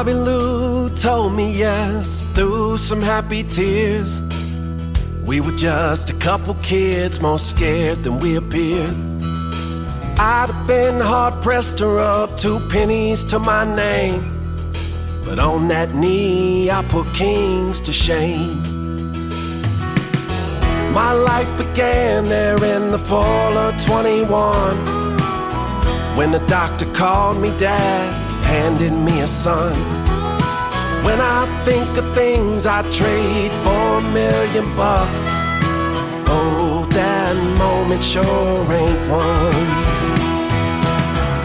Bobby Lou told me yes through some happy tears. We were just a couple kids, more scared than we appeared. I'd have been hard-pressed to rub 2 pennies to my name, but on that knee I put kings to shame. My life began there in the fall of 21, when the doctor called me dad, handed me a son. When I think of things I'd trade for $1,000,000, oh, that moment sure ain't one.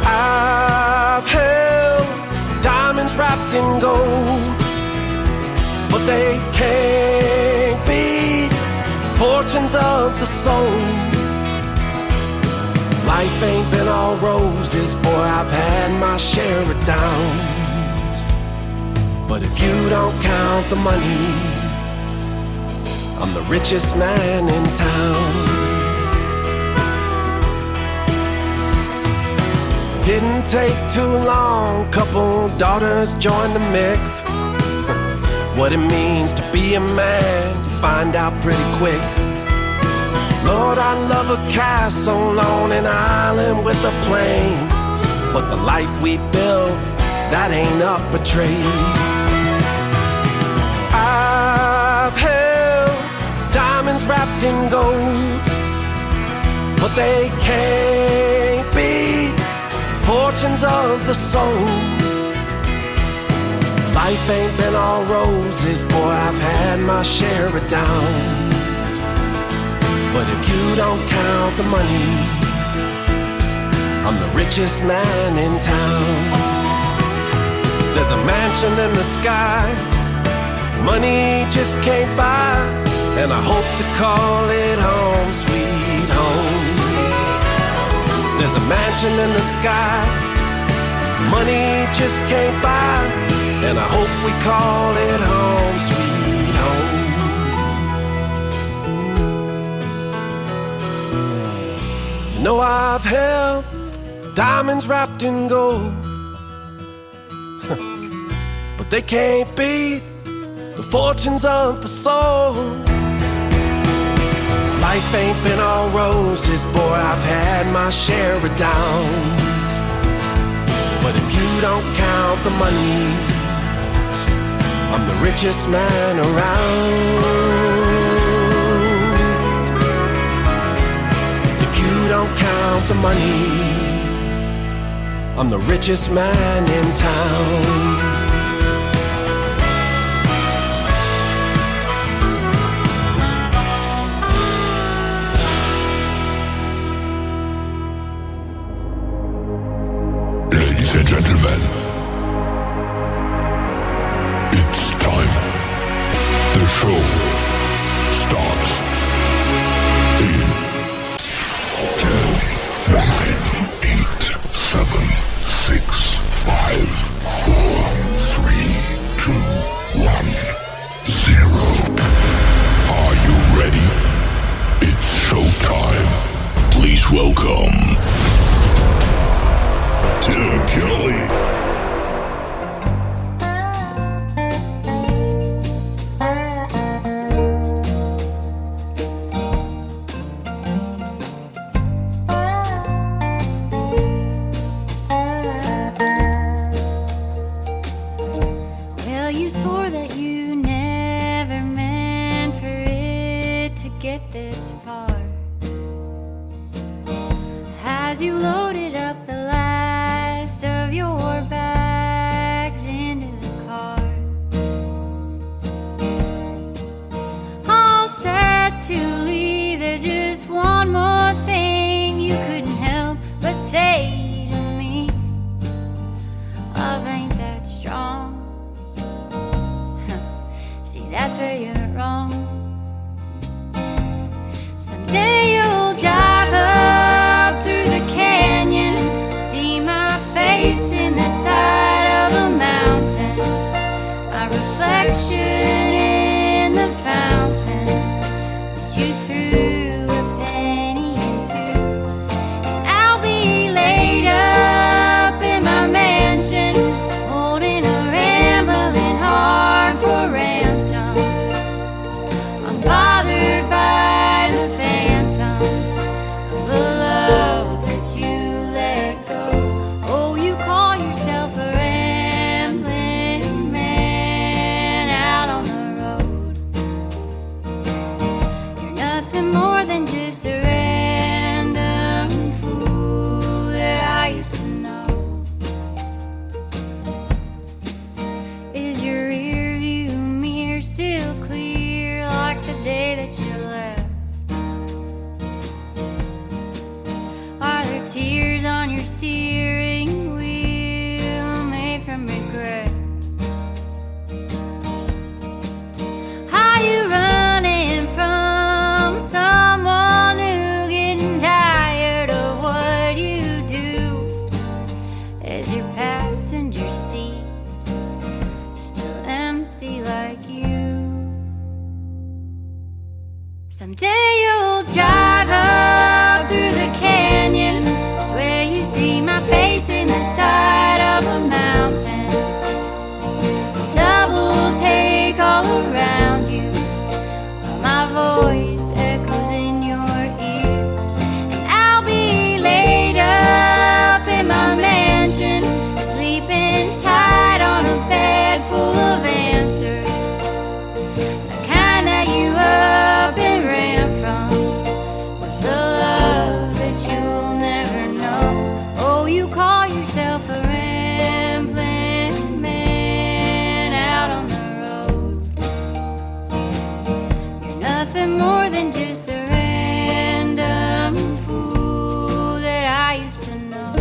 I've held diamonds wrapped in gold, but they can't beat fortunes of the soul. Life ain't been all roses, boy, I've had my share of downs. But if you don't count the money, I'm the richest man in town. Didn't take too long, couple daughters joined the mix. What it means to be a man, you find out pretty quick. Lord, I love a castle on an island with a plane, but the life we've built, that ain't up for trade. I've held diamonds wrapped in gold, but they can't beat fortunes of the soul. Life ain't been all roses, boy, I've had my share of downs. But if you don't count the money, I'm the richest man in town. There's a mansion in the sky money just can't buy, and I hope to call it home, sweet home. There's a mansion in the sky money just can't buy, and I hope we call it home, sweet home. You know I've held diamonds wrapped in gold, but they can't beat the fortunes of the soul. Life ain't been all roses, boy, I've had my share of downs. But if you don't count the money, I'm the richest man around. If you don't count the money, I'm the richest man in town. Ladies and gentlemen, it's time. The show starts in 10, 9, 8, 7, 6, 5, 4, 3, 2, 1, 0. Are you ready? It's showtime. Please welcome Tim Kelly. Well, you swore that you never meant for it to get this far. As you loaded up the last of your bags into the car, all set to leave, there's just one more thing you couldn't help but say to me. Love ain't that strong. See, that's where you're wrong. Someday you'll drive up through the canyon, see my face in the side of a mountain, my reflection in the fountain that you threw a penny into. And I'll be laid up in my mansion, holding a like the day that you left? Are there tears on your steering wheel made from regret? Are you running from someone who getting tired of what you do? Is your passenger seat still empty like you? Someday you'll drive up through the canyon, swear you see my face in the side of a mountain. Double take all around you, while my voice echoes in your ears. And I'll be laid up in my mansion, sleeping tight on a bed full of answers, the kind that you up and ran from, with the love that you'll never know. Oh, you call yourself a rambling man out on the road. You're nothing more than just a random fool that I used to know.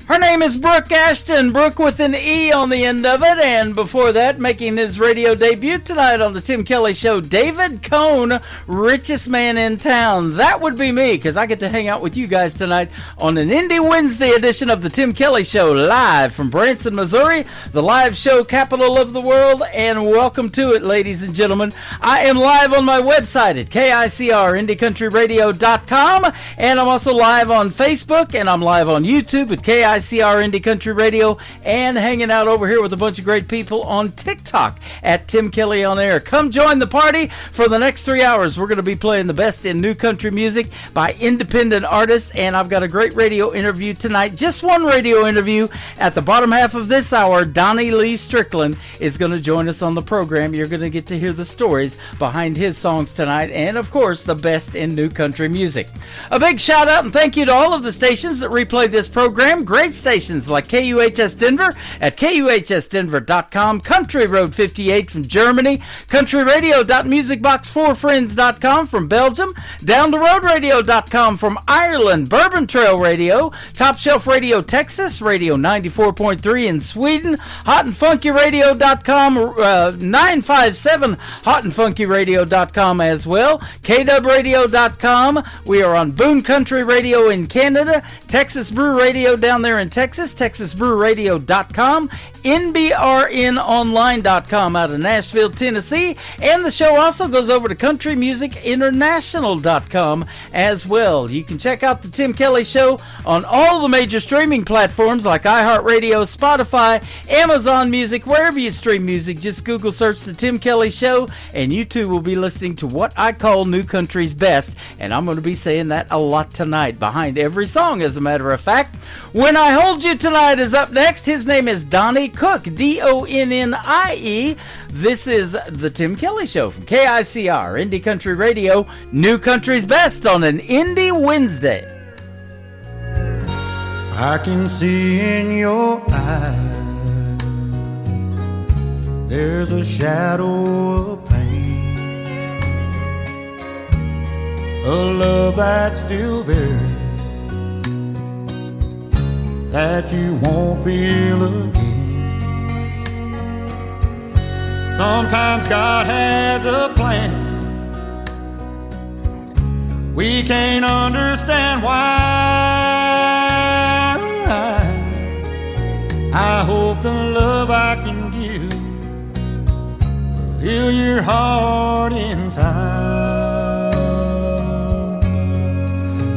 Her name is Brooke Ashton, Brooke with an E on the end of it, and before that, making his radio debut tonight on the Tim Kelly Show, David Cohn, richest man in town. That would be me, because I get to hang out with you guys tonight on an Indie Wednesday edition of the Tim Kelly Show, live from Branson, Missouri, the live show capital of the world, and welcome to it, ladies and gentlemen. I am live on my website at KICRIndieCountryRadio.com, and I'm also live on Facebook, and I'm live on YouTube at KICR Indie Country Radio, and hanging out over here with a bunch of great people on TikTok at Tim Kelly On Air. Come join the party for the next 3 hours. We're going to be playing the best in new country music by independent artists, and I've got a great radio interview tonight. Just one radio interview. At the bottom half of this hour, Donnie Lee Strickland is going to join us on the program. You're going to get to hear the stories behind his songs tonight, and of course, the best in new country music. A big shout out and thank you to all of the stations that replay this program. Great stations like KUHS Denver at KUHSdenver.com, Country Road 58 from Germany, countryradio.musicbox4friends.com from Belgium, downtheroadradio.com from Ireland, Bourbon Trail Radio, Top Shelf Radio Texas, Radio 94.3 in Sweden, hotandfunkyradio.com, 957 hotandfunkyradio.com as well, KWradio.com. We are on Boone Country Radio in Canada, Texas Brew Radio down there in Texas, TexasBrewRadio.com, NBRNOnline.com out of Nashville, Tennessee, and the show also goes over to CountryMusicInternational.com as well. You can check out the Tim Kelly Show on all the major streaming platforms like iHeartRadio, Spotify, Amazon Music, wherever you stream music. Just Google search the Tim Kelly Show, and you too will be listening to what I call New Country's Best, and I'm going to be saying that a lot tonight behind every song, as a matter of fact. When I Hold You Tonight is up next. His name is Donnie Cook, Donnie. This is the Tim Kelly Show from KICR, Indie Country Radio, New Country's Best on an Indie Wednesday. I can see in your eyes there's a shadow of pain, a love that's still there that you won't feel again. Sometimes God has a plan we can't understand why. I hope the love I can give will heal your heart in time.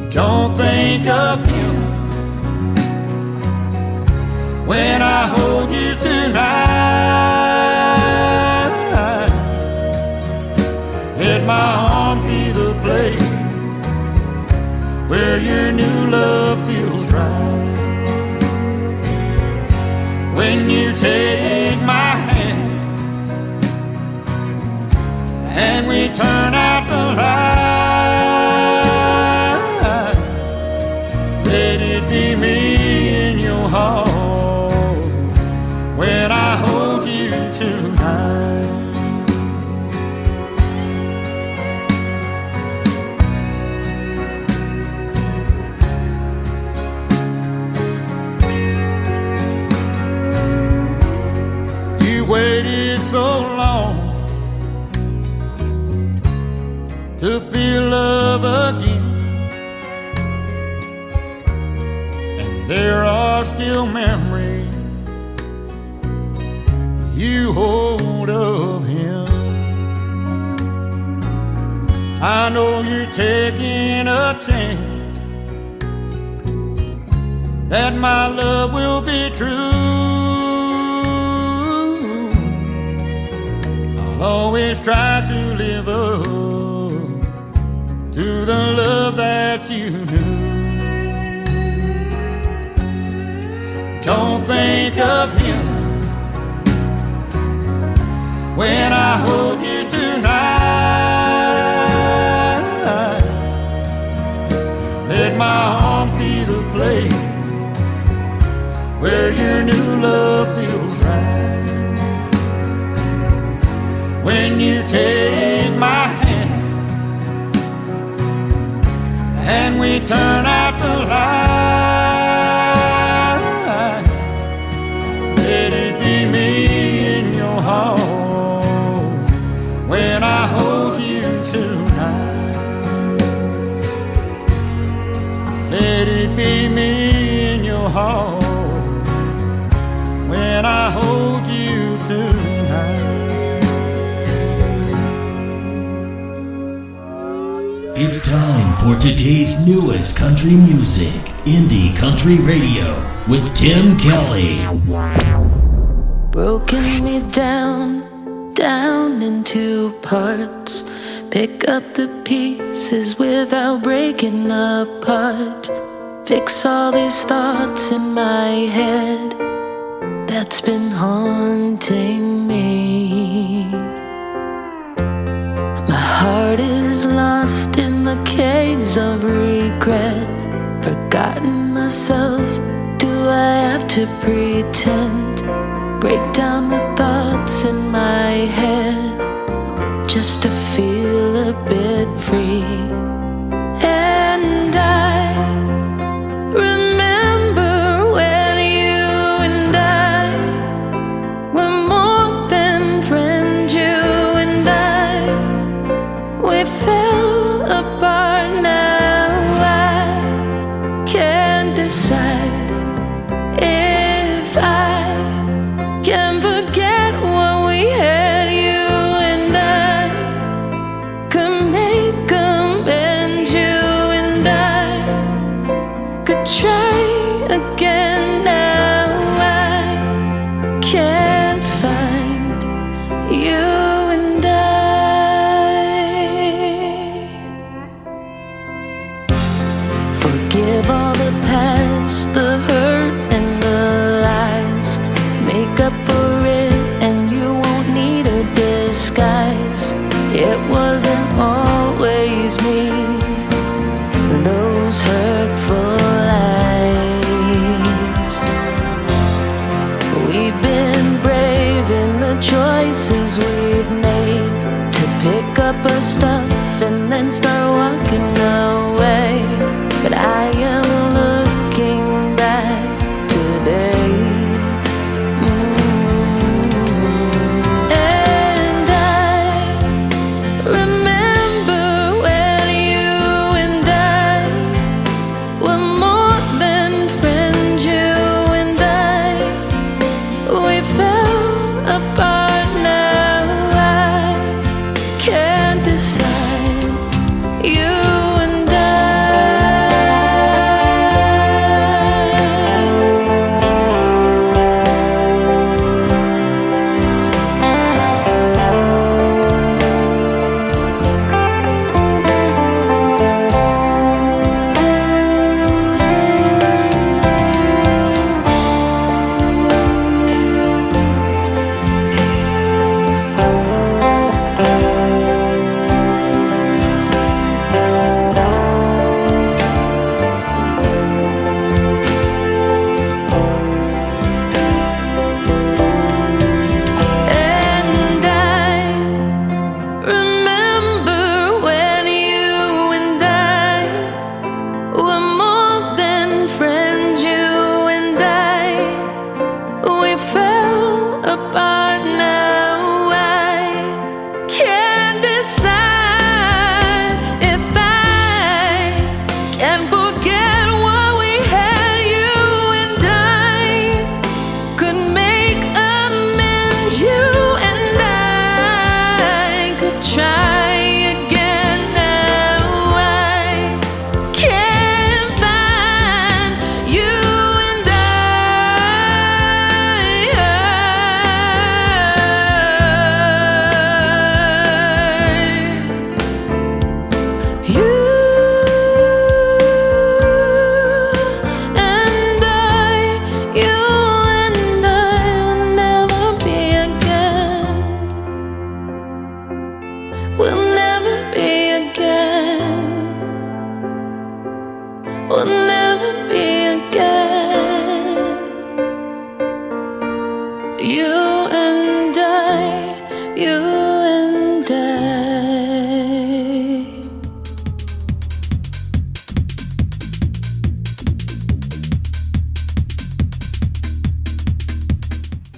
Don't think of him when I hold you tonight. Let my arms be the place where your new love feels right. When you take my hand and we turn out the light, to feel love again. And there are still memories you hold of him. I know you're taking a chance that my love will be true. I'll always try to live up to the love that you knew. Don't think of him when I hold you tonight. Let my arms be the place where your new love feels right. When you take my hand and we turn out the light, let it be me in your heart when I hold you tonight. Let it be me in your heart when I hold you tonight. It's time for today's newest country music, Indie Country Radio, with Tim Kelly. Broken me down, down into parts. Pick up the pieces without breaking apart. Fix all these thoughts in my head that's been haunting me. My heart is lost in the caves of regret. Forgotten myself, do I have to pretend? Break down the thoughts in my head just to feel a bit free. And I remember when you and I were more than friends. You and I, we fell apart. Now I can't decide if I can forget what we had. You and I could make amends. You and I could try again. Now I can't find you and I. Forgive all the past, the hurt and the lies. Make up for it and you won't need a disguise. It wasn't always me, those hurtful lies. We've been brave in the choices we've made, to pick up our stuff and then start walking away. But I am looking back today. And I remember when you and I were more than friends. You and I, we fell apart. Now I can't decide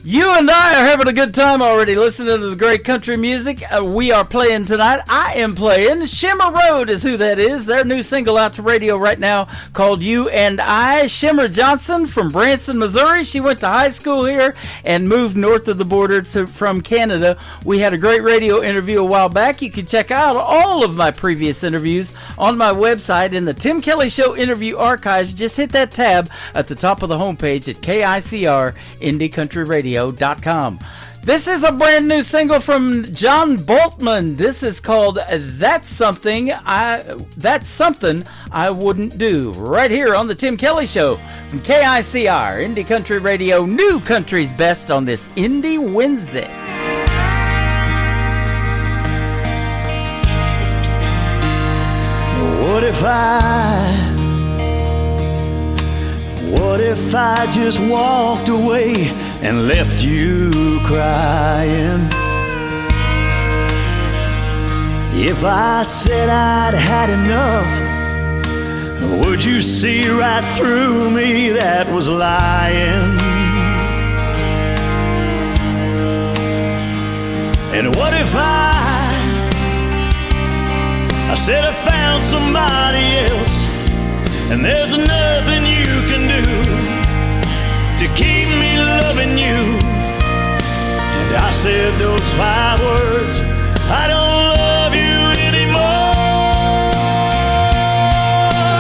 You and I are having a good time already listening to the great country music we are playing tonight. I am playing Shimmer Road is who that is. Their new single out to radio right now called You and I. Shimmer Johnson from Branson, Missouri. She went to high school here and moved north of the border from Canada. We had a great radio interview a while back. You can check out all of my previous interviews on my website in the Tim Kelly Show interview archives. Just hit that tab at the top of the homepage at KICR Indie Country Radio. This is a brand new single from John Boltman. This is called That's Something I Wouldn't Do, right here on the Tim Kelly Show from KICR Indie Country Radio, New Country's Best on this Indie Wednesday. What if I just walked away and left you crying? If I said I'd had enough, would you see right through me that was lying? And what if I said I found somebody else, and there's nothing you can do to keep me loving you? And I said those 5 words, I don't love you anymore.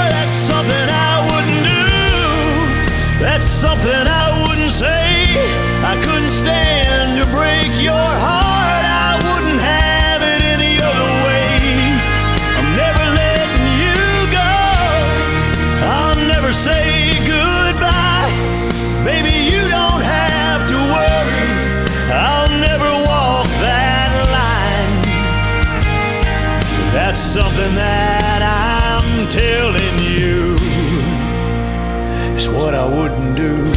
That's something I wouldn't do. That's something I wouldn't say. I couldn't stand to break your heart. I wouldn't have it any other way. I'm never letting you go. I'll never say goodbye. Baby, you don't have to worry. I'll never walk that line. That's something that I'm telling you. It's what I wouldn't do.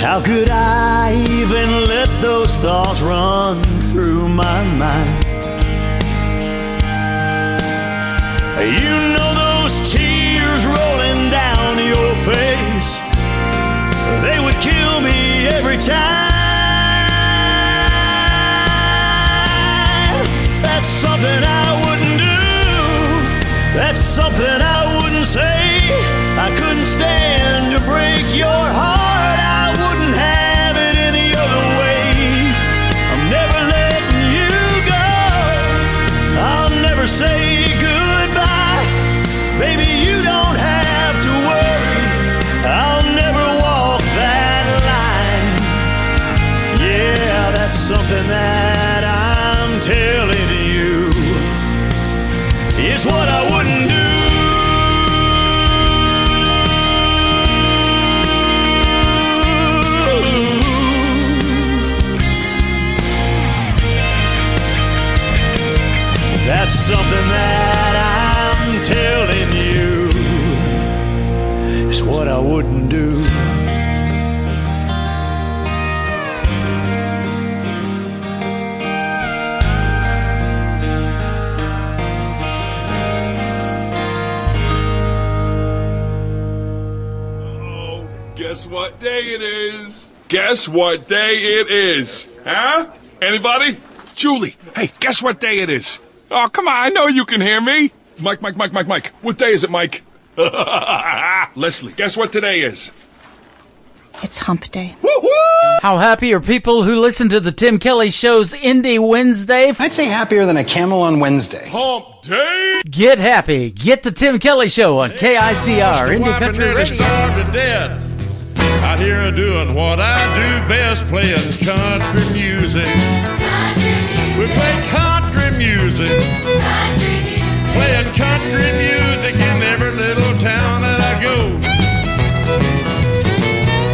How could I even let those thoughts run through my mind? You know those tears rolling down your face, they would kill me every time. That's something I wouldn't do. That's something I wouldn't say. I couldn't stand to break your heart. I wouldn't have it any other way. I'm never letting you go. I'll never say goodbye. Baby, you don't have to worry. I'll never walk that line. Yeah, that's something that I'm telling you. It's what I wouldn't do. That's something that I'm telling you. It's what I wouldn't do. Oh, guess what day it is? Guess what day it is? Huh? Anybody? Julie, hey, guess what day it is? Oh, come on, I know you can hear me. Mike. What day is it, Mike? Leslie, guess what today is? It's hump day. Woo-woo! How happy are people who listen to the Tim Kelly Show's Indie Wednesday? I'd say happier than a camel on Wednesday. Hump day! Get happy. Get the Tim Kelly Show on KICR Indie Country Radio. Starved to death. Out here doing what I do best, playing country music. We play country music. Playing country music in every little town that I go.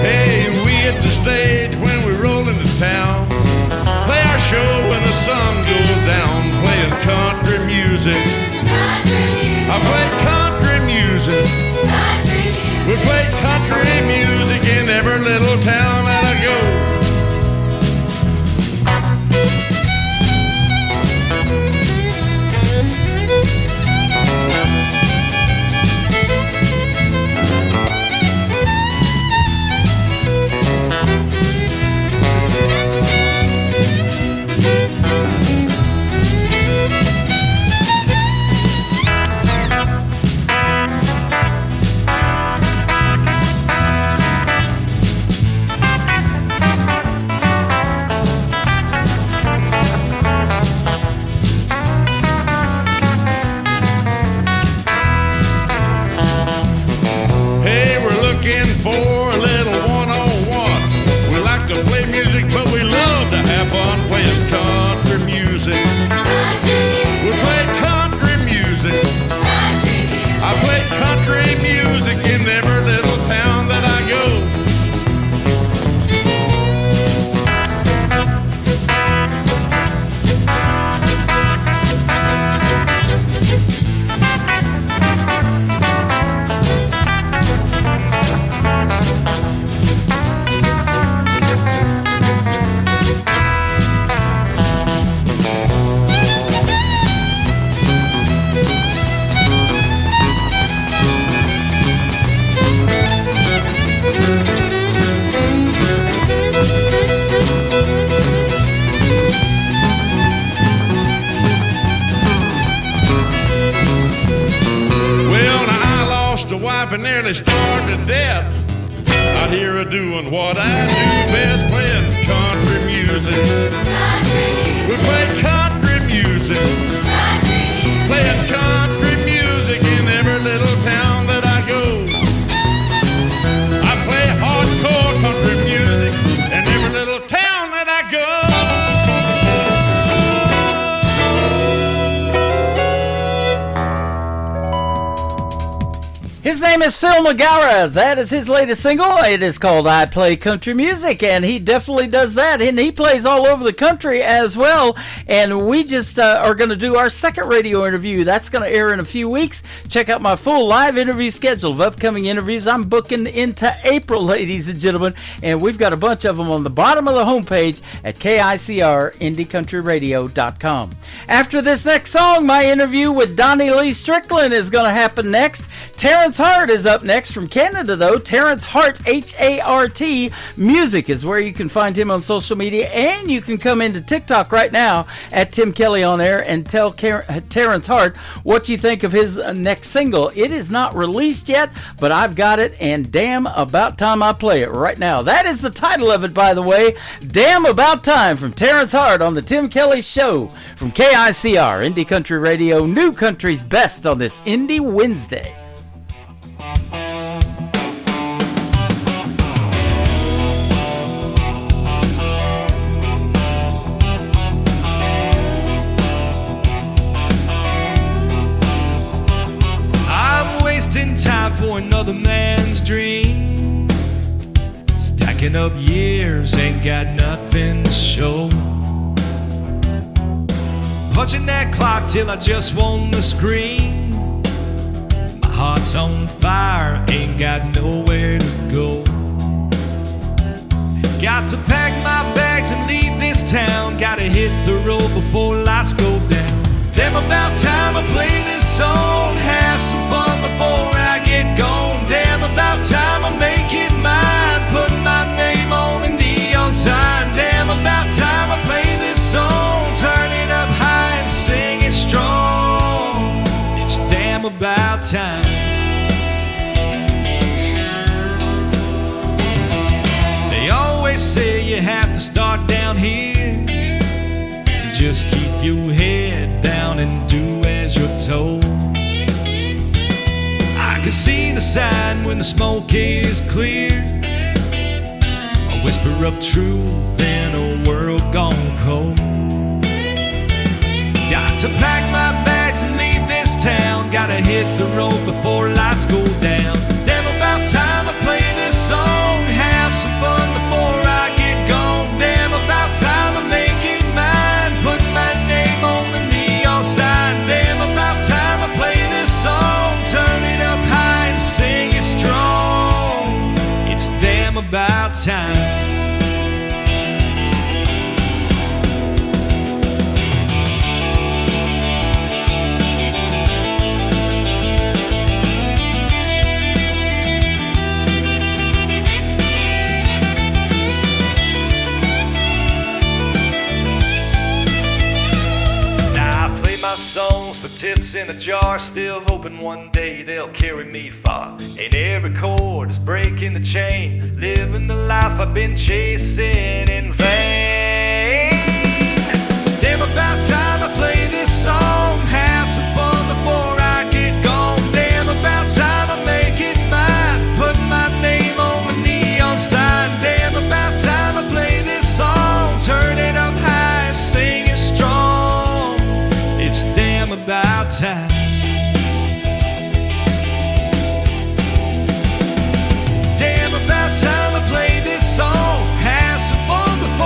Hey, we hit the stage when we roll into town. Play our show when the sun goes down. Playing country music. I play country music. We play country music in every little town that I go. lost a wife and nearly starved to death, out here doing what I do best, playing country music. We play country music. Playing country music in every little town that I go. I play hardcore country music in every little town that I go. His name is Phil McGarrah. That is his latest single. It is called I Play Country Music, and he definitely does that. And he plays all over the country as well. And we just are going to do our second radio interview. That's going to air in a few weeks. Check out my full live interview schedule of upcoming interviews. I'm booking into April, ladies and gentlemen. And we've got a bunch of them on the bottom of the homepage at KICRIndieCountryRadio.com. After this next song, my interview with Donnie Lee Strickland is going to happen next. Terrence Hart is up next from Canada, though. Terrence Hart, H-A-R-T. Music is where you can find him on social media, and you can come into TikTok right now at Tim Kelly on Air and tell Terrence Hart what you think of his next single. It is not released yet, but I've got it, and damn about time I play it right now. That is the title of it, by the way. Damn About Time from Terrence Hart on the Tim Kelly Show from KICR, Indie Country Radio, New Country's Best on this Indie Wednesday. Time for another man's dream. Stacking up years, ain't got nothing to show. Punching that clock till I just want to scream. My heart's on fire, ain't got nowhere to go. Got to pack my bags and leave this town. Gotta hit the road before lights go down. Damn about time I play this song. Have some fun before I get gone. Damn about time I make it mine. Put my name on the neon sign. Damn about time I play this song. Turn it up high and sing it strong. It's damn about time. They always say you have to start down here. Just keep your head down and do as you're told. I can see the sign when the smoke is clear. A whisper of truth in a world gone cold. Got to pack my bags and leave this town. Gotta hit the road before lights go down. Damn about time I play this song. Have some fun before I get gone. Damn about time I make it mine. Put my name on the neon sign. Damn about time I play this song. Turn it up high and sing it strong. It's damn about time. Songs for tips in a jar, still hoping one day they'll carry me far. Ain't every chord is breaking the chain, living the life I've been chasing in vain. Damn about time I play this song. Have some fun before I get gone. Damn about time I make it mine. Put my name on the neon sign. Damn about time I play this song. Turn it up high, sing it strong. It's damn about time. Damn about time I play this song. Have some fun before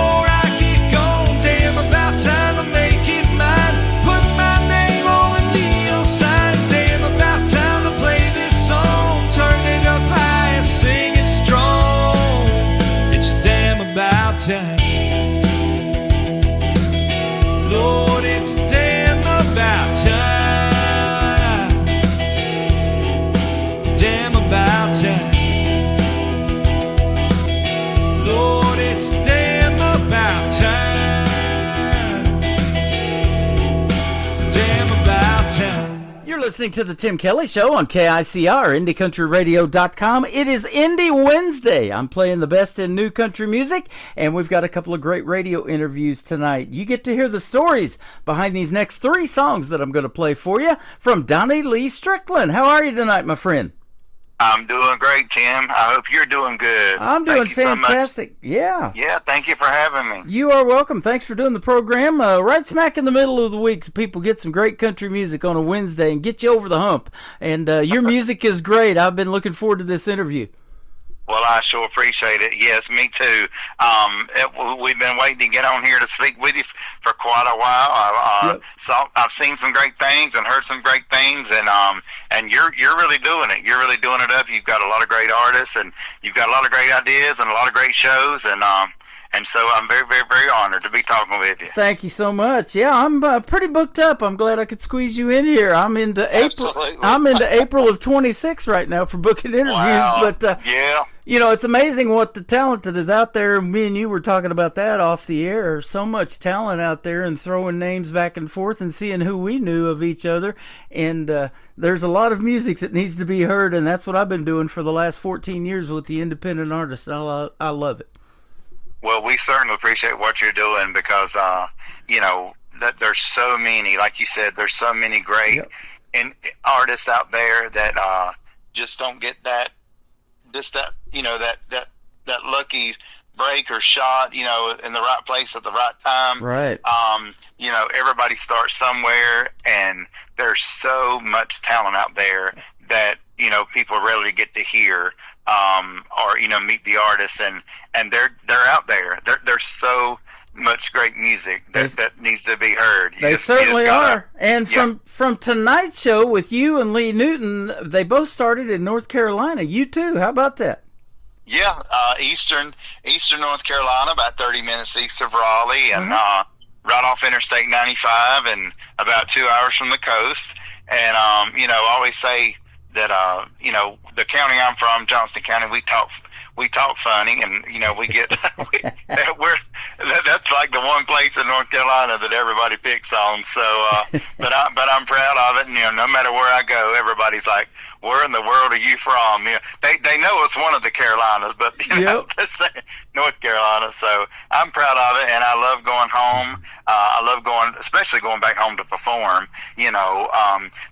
listening to the Tim Kelly Show on KICR, IndieCountryRadio.com. It is Indie Wednesday. I'm playing the best in new country music, and we've got a couple of great radio interviews tonight. You get to hear the stories behind these next 3 songs that I'm going to play for you from Donnie Lee Strickland. How are you tonight, my friend? I'm doing great, Tim. I hope you're doing good. I'm doing fantastic. Yeah. Yeah, thank you for having me. You are welcome. Thanks for doing the program. Right smack in the middle of the week, people get some great country music on a Wednesday and get you over the hump. And your music is great. I've been looking forward to this interview. Well, I sure appreciate it. Yes, me too. We've been waiting to get on here to speak with you for quite a while. I've seen some great things and heard some great things, and you're really doing it. You're really doing it up. You've got a lot of great artists, and you've got a lot of great ideas and a lot of great shows, and so I'm very, very, very honored to be talking with you. Thank you so much. Yeah, I'm pretty booked up. I'm glad I could squeeze you in here. I'm into April. I'm into April of 26 right now for booking interviews. Wow. But yeah. You know, it's amazing what the talent that is out there. Me and you were talking about that off the air. There's so much talent out there, and throwing names back and forth and seeing who we knew of each other. And there's a lot of music that needs to be heard, and that's what I've been doing for the last 14 years with the independent artists. I love it. Well, we certainly appreciate what you're doing because, that there's so many, like you said, there's so many great artists out there that just don't get that lucky break or shot, in the right place at the right time. Right. Everybody starts somewhere, and there's so much talent out there that, people rarely get to hear. Or meet the artists, and they're out there. There's so much great music that needs to be heard. They certainly are. And from tonight's show with you and Lee Newton, they both started in North Carolina. You too. How about that? Yeah, Eastern North Carolina, about 30 minutes east of Raleigh, and right off Interstate 95, and about 2 hours from the coast. And I always say that the county I'm from, Johnston County, we talk funny, and we get that's like the one place in North Carolina that everybody picks on. So, but I'm proud of it. And, no matter where I go, everybody's like, "Where in the world are you from?" They know it's one of the Carolinas, but let's say North Carolina. So I'm proud of it, and I love going home. I love especially going back home to perform.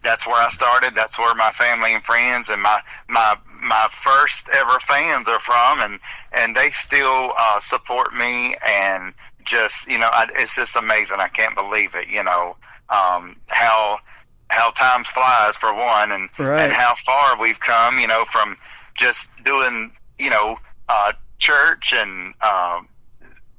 That's where I started. That's where my family and friends and my first ever fans are from, and they still support me, and just it's just amazing. I can't believe it. How time flies, for one, and how far we've come. From just doing church and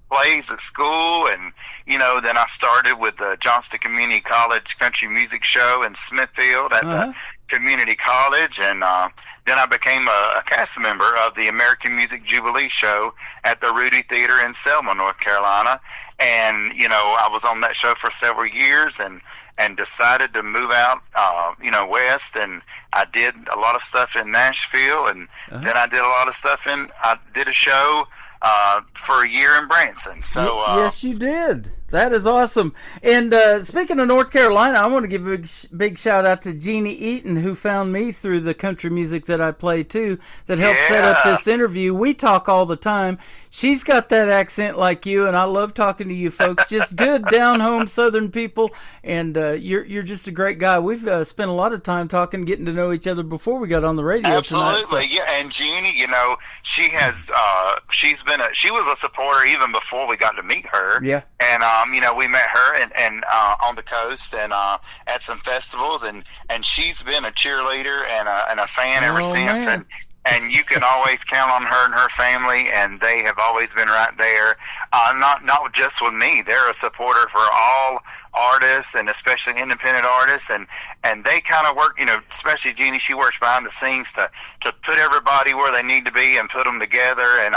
plays at school, and then I started with the Johnston Community College Country Music Show in Smithfield at the community college, and then I became a cast member of the American Music Jubilee Show at the Rudy Theater in Selma, North Carolina. And I was on that show for several years, and decided to move out west, and I did a lot of stuff in Nashville, and then I did a lot of stuff I did a show for a year in Branson. So yes, you did. That is awesome. And speaking of North Carolina, I want to give a big shout out to Jeannie Eaton, who found me through the country music that I play too, that helped set up this interview. We talk all the time. She's got that accent like you, and I love talking to you folks. Just good down-home Southern people, and you're just a great guy. We've spent a lot of time talking, getting to know each other before we got on the radio. Absolutely, tonight, so. Yeah. And Jeannie, she has she was a supporter even before we got to meet her. Yeah. And we met her and on the coast and at some festivals, and she's been a cheerleader and a fan ever since. Man. And you can always count on her and her family, and they have always been right there. Not just with me; they're a supporter for all artists, and especially independent artists. And they kind of work, especially Jeannie. She works behind the scenes to put everybody where they need to be and put them together, and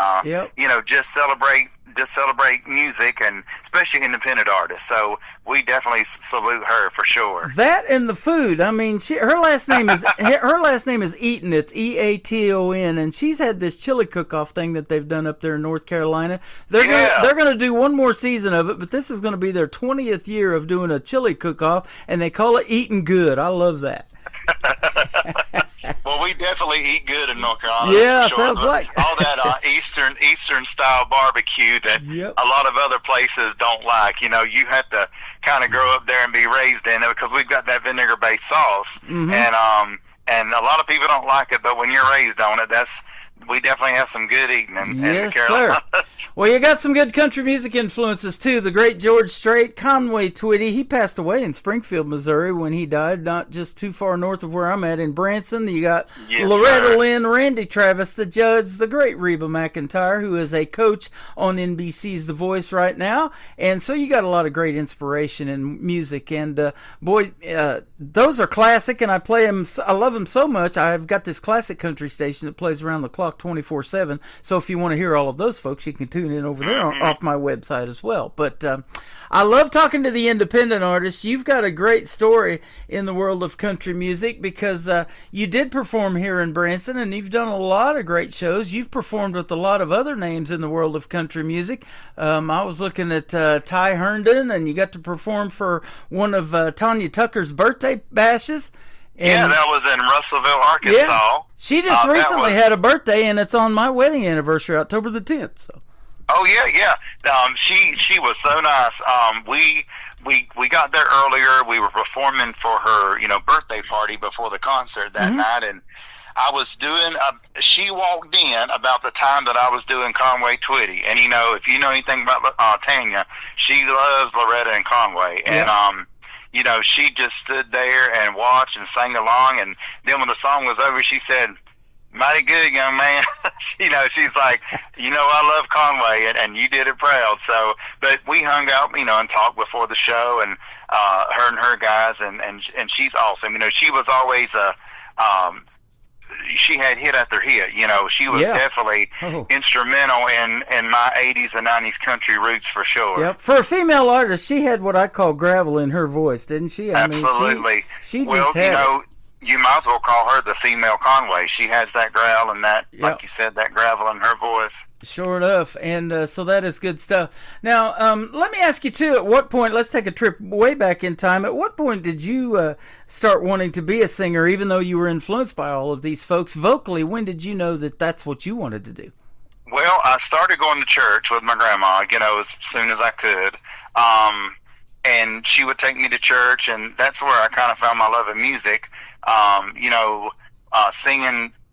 just celebrate music, and especially independent artists. So we definitely salute her for sure. That and the food. I mean, her last name is Eaton. It's Eaton, and she's had this chili cook-off thing that they've done up there in North Carolina. They're going to do one more season of it, but this is going to be their 20th year of doing a chili cook-off, and they call it Eatin' Good. I love that. Well, we definitely eat good in North Carolina. Yeah, for sure. sounds like all that Eastern style barbecue that a lot of other places don't like. You know, you have to kind of grow up there and be raised in it because we've got that vinegar based sauce, and a lot of people don't like it. But when you're raised on it, we definitely have some good eating in the Carolinas. Sir. Well, you got some good country music influences, too. The great George Strait, Conway Twitty. He passed away in Springfield, Missouri when he died, not just too far north of where I'm at in Branson. You got Loretta Lynn, Randy Travis, the Judds, the great Reba McEntire, who is a coach on NBC's The Voice right now. And so you got a lot of great inspiration in music. And, boy, those are classic, and I play them. I love them so much. I've got this classic country station that plays around the clock 24/7. So if you want to hear all of those folks, you can tune in over there off my website as well. But I love talking to the independent artists. You've got a great story in the world of country music because you did perform here in Branson, and you've done a lot of great shows. You've performed with a lot of other names in the world of country music. I was looking at Ty Herndon, and you got to perform for one of Tanya Tucker's birthday bashes. And that was in Russellville, Arkansas. Yeah. She just recently had a birthday, and it's on my wedding anniversary, October the 10th. So. Oh yeah. She was so nice. We got there earlier. We were performing for her, birthday party before the concert that night, and I was doing. She walked in about the time that I was doing Conway Twitty, and if you know anything about Tanya, she loves Loretta and Conway, and she just stood there and watched and sang along. And then when the song was over, she said, "Mighty good, young man." She's like, I love Conway, and you did it proud. So, but we hung out, and talked before the show, and her and her guys, and she's awesome. She was always she had hit after hit. She was definitely instrumental in my 80s and 90s country roots for sure. Yep. For a female artist, she had what I call gravel in her voice, didn't she? Absolutely. She just had you might as well call her the female Conway. She has that growl and that, like you said, that gravel in her voice. Sure enough. And so that is good stuff. Now, let me ask you, too, at what point, let's take a trip way back in time. At what point did you start wanting to be a singer, even though you were influenced by all of these folks vocally? When did you know that that's what you wanted to do? Well, I started going to church with my grandma, as soon as I could. And she would take me to church, and that's where I kind of found my love of music.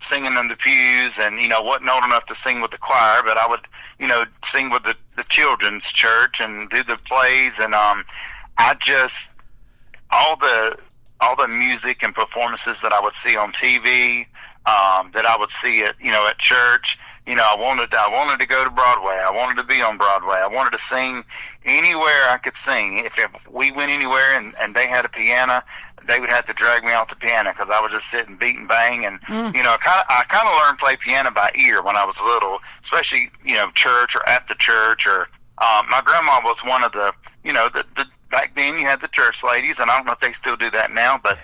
Singing in the pews, and wasn't old enough to sing with the choir, but I would sing with the children's church and do the plays, and I just all the music and performances that I would see on TV, that I would see at church. I wanted to go to Broadway. I wanted to be on Broadway. I wanted to sing anywhere I could sing. If we went anywhere and they had a piano, they would have to drag me off the piano because I would just sit and beat and bang. And I kind of learned to play piano by ear when I was little, especially church or after church. Or my grandma was one of the back then you had the church ladies, and I don't know if they still do that now, but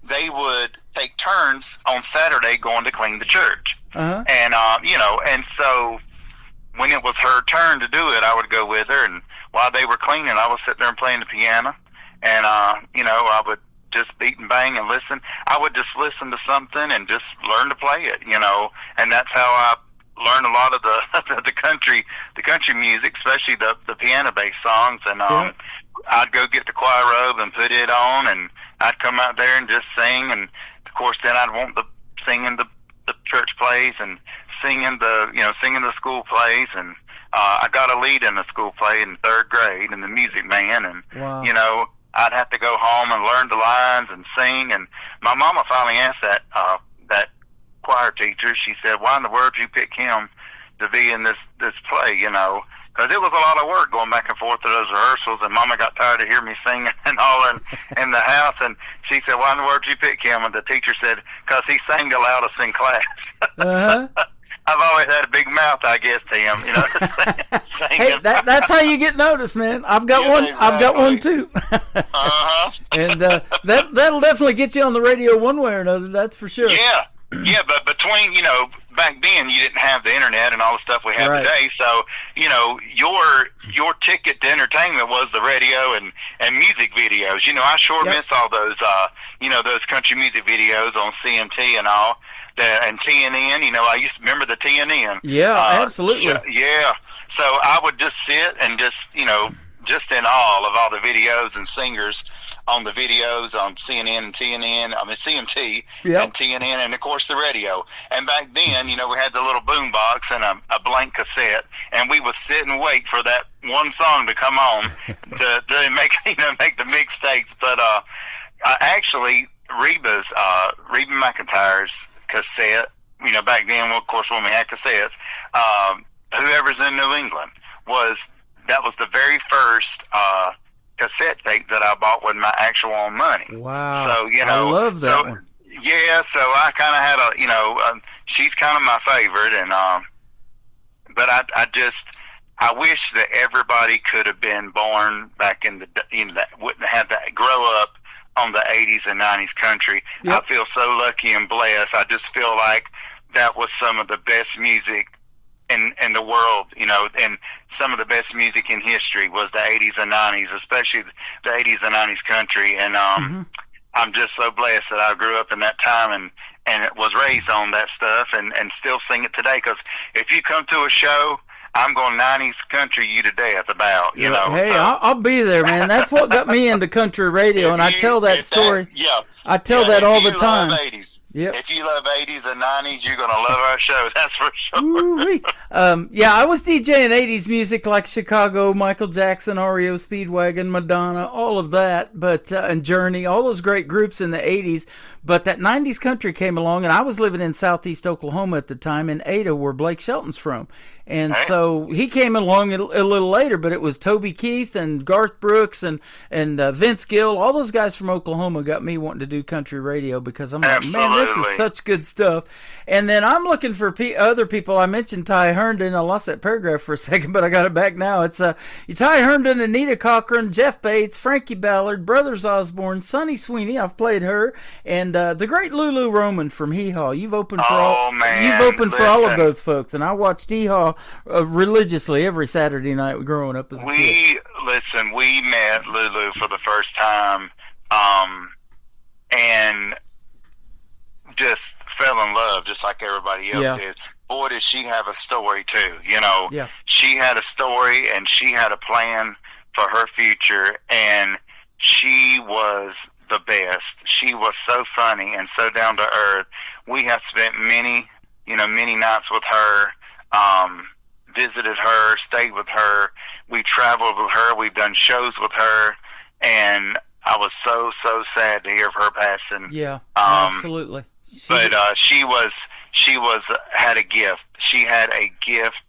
they would take turns on Saturday going to clean the church. And and so when it was her turn to do it, I would go with her, and while they were cleaning, I would sit there and playing the piano, and I would just beat and bang and listen. I would just listen to something and just learn to play it, and that's how I learned a lot of the country music, especially the piano based songs. And I'd go get the choir robe and put it on, and I'd come out there and just sing. And of course, then I'd want the singing the church plays and singing the school plays. And I got a lead in a school play in 3rd grade in the Music Man, and I'd have to go home and learn the lines and sing. And my mama finally asked that choir teacher, she said, "Why in the world did you pick him to be in this play?" Because it was a lot of work going back and forth to those rehearsals, and Mama got tired of hearing me singing and hollering in the house, and she said, "Why in the world did you pick him?" And the teacher said, "Because he sang the loudest in class." So I've always had a big mouth, I guess, Tim. Singing. Hey, that's how you get noticed, man. I've got one. Exactly. I've got one too. And that'll definitely get you on the radio one way or another. That's for sure. Yeah, but between back then you didn't have the internet and all the stuff we have today. So, you know, your ticket to entertainment was the radio and music videos. You know, I sure miss all those, you know, those country music videos on CMT and all that, and TNN. You know, I used to remember the TNN. Yeah, absolutely. Yeah. So I would just sit and just, you know, just in awe of all the videos and singers on the videos on CNN and TNN, I mean CMT and TNN, and of course the radio. And back then, you know, we had the little boom box and a blank cassette, and we would sit and wait for that one song to come on to make, you know, make the mixtapes. But actually, Reba McEntire's cassette, you know, back then, well, of course, when we had cassettes, Whoever's in New England was the very first cassette tape that I bought with my actual own money. Wow. So, you know, I love that one. Yeah, so I kind of had a, you know, she's kind of my favorite, and but I wish that everybody could have been born back in the, you know, that wouldn't have that, grow up on the 80s and 90s country. I feel so lucky and blessed. I just feel like that was some of the best music in the world, you know, and some of the best music in history was the 80s and 90s, especially the 80s and 90s country. And I'm just so blessed that I grew up in that time and it was raised on that stuff and still sing it today. Because if you come to a show, I'm going 90s country you to death about, you know. Hey, so. I'll be there, man. That's what got me into country radio, and I tell that story. I tell that all the time. 80s. Yep. If you love 80s and 90s, you're going to love our show. That's for sure. I was DJing 80s music like Chicago, Michael Jackson, REO Speedwagon, Madonna, all of that, but and Journey, all those great groups in the 80s. But that 90s country came along, and I was living in southeast Oklahoma at the time, in Ada, where Blake Shelton's from. And so he came along a little later, but it was Toby Keith and Garth Brooks and Vince Gill. All those guys from Oklahoma got me wanting to do country radio, because I'm like, man, this is such good stuff. And then I'm looking for other people. I mentioned Ty Herndon. I lost that paragraph for a second, but I got it back now. It's Ty Herndon, Anita Cochran, Jeff Bates, Frankie Ballard, Brothers Osborne, Sonny Sweeney. I've played her, and the great Lulu Roman from Hee Haw. You've opened for for all of those folks, and I watched Hee Haw religiously every Saturday night growing up as a kid. We met Lulu for the first time, and just fell in love just like everybody else did. Boy, did she have a story too, you know. She had a story, and she had a plan for her future, and she was the best. She was so funny and so down to earth. We have spent many nights with her, visited her, stayed with her. We traveled with her. We've done shows with her, and I was so sad to hear of her passing. Yeah, absolutely. But she had a gift. She had a gift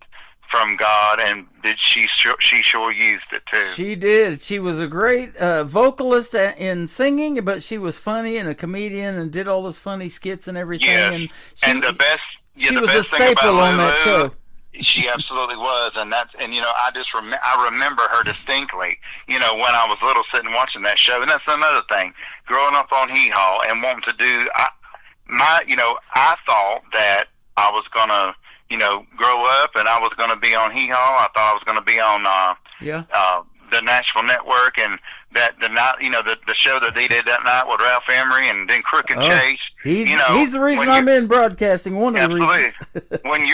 from God, and she sure used it too. She did. She was a great vocalist in singing, but she was funny and a comedian and did all those funny skits and everything. Yes, and the best. Yeah, she the was best a thing staple about on Lulu, that show. She absolutely was, and you know, I remember her distinctly. You know, when I was little, sitting watching that show, and that's another thing. Growing up on Hee Haw and wanting to do, I thought that I was gonna, you know, grow up and I was gonna be on Hee Haw. I thought I was gonna be on the Nashville Network, and that the night, you know, the show that they did that night with Ralph Emery and then Crook and Chase. He's the reason I'm in broadcasting. One of the reasons. when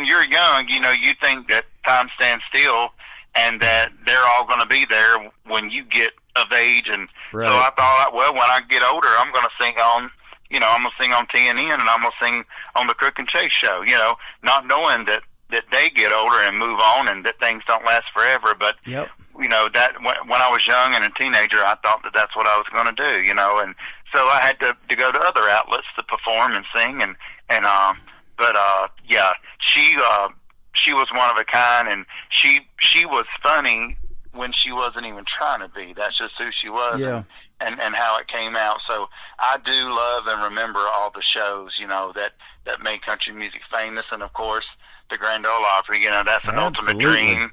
you're young, you know, you think that time stands still and that they're all going to be there when you get of age, and so I thought, well, when I get older, I'm going to sing on. You know, I'm going to sing on TNN, and I'm going to sing on the Crook and Chase show, you know, not knowing that they get older and move on and that things don't last forever. But, you know, that when I was young and a teenager, I thought that that's what I was going to do, you know. And so I had to go to other outlets to perform and sing. She was one of a kind, and she was funny when she wasn't even trying to be. That's just who she was and how it came out. So I do love and remember all the shows, you know, that made country music famous. And of course the Grand Ole Opry, you know, that's an ultimate dream.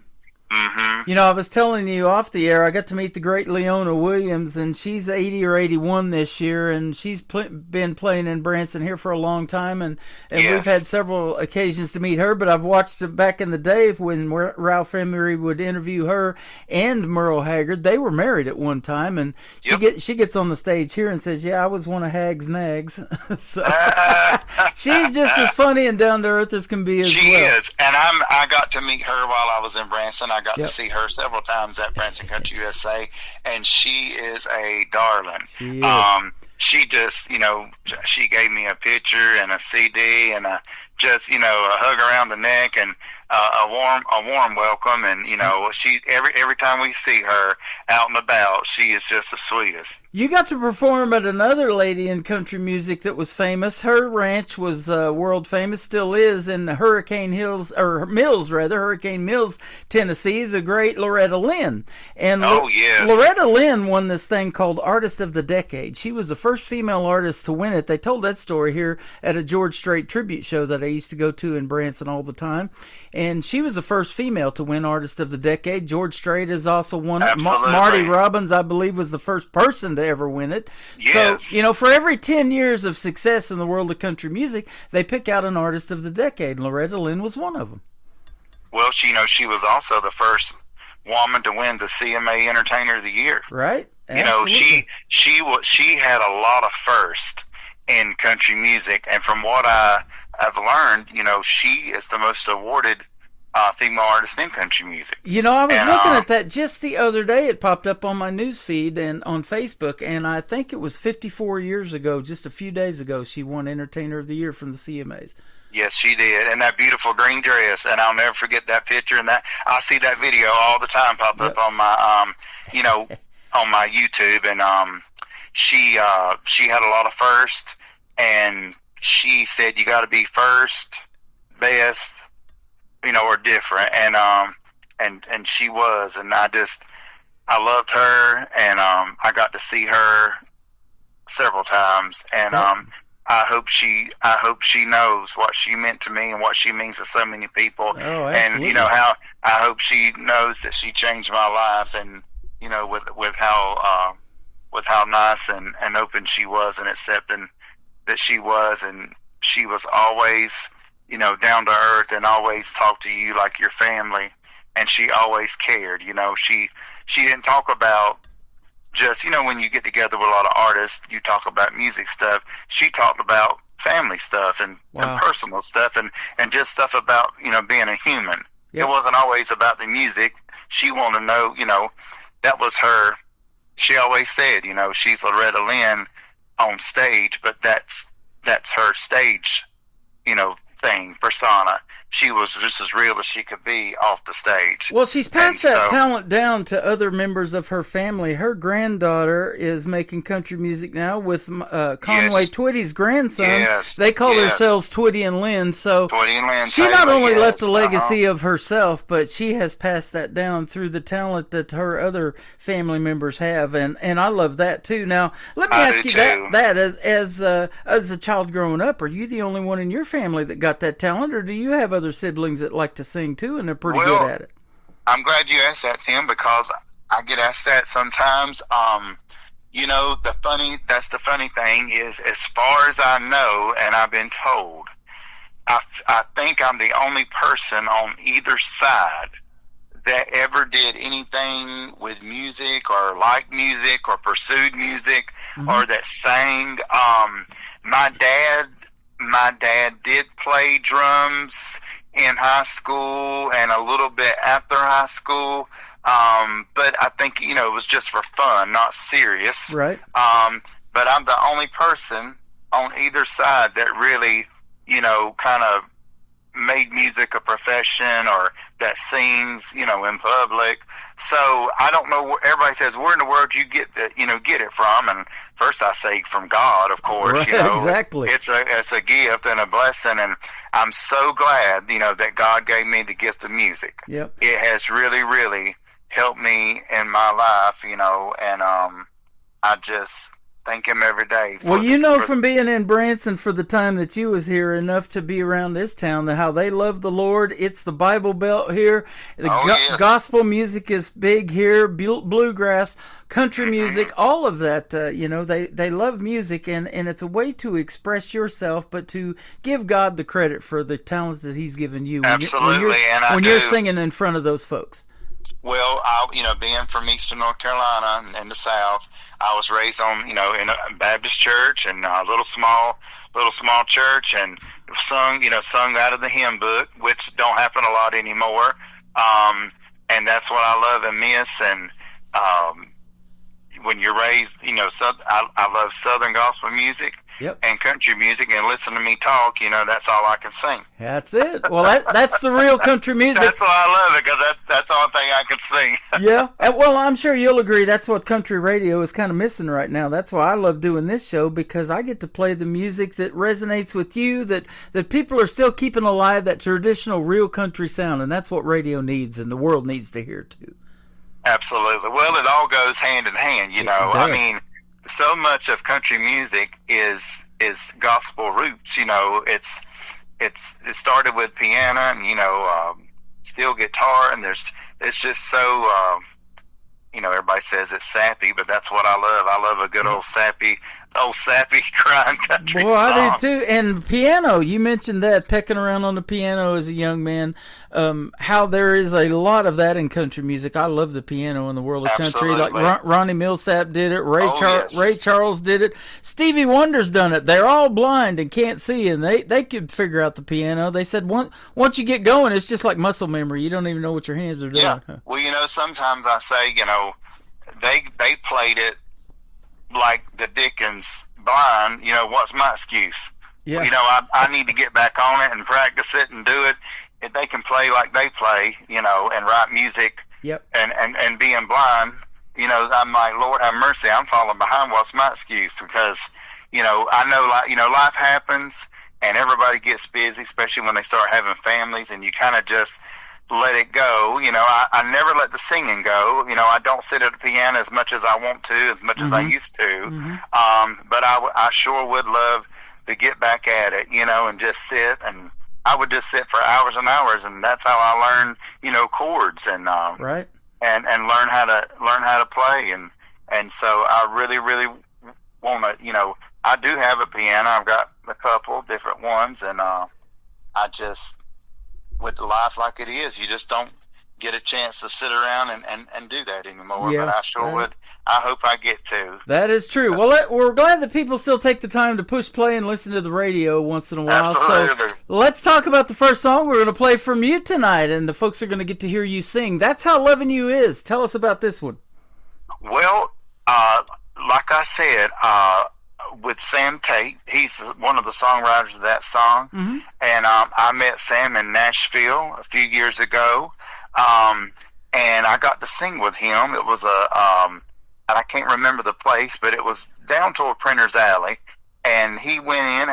Mm-hmm. You know, I was telling you off the air, I got to meet the great Leona Williams, and she's 80 or 81 this year, and she's been playing in Branson here for a long time, and Yes. we've had several occasions to meet her, but I've watched it back in the day when Ralph Emery would interview her and Merle Haggard. They were married at one time, and she gets on the stage here and says, yeah, I was one of Hag's nags. So she's just as funny and down to earth as can be as She well. is, and I got to meet her while I was in Branson. I got Yep. to see her several times at Branson Country USA, and she is a darling. She is. She just, she gave me a picture and a CD and just, a hug around the neck and a warm welcome. And, she every time we see her out and about, she is just the sweetest. You got to perform at another lady in country music that was famous. Her ranch was world famous, still is, in Hurricane Mills, Tennessee, the great Loretta Lynn. And yes. Loretta Lynn won this thing called Artist of the Decade. She was the first female artist to win it. They told that story here at a George Strait tribute show that I used to go to in Branson all the time. And she was the first female to win Artist of the Decade. George Strait has also won it. Absolutely. Marty Robbins, I believe, was the first person to ever win it. Yes. So, for every 10 years of success in the world of country music, they pick out an Artist of the Decade. And Loretta Lynn was one of them. Well, she was also the first woman to win the CMA Entertainer of the Year. Right. Absolutely. She had a lot of firsts in country music, and from what I have learned, she is the most awarded female artist in country music. I was looking at that just the other day. It popped up on my news feed and on Facebook, and I think it was 54 years ago, just a few days ago, she won Entertainer of the Year from the CMAs. Yes, she did, and that beautiful green dress, and I'll never forget that picture. And that I see that video all the time pop up on my, on my YouTube. And she had a lot of first, and she said you got to be first, best, or different, and she was, and I loved her, and I got to see her several times, and I hope she knows what she meant to me and what she means to so many people. Oh, and how I hope she knows that she changed my life, and with how nice and open she was and accepting that she was, and she was always down to earth and always talked to you like your family, and she always cared. She didn't talk about just, when you get together with a lot of artists, you talk about music stuff. She talked about family stuff and personal stuff and just stuff about, being a human. Yep. It wasn't always about the music. She wanted to know, that was her. She always said, she's Loretta Lynn on stage, but that's her stage, thing, persona. She was just as real as she could be off the stage. Well, she's passed that talent down to other members of her family. Her granddaughter is making country music now with Conway Twitty's grandson. Yes. They call themselves Twitty and Lynn. So Twitty and Lynn she not only left a legacy of herself, but she has passed that down through the talent that her other family members have, and I love that too. Now, let me ask you that as a child growing up, are you the only one in your family that got that talent, or do you have other siblings that like to sing too, and they're pretty good at it? I'm glad you asked that, Tim, because I get asked that sometimes. That's the funny thing is, as far as I know, and I've been told, I think I'm the only person on either side that ever did anything with music or liked music or pursued music or that sang. My dad did play drums in high school and a little bit after high school, but I think it was just for fun, not serious. Right. But I'm the only person on either side that really kind of made music a profession or that sings in public. So I don't know. Everybody says, where in the world you get it from? And first I say from God, of course. Right, exactly. It's a gift and a blessing, and I'm so glad that God gave me the gift of music. Yep. It has really, really helped me in my life, and I just thank Him every day. Well, you know from being in Branson for the time that you was here enough to be around this town, that how they love the Lord. It's the Bible Belt here. The yes. gospel music is big here, bluegrass, country music, all of that. They love music, and it's a way to express yourself, but to give God the credit for the talents that He's given you. Absolutely, when you're singing in front of those folks. Well, being from Eastern North Carolina and the South, I was raised on, in a Baptist church and a little small church, and sung out of the hymn book, which don't happen a lot anymore. And that's what I love and miss. And when you're raised, I love Southern gospel music. Yep. And country music, and listen to me talk, that's all I can sing. That's it. Well, that's the real country music. That's why I love it, because that's the only thing I can sing. Yeah. Well, I'm sure you'll agree that's what country radio is kind of missing right now. That's why I love doing this show, because I get to play the music that resonates with you, that people are still keeping alive, that traditional real country sound, and that's what radio needs and the world needs to hear too. Absolutely. Well, it all goes hand in hand, I mean, so much of country music is gospel roots. It started with piano and steel guitar, and it's just so everybody says it's sappy, but that's what I love. I love a good old sappy crying country song. I do too. And piano, you mentioned that, pecking around on the piano as a young man. How there is a lot of that in country music. I love the piano in the world of country. Like Ronnie Millsap did it. Ray Charles did it. Stevie Wonder's done it. They're all blind and can't see, and they could figure out the piano. They said once you get going, it's just like muscle memory. You don't even know what your hands are doing. Yeah. Well, sometimes I say, they played it like the Dickens blind. What's my excuse? Yeah. I need to get back on it and practice it and do it. If they can play like they play, and write music, yep, and being blind, I'm like, Lord have mercy, I'm falling behind. What's my excuse? Because, I know, life happens and everybody gets busy, especially when they start having families, and you kind of just let it go. I never let the singing go. I don't sit at the piano as much as I want to, as much as I used to. Mm-hmm. But I sure would love to get back at it, and just sit, and I would just sit for hours and hours, and that's how I learned, chords and right, and learn how to play, and so I really want to, I do have a piano. I've got a couple different ones, and I just, with the life like it is, you just don't get a chance to sit around and do that anymore. Yeah, but I sure would. I hope I get to. That is true. Well, we're glad that people still take the time to push play and listen to the radio once in a while. Absolutely. So let's talk about the first song we're going to play from you tonight, and the folks are going to get to hear you sing. That's How Loving You Is. Tell us about this one. Well, like I said, with Sam Tate, he's one of the songwriters of that song, mm-hmm. and I met Sam in Nashville a few years ago, and I got to sing with him. It was and I can't remember the place, but it was down toward Printer's Alley, and he went in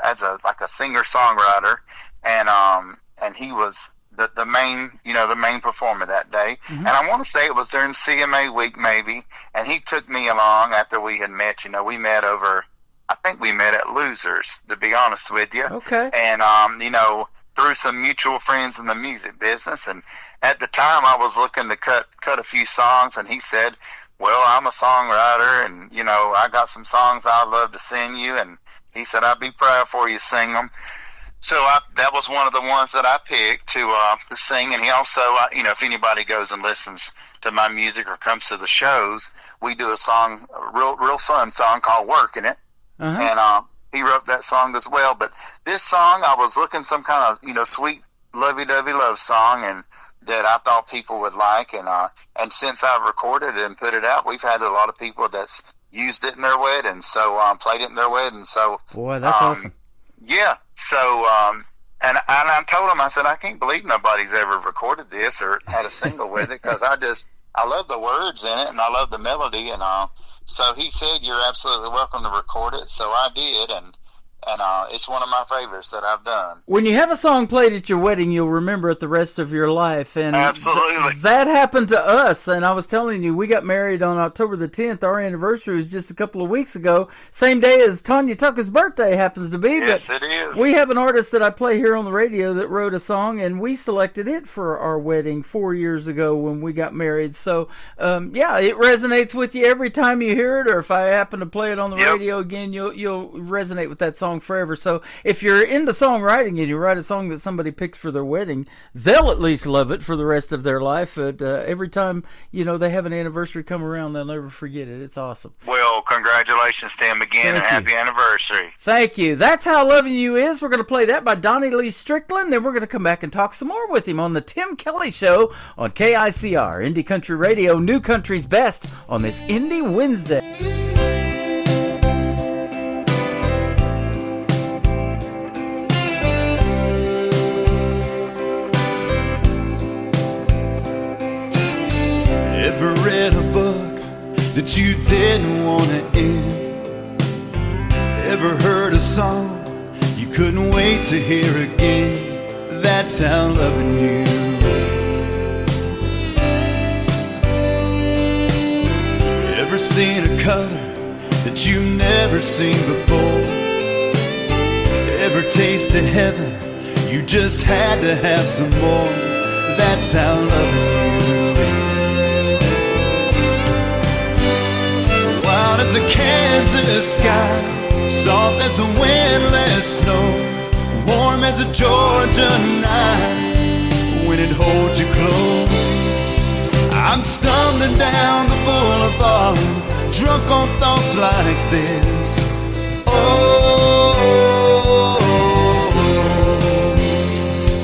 as a singer-songwriter, and he was the main performer that day. Mm-hmm. And I want to say it was during CMA week maybe, and he took me along after we had met. We met I think we met at Losers, to be honest with you. Okay. And through some mutual friends in the music business, and at the time I was looking to cut a few songs, and he said, well, I'm a songwriter, and I got some songs I'd love to sing you, and he said I'd be proud for you to sing them. So that was one of the ones that I picked to sing. And he also, if anybody goes and listens to my music or comes to the shows, we do a song, a real fun song called "Working It," uh-huh. and he wrote that song as well. But this song, I was looking some kind of sweet lovey-dovey love song, and that I thought people would like, and since I've recorded it and put it out, we've had a lot of people that's used it in their wedding, so played it in their wedding. So boy, that's awesome. Yeah. So and I told him, I said, I can't believe nobody's ever recorded this or had a single with it, because I love the words in it and I love the melody, and so he said, you're absolutely welcome to record it. So I did, and and it's one of my favorites that I've done. When you have a song played at your wedding, you'll remember it the rest of your life. And absolutely. That happened to us. And I was telling you, we got married on October the 10th. Our anniversary was just a couple of weeks ago. Same day as Tanya Tucker's birthday happens to be. Yes, but it is. We have an artist that I play here on the radio that wrote a song, and we selected it for our wedding 4 years ago when we got married. So, yeah, it resonates with you every time you hear it, or if I happen to play it on the radio again, you'll resonate with that song forever. So if you're into songwriting and you write a song that somebody picked for their wedding, they'll at least love it for the rest of their life. But every time they have an anniversary come around, they'll never forget it. It's awesome. Well, congratulations, Tim, again, and happy anniversary. Thank you. That's How Loving You Is. We're going to play that by Donnie Lee Strickland. Then we're going to come back and talk some more with him on the Tim Kelly Show on KICR, Indie Country Radio, New Country's Best on this Indie Wednesday. Ever read a book that you didn't want to end? Ever heard a song you couldn't wait to hear again? That's how loving you is. Ever seen a color that you've never seen before? Ever tasted heaven? You just had to have some more. That's how loving you is. Wild as a Kansas sky, soft as a windless snow, warm as a Georgia night when it holds you close. I'm stumbling down the boulevard, drunk on thoughts like this. Oh,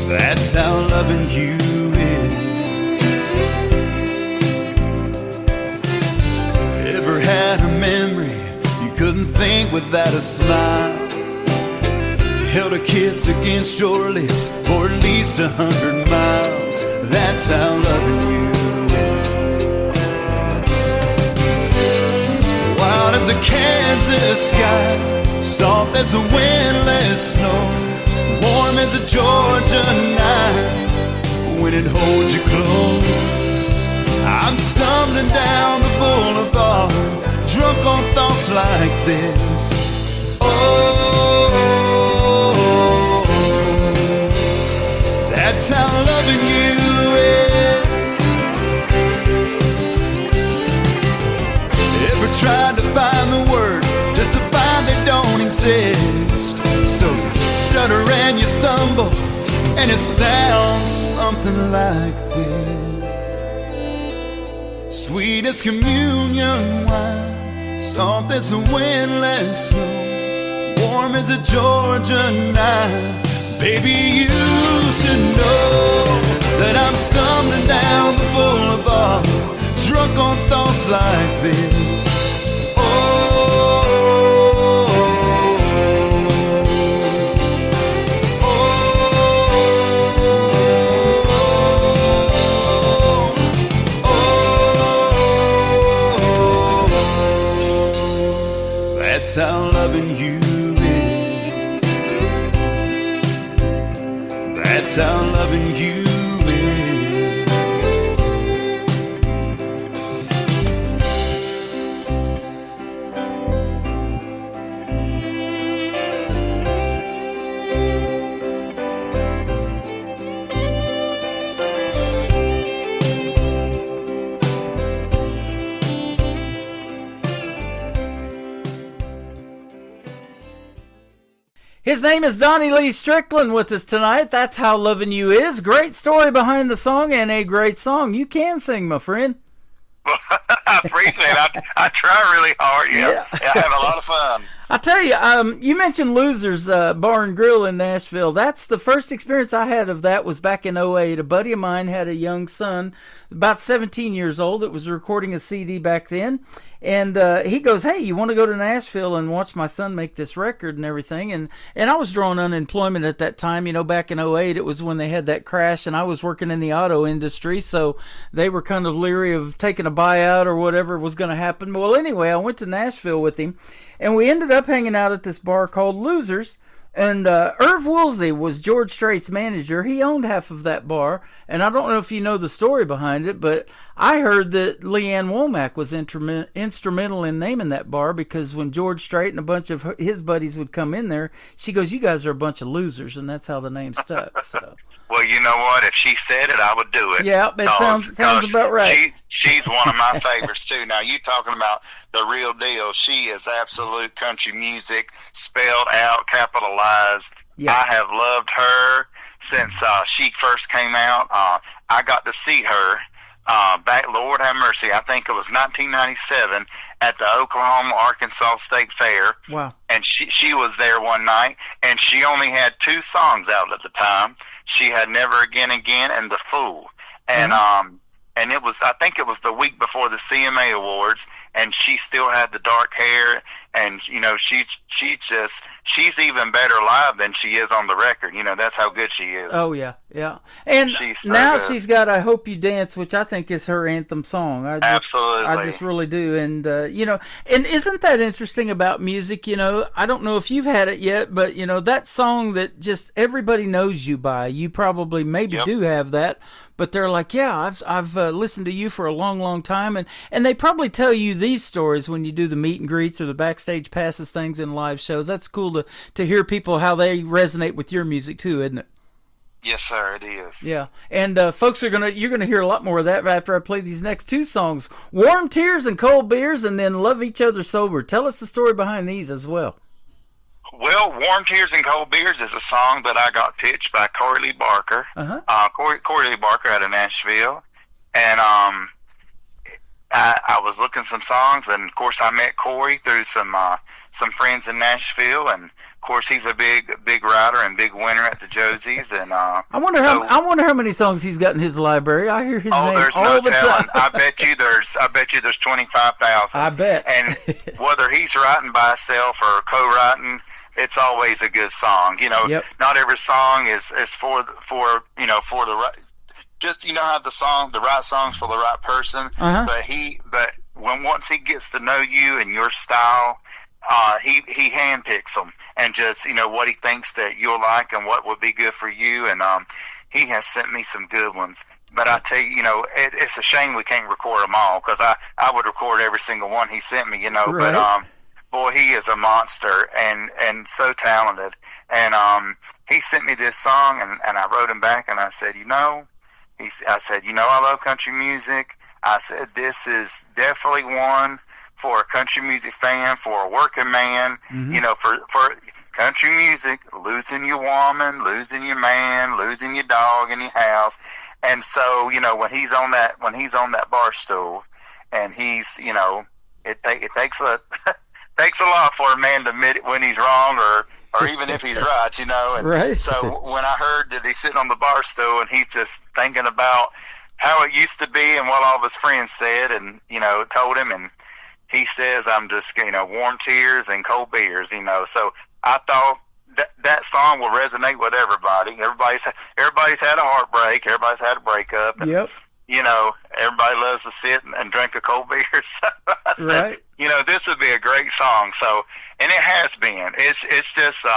that's how loving you is. Ever had a memory you couldn't think without a smile? Held a kiss against your lips for at least 100 miles. That's how loving you is. Wild as a Kansas sky, soft as a windless snow, warm as a Georgia night when it holds you close. I'm stumbling down the boulevard, drunk on thoughts like this. Oh, that's how loving you is. Ever tried to find the words just to find they don't exist? So you stutter and you stumble, and it sounds something like this. Sweet as communion wine, soft as a windless snow, warm as a Georgia night. Baby, you should know that I'm stumbling down the boulevard, drunk on thoughts like this. Oh, that's how loving you is. That's how loving you is. His name is Donnie Lee Strickland with us tonight. That's How Loving You Is. Great story behind the song and a great song. You can sing, my friend. I appreciate it. I try really hard. Yeah. I have a lot of fun. I tell you, you mentioned Losers Bar and Grill in Nashville. That's the first experience I had of that was back in 2008. A buddy of mine had a young son, about 17 years old, that was recording a CD back then. And he goes, hey, you want to go to Nashville and watch my son make this record and everything? And I was drawing unemployment at that time. You know, back in 2008, it was when they had that crash, and I was working in the auto industry, so they were kind of leery of taking a buyout or whatever was going to happen. Well, anyway, I went to Nashville with him, and we ended up hanging out at this bar called Losers. And Irv Woolsey was George Strait's manager. He owned half of that bar, and I don't know if you know the story behind it, but I heard that Leanne Womack was instrumental in naming that bar, because when George Strait and a bunch of his buddies would come in there, she goes, "You guys are a bunch of losers," and that's how the name stuck. So. Well, you know what? If she said it, I would do it. Yeah, it sounds about right. She's one of my favorites, too. Now, you talking about the real deal. She is absolute country music, spelled out, capitalized. Yeah. I have loved her since she first came out. I got to see her back, Lord have mercy, I think it was 1997 at the Oklahoma-Arkansas State Fair. Wow. And she was there one night, and she only had 2 songs out at the time. She had Never Again Again and The Fool. And and it was, I think it was the week before the CMA Awards, and she still had the dark hair, and you know, she's even better live than she is on the record. You know, that's how good she is. Oh yeah, yeah. And now she's got "I Hope You Dance," which I think is her anthem song. Absolutely, I just really do. And you know, and isn't that interesting about music? You know, I don't know if you've had it yet, but you know, that song that just everybody knows you by. You probably maybe do have that. But they're like, yeah, I've listened to you for a long, long time, and they probably tell you these stories when you do the meet and greets or the backstage passes things in live shows. That's cool to hear people how they resonate with your music too, isn't it? Yes, sir, it is. Yeah, and folks you're gonna hear a lot more of that after I play these next 2 songs, "Warm Tears and Cold Beers," and then "Love Each Other Sober." Tell us the story behind these as well. Well, "Warm Tears and Cold Beers" is a song that I got pitched by Corey Lee Barker. Corey Lee Barker out of Nashville. And I was looking some songs, and of course I met Corey through some friends in Nashville, and of course he's a big writer and big winner at the Josies. And I wonder how many songs he's got in his library. I hear his name there's all no the telling. time. I bet you there's 25,000. I bet. And whether he's writing by himself or co-writing, it's always a good song. You know, not every song is for you know, for the right. Just, you know, have the right songs for the right person. But once he gets to know you and your style, he handpicks them, and just, you know, what he thinks that you'll like and what would be good for you. And he has sent me some good ones. But I tell you, you know, it's a shame we can't record them all, because I would record every single one he sent me. You know, right. But boy, he is a monster and so talented. And he sent me this song, and I wrote him back, and I said, you know, I love country music. I said, this is definitely one for a country music fan, for a working man. You know, for country music, losing your woman, losing your man, losing your dog and your house. And so, you know, when he's on that bar stool, and he's, you know, it takes a takes a lot for a man to admit it when he's wrong, or even if he's right, you know. And right. So when I heard that he's sitting on the bar stool and he's just thinking about how it used to be and what all of his friends said, and, you know, told him, and he says, I'm just, you know, warm tears and cold beers, you know. So I thought that song will resonate with everybody. Everybody's had a heartbreak. Everybody's had a breakup. And, you know, everybody loves to sit and drink a cold beer. So I said, right. You know, this would be a great song. So, and it has been. It's just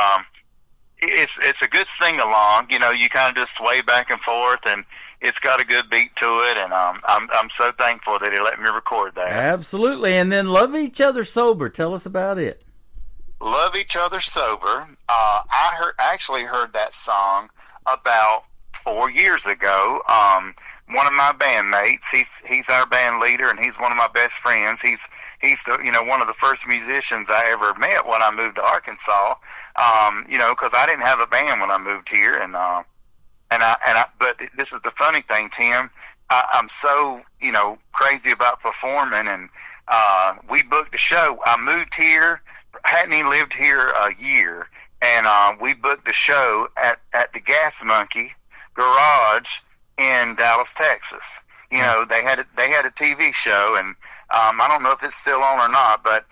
it's a good sing along. You know, you kind of just sway back and forth, and it's got a good beat to it. And I'm so thankful that he let me record that. Absolutely. And then "Love Each Other Sober." Tell us about it. "Love Each Other Sober." I actually heard that song about 4 years ago. One of my bandmates, he's our band leader, and he's one of my best friends. He's the, you know, one of the first musicians I ever met when I moved to Arkansas. You know, because I didn't have a band when I moved here, but this is the funny thing, Tim. I'm so, you know, crazy about performing, and we booked a show. I moved here, hadn't even lived here a year, and we booked a show at the Gas Monkey Garage in Dallas, Texas. You know, they had a TV show, and I don't know if it's still on or not, but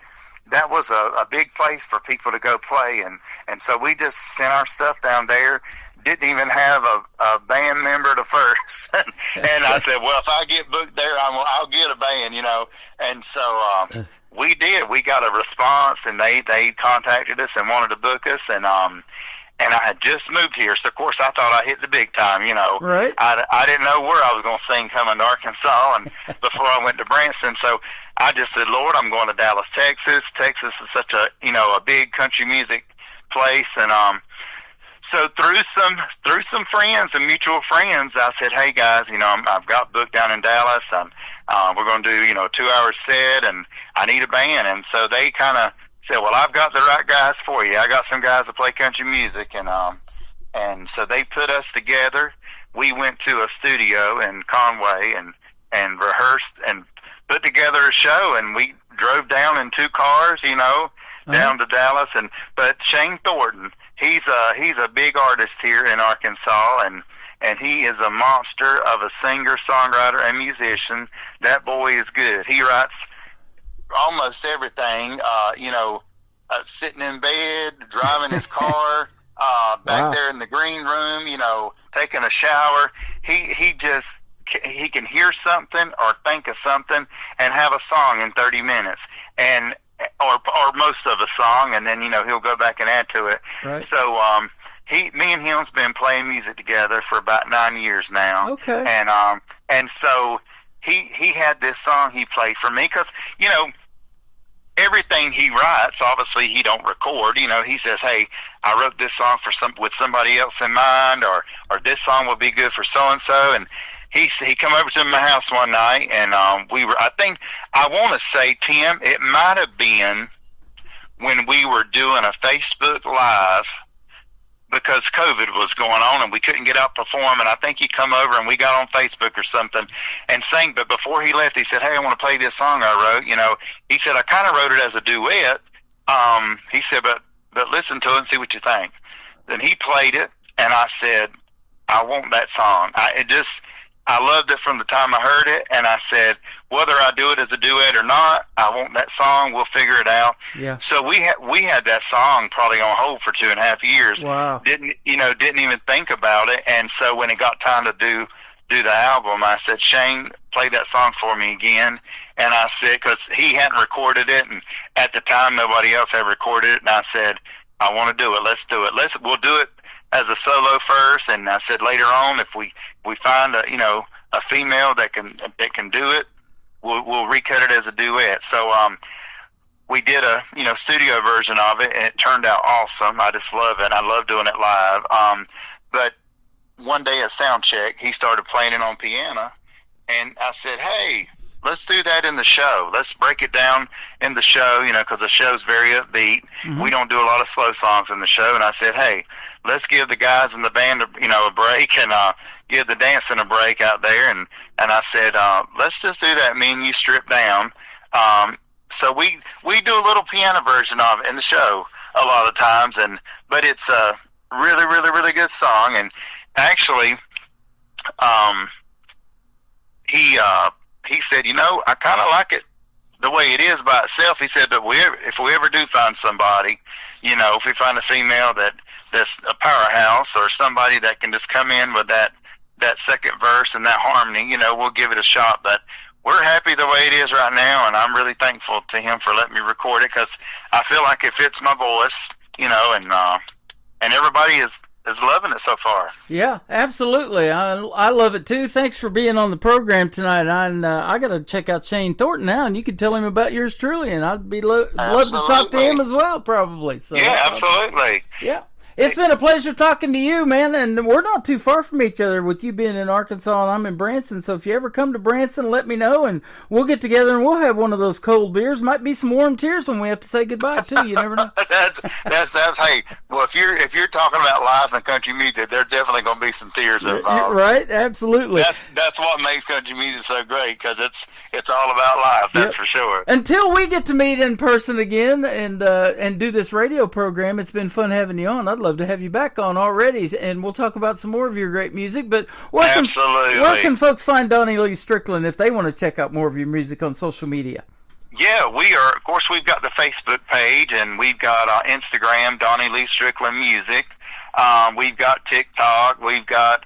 that was a big place for people to go play, and so we just sent our stuff down there. Didn't even have a band member to first, and I said, well, if I get booked there, I'll get a band, you know. And so we we did. We got a response, and they contacted us and wanted to book us, and I had just moved here, so of course I thought I hit the big time, you know. Right. I didn't know where I was going to sing coming to Arkansas, and before I went to Branson, so I just said, Lord, I'm going to Dallas, Texas. Texas is such a big country music place, and so through some friends and mutual friends, I said, hey guys, I've got booked down in Dallas, and we're going to do a 2-hour set, and I need a band, and so they kind of said, well, I've got the right guys for you. I got some guys that play country music, and so they put us together. We went to a studio in Conway and rehearsed and put together a show, and we drove down in 2 cars, down to Dallas. But Shane Thornton, he's a big artist here in Arkansas, and he is a monster of a singer, songwriter, and musician. That boy is good. He writes almost everything, sitting in bed, driving his car, back there in the green room, taking a shower. He can hear something or think of something and have a song in 30 minutes, and or most of a song, and then he'll go back and add to it. Right. So me and him's been playing music together for about 9 years now. Okay. And so he had this song he played for me, because everything he writes, obviously he don't record. He says, hey, I wrote this song with somebody else in mind, or this song will be good for so and so. And he come over to my house one night, and I want to say, Tim, it might have been when we were doing a Facebook Live, because COVID was going on and we couldn't get out perform, and I think he come over and we got on Facebook or something and sang. But before he left, he said, hey, I want to play this song I wrote. He said, I kind of wrote it as a duet. He said, but listen to it and see what you think. Then he played it, and I said, I want that song. I loved it from the time I heard it, and I said, whether I do it as a duet or not, I want that song. We'll figure it out. Yeah. So we had that song probably on hold for 2.5 years. Wow. Didn't even think about it. And so when it got time to do the album, I said, Shane, play that song for me again. And I said, because he hadn't recorded it, and at the time nobody else had recorded it. And I said, I want to do it. Let's do it. We'll do it as a solo first, and I said later on, if we find a female that can do it, we'll recut it as a duet. So we did a studio version of it, and it turned out awesome. I just love it. I love doing it live. But one day at sound check, he started playing it on piano, and I said, hey, let's do that in the show. Let's break it down in the show, because the show's very upbeat. Mm-hmm. We don't do a lot of slow songs in the show. And I said, hey, let's give the guys in the band a break, and give the dancing a break out there. And I said, let's just do that. Me and you strip down. So we do a little piano version of it in the show a lot of times, but it's a really, really, really good song. And actually, he said, I kind of like it the way it is by itself. He said, but if we ever do find somebody, if we find a female that's a powerhouse, or somebody that can just come in with that second verse and that harmony, we'll give it a shot. But we're happy the way it is right now, and I'm really thankful to him for letting me record it, because I feel like it fits my voice, and everybody is loving it so far. Yeah, absolutely. I love it too. Thanks for being on the program tonight. I got to check out Shane Thornton now, and you can tell him about yours truly, and I'd be love to talk to him as well, probably. So, yeah, absolutely. Yeah. It's been a pleasure talking to you, man, and we're not too far from each other with you being in Arkansas and I'm in Branson, so if you ever come to Branson, let me know, and we'll get together and we'll have one of those cold beers. Might be some warm tears when we have to say goodbye, too. You never know. that's hey, well, if you're talking about life and country music, there's definitely going to be some tears involved. Right, absolutely. That's what makes country music so great, because it's all about life, that's for sure. Until we get to meet in person again and do this radio program, it's been fun having you on. I'd love to have you back on already, and we'll talk about some more of your great music. But where can folks find Donnie Lee Strickland if they want to check out more of your music on social media? Yeah, we are. Of course, we've got the Facebook page, and we've got Instagram, Donnie Lee Strickland Music. We've got TikTok. We've got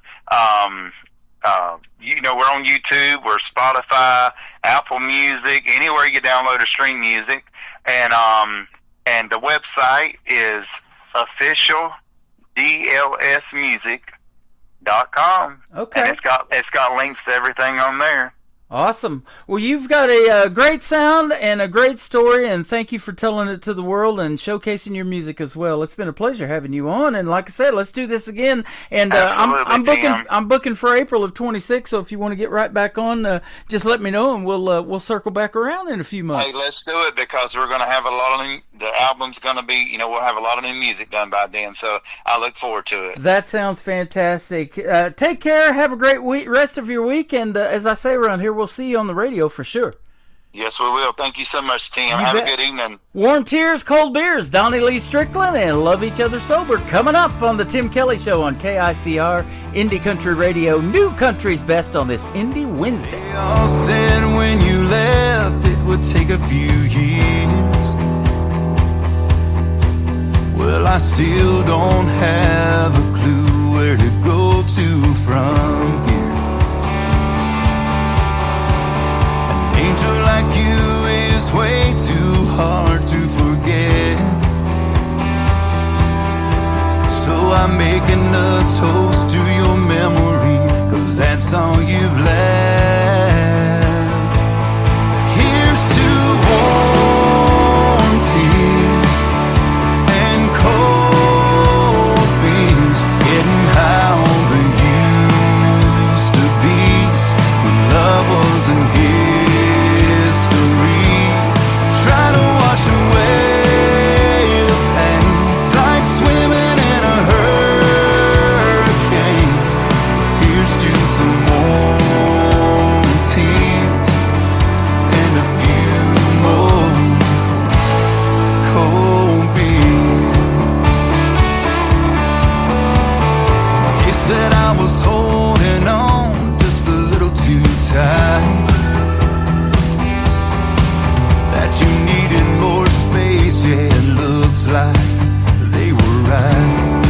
we're on YouTube, we're Spotify, Apple Music, anywhere you download or stream music, and the website is officialdlsmusic.com. Okay. And it's got links to everything on there. Awesome. Well, you've got a great sound and a great story, and thank you for telling it to the world and showcasing your music as well. It's been a pleasure having you on, and like I said, let's do this again. And I'm booking for April of 26. So if you want to get right back on, just let me know, and we'll circle back around in a few months. Hey, let's do it, because we're going to have a lot of the album's going to be, we'll have a lot of new music done by then. So I look forward to it. That sounds fantastic. Take care. Have a great rest of your week, and as I say around here, we'll see you on the radio for sure. Yes, we will. Thank you so much, Tim. Have a good evening. Warm Tears, Cold Beers, Donnie Lee Strickland, and Love Each Other Sober coming up on the Tim Kelly Show on KICR, Indie Country Radio, New Country's Best on this Indie Wednesday. They all said when you left it would take a few years. Well, I still don't have a clue where to go to from here. Angel like you is way too hard to forget. So I'm making a toast to your memory, 'cause that's all you've left. Here's to warm tears and cold beers, getting high on the used to be's when love wasn't here. Try to wash away the pain. It's like swimming in a hurricane. Here's to some more tears and a few more cold beers. You said I was holding on just a little too tight, that you needed more space. Yeah, it looks like they were right.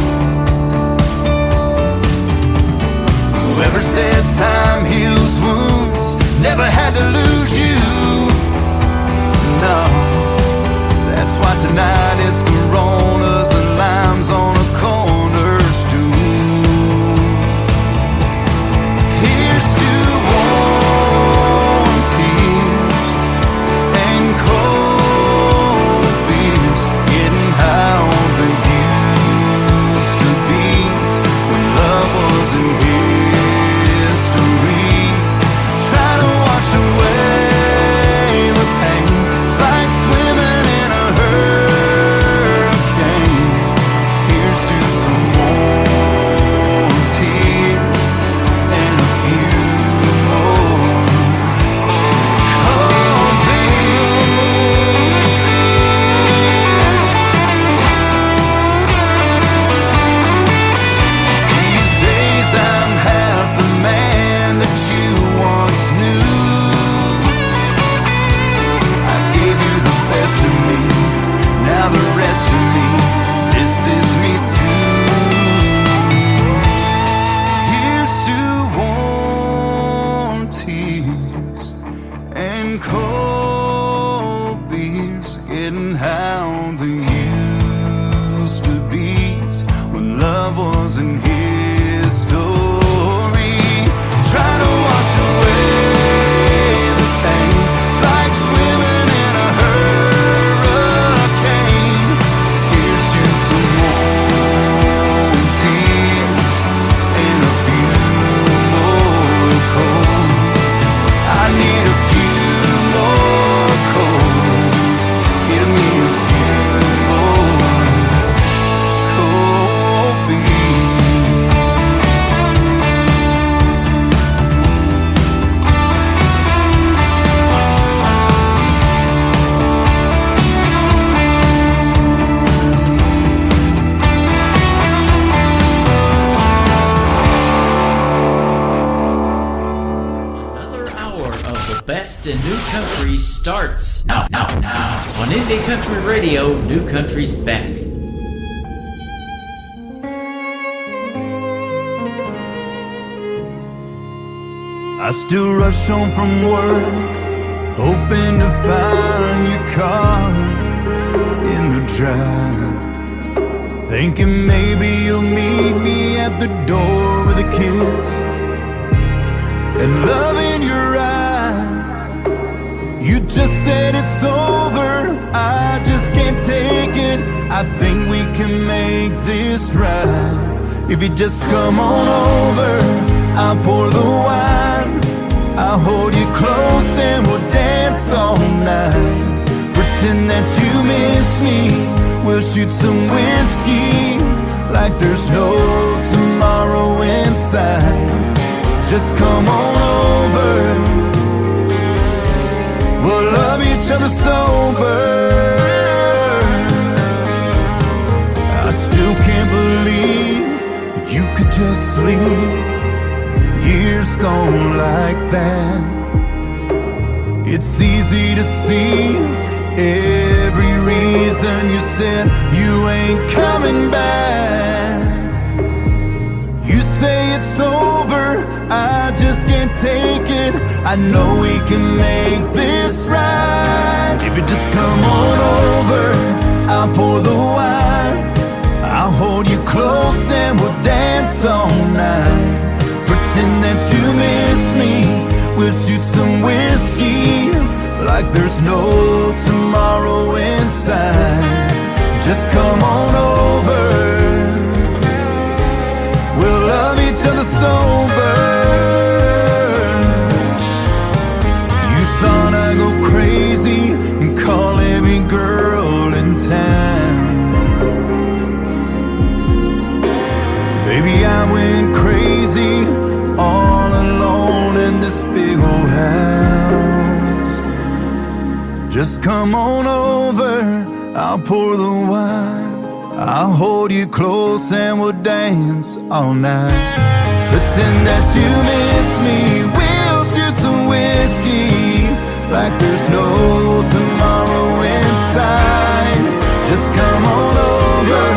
Whoever said time heals wounds never had to lose you. No, that's why tonight it's Coronas and limes on a corner stool. Here's to warm tears and cold beers, getting high on the used to be's when love wasn't history. Try to wash away the pain. It's like swimming in a hurricane. Here's to some warm tears and a few more cold beers. These days I'm half the man that you once knew. I gave you the best of me, now the rest of me misses me too. Here's to warm tears and cold beers, getting high on the used to be's when love wasn't history. Try to wash away the pain. It's like swimming in a hurricane. Here's to some warm tears and a few more cold. I need a few more cold. Give me a few more cold beers. Another hour of the best in new country starts now on Indie Country Radio, New Country's Best. I still rush home from work, hoping to find your car in the drive, thinking maybe you'll meet me at the door with a kiss and love in your eyes. You just said it's over, I just can't take it. I think we can make this right. If you just come on over, I'll pour the wine, I'll hold you close and we'll dance all night. Pretend that you miss me, we'll shoot some whiskey like there's no tomorrow inside. Just come on over, we'll love each other sober. I still can't believe you could just leave. Years gone like that. It's easy to see every reason you said you ain't coming back. You say it's over, I just can't take it. I know we can make this right. If you just come on over, I'll pour the wine, I'll hold you close and we'll dance all night. Pretend that you miss me, we'll shoot some whiskey like there's no tomorrow inside. Just come on over, we'll love each other sober. You thought I'd go crazy and call every girl in town. Baby, I went crazy all alone in this big old house. Just come on over, I'll pour the wine, I'll hold you close and we'll dance all night. Pretend that you miss me, we'll shoot some whiskey like there's no tomorrow inside. Just come on over,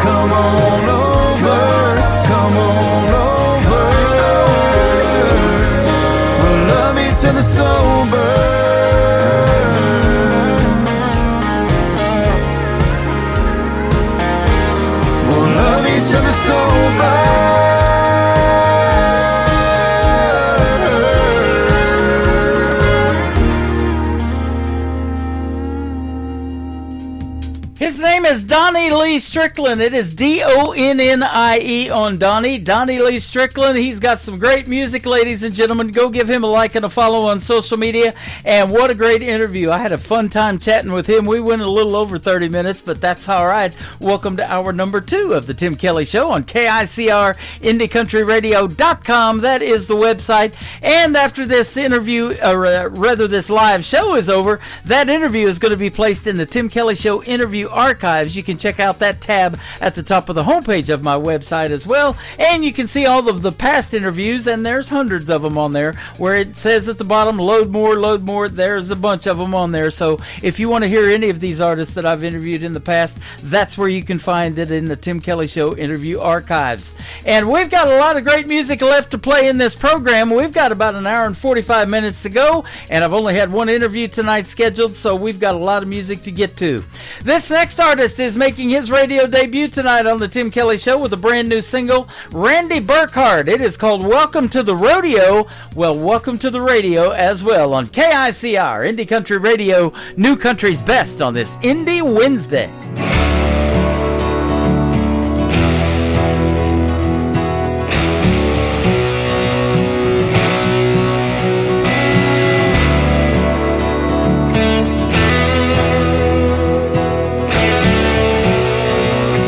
come on over, come on over. We'll love each other sober. We'll love each other sober. His name is Donnie Lee Strickland. It is D-O-N-N-I-E on Donnie. Donnie Lee Strickland. He's got some great music, ladies and gentlemen. Go give him a like and a follow on social media. And what a great interview. I had a fun time chatting with him. We went a little over 30 minutes, but that's all right. Welcome to hour number 2 of the Tim Kelly Show on KICR IndieCountryRadio.com. That is the website. And after this interview, or rather this live show is over, that interview is going to be placed in the Tim Kelly Show interview archives. You can check out that tab at the top of the homepage of my website as well, and you can see all of the past interviews, and there's hundreds of them on there, where it says at the bottom, load more. There's a bunch of them on there. So if you want to hear any of these artists that I've interviewed in the past, that's where you can find it, in the Tim Kelly Show interview archives. And we've got a lot of great music left to play in this program. We've got about an hour and 45 minutes to go, and I've only had one interview tonight scheduled, so we've got a lot of music to get to. This next artist is making his radio debut tonight on the Tim Kelly Show with a brand new single, Randy Burkhardt. It is called Welcome to the Rodeo. Well, welcome to the radio as well on KICR, Indie Country Radio, New Country's Best on this Indie Wednesday.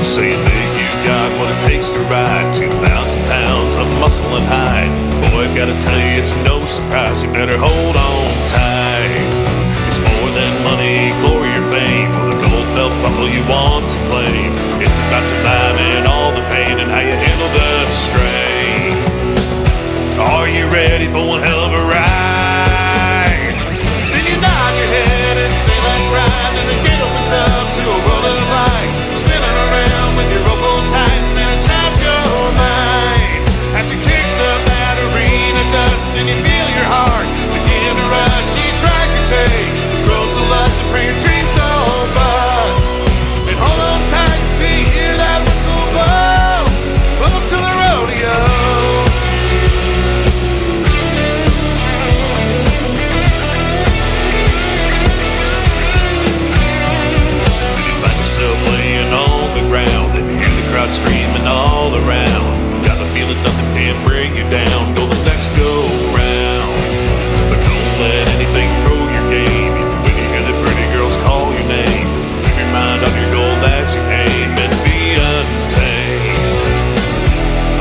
Say you think you got what it takes to ride 2,000 pounds of muscle and hide. Boy, I gotta tell you, it's no surprise. You better hold on tight. It's more than money, glory, or fame, or the gold belt buckle you want to claim. It's about surviving all the pain and how you handle the strain. Are you ready for one hell of a ride? Then you nod your head and say that's right, and the gate opens up to a world of lights, spinning around with your rope on tight, and it traps your mind as she kicks up that arena dust, and you feel bring you down. Go the next go round. But don't let anything throw your game. When you hear the pretty girls call your name, keep your mind on your goal, that's your aim, and be untamed.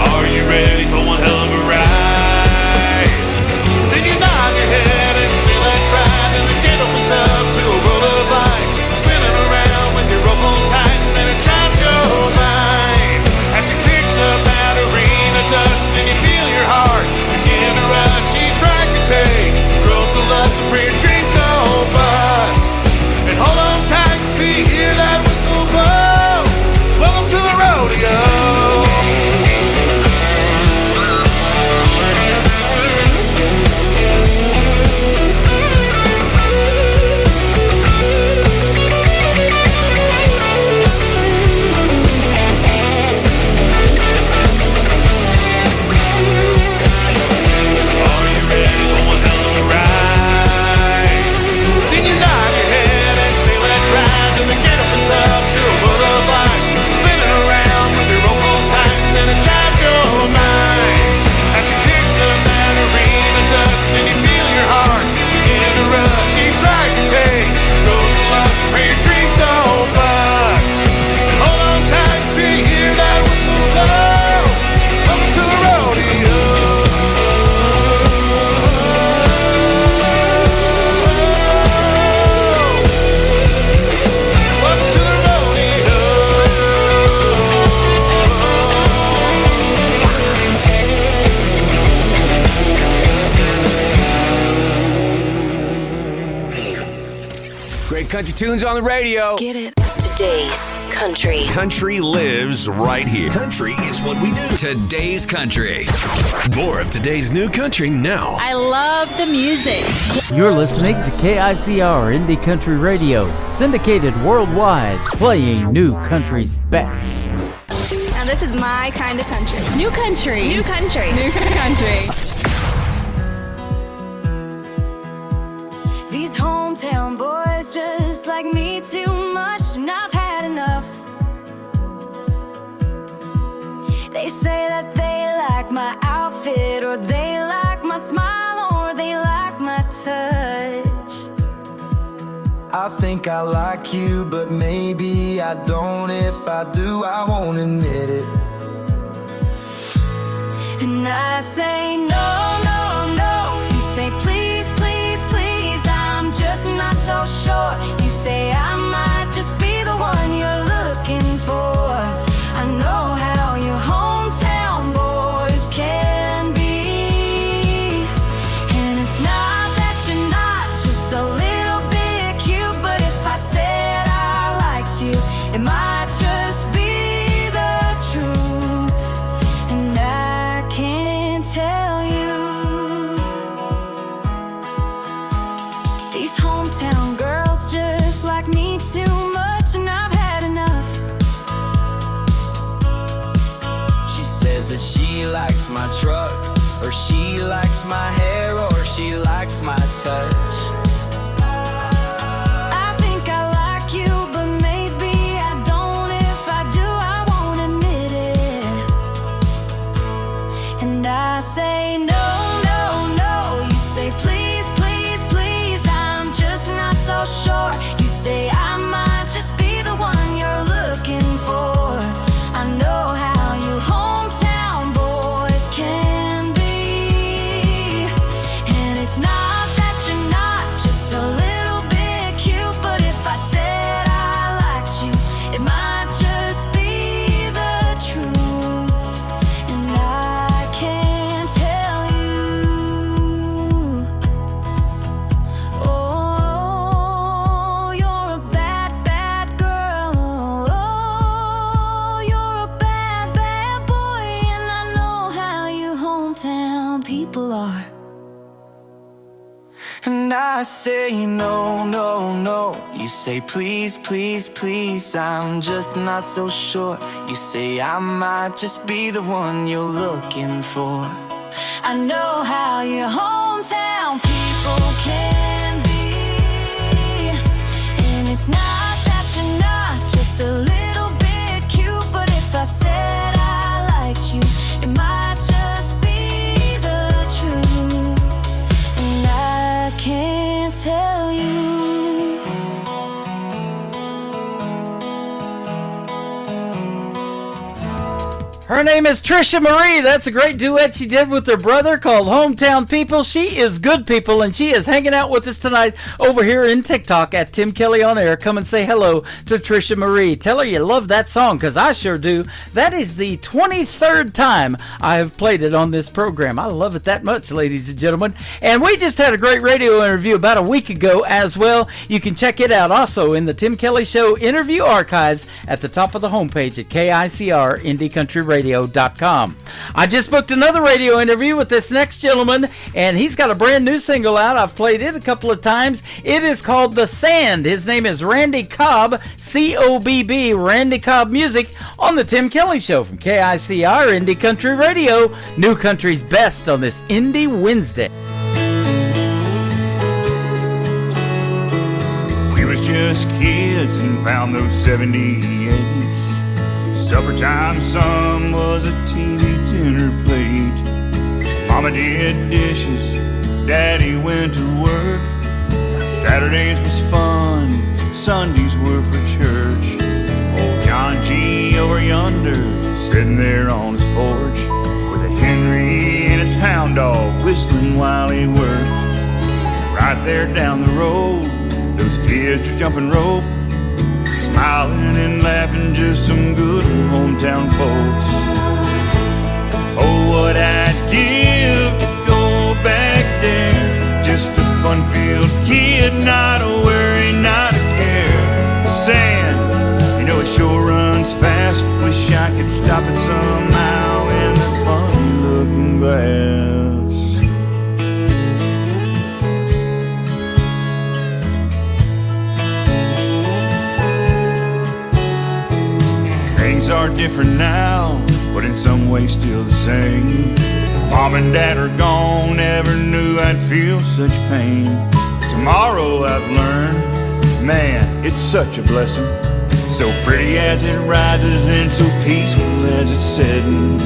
Are you ready for one hell of a ride? Then you nod your head and say let's ride, and the gate opens up to a roll of lights, spinning around with your rope on tight, and it drives your mind as it kicks up that arena dust, and you feel your heart begin to rush. Each ride you take grows the lust for your dreams go bust, and hold on tight till you hear that whistle blow. Welcome to the rodeo. Country tunes on the radio. Get it? Today's country. Country lives right here. Country is what we do. Today's country. More of today's new country now. I love the music. You're listening to KICR Indie Country Radio, syndicated worldwide, playing new country's best. Now this is my kind of country. New country. New country. New country. These hometown boys just like me too much, and I've had enough. They say that they like my outfit, or they like my smile, or they like my touch. I think I like you, but maybe I don't. If I do, I won't admit it. And I say no, no, no. You say please, please, please. I'm just not so sure. You say I might just be the one you're looking for. I know how your hometown boys can be. And it's not that you're not just a little bit cute, but if I said I liked you, it might just be the truth. And I can't tell you. These hometown girls just like me too much, and I've had enough. She says that she likes my truck, or she likes my hair, or she likes my touch. I think I like you, but maybe I don't. If I do, I won't admit it. And I say no, no, no. You say please, please, please. I'm just not so sure. You say I might just be the one you're looking for. I know how you hometown boys can be. And it's not that you're not just a little bit cute, but if I said I liked you, it might just be the truth. And I can't tell you. Oh, you're a bad, bad girl. Oh, you're a bad, bad boy. And I know how you hometown people are. And I say no, no, no. You say please, please, please. I'm just not so sure. You say I might just be the one you're looking for. I know how your hometown people can be. And it's not that you're not just a little bit cute, but if I said I liked you, it might just be Her name is Trisha Marie. That's a great duet she did with her brother called Hometown People. She is good people, and she is hanging out with us tonight over here in TikTok at Tim Kelly On Air. Come and say hello to Trisha Marie. Tell her you love that song, because I sure do. That is the 23rd time I have played it on this program. I love it that much, ladies and gentlemen. And we just had a great radio interview about a week ago as well. You can check it out also in the Tim Kelly Show interview archives at the top of the homepage at KICRIndieCountryRadio.com. I just booked another radio interview with this next gentleman, and he's got a brand new single out. I've played it a couple of times. It is called The Sand. His name is Randy Cobb, C-O-B-B, Randy Cobb Music, on the Tim Kelly Show from KICR Indie Country Radio, New Country's best on this Indie Wednesday. We was just kids and found those 78s. Supper time, some was a TV dinner plate. Mama did dishes, Daddy went to work. Saturdays was fun, Sundays were for church. Old John G. over yonder, sitting there on his porch, with a Henry and his hound dog whistling while he worked. Right there down the road, those kids are jumping rope, smiling and laughing, just some good hometown folks. Oh, what I'd give to go back there, just a fun-filled kid, not a worry, not a care. The sand, you know it sure runs fast, wish I could stop it somehow in that funny-looking glass. Things are different now, but in some ways still the same. Mom and Dad are gone, never knew I'd feel such pain. Tomorrow I've learned, man, it's such a blessing. So pretty as it rises and so peaceful as it's setting.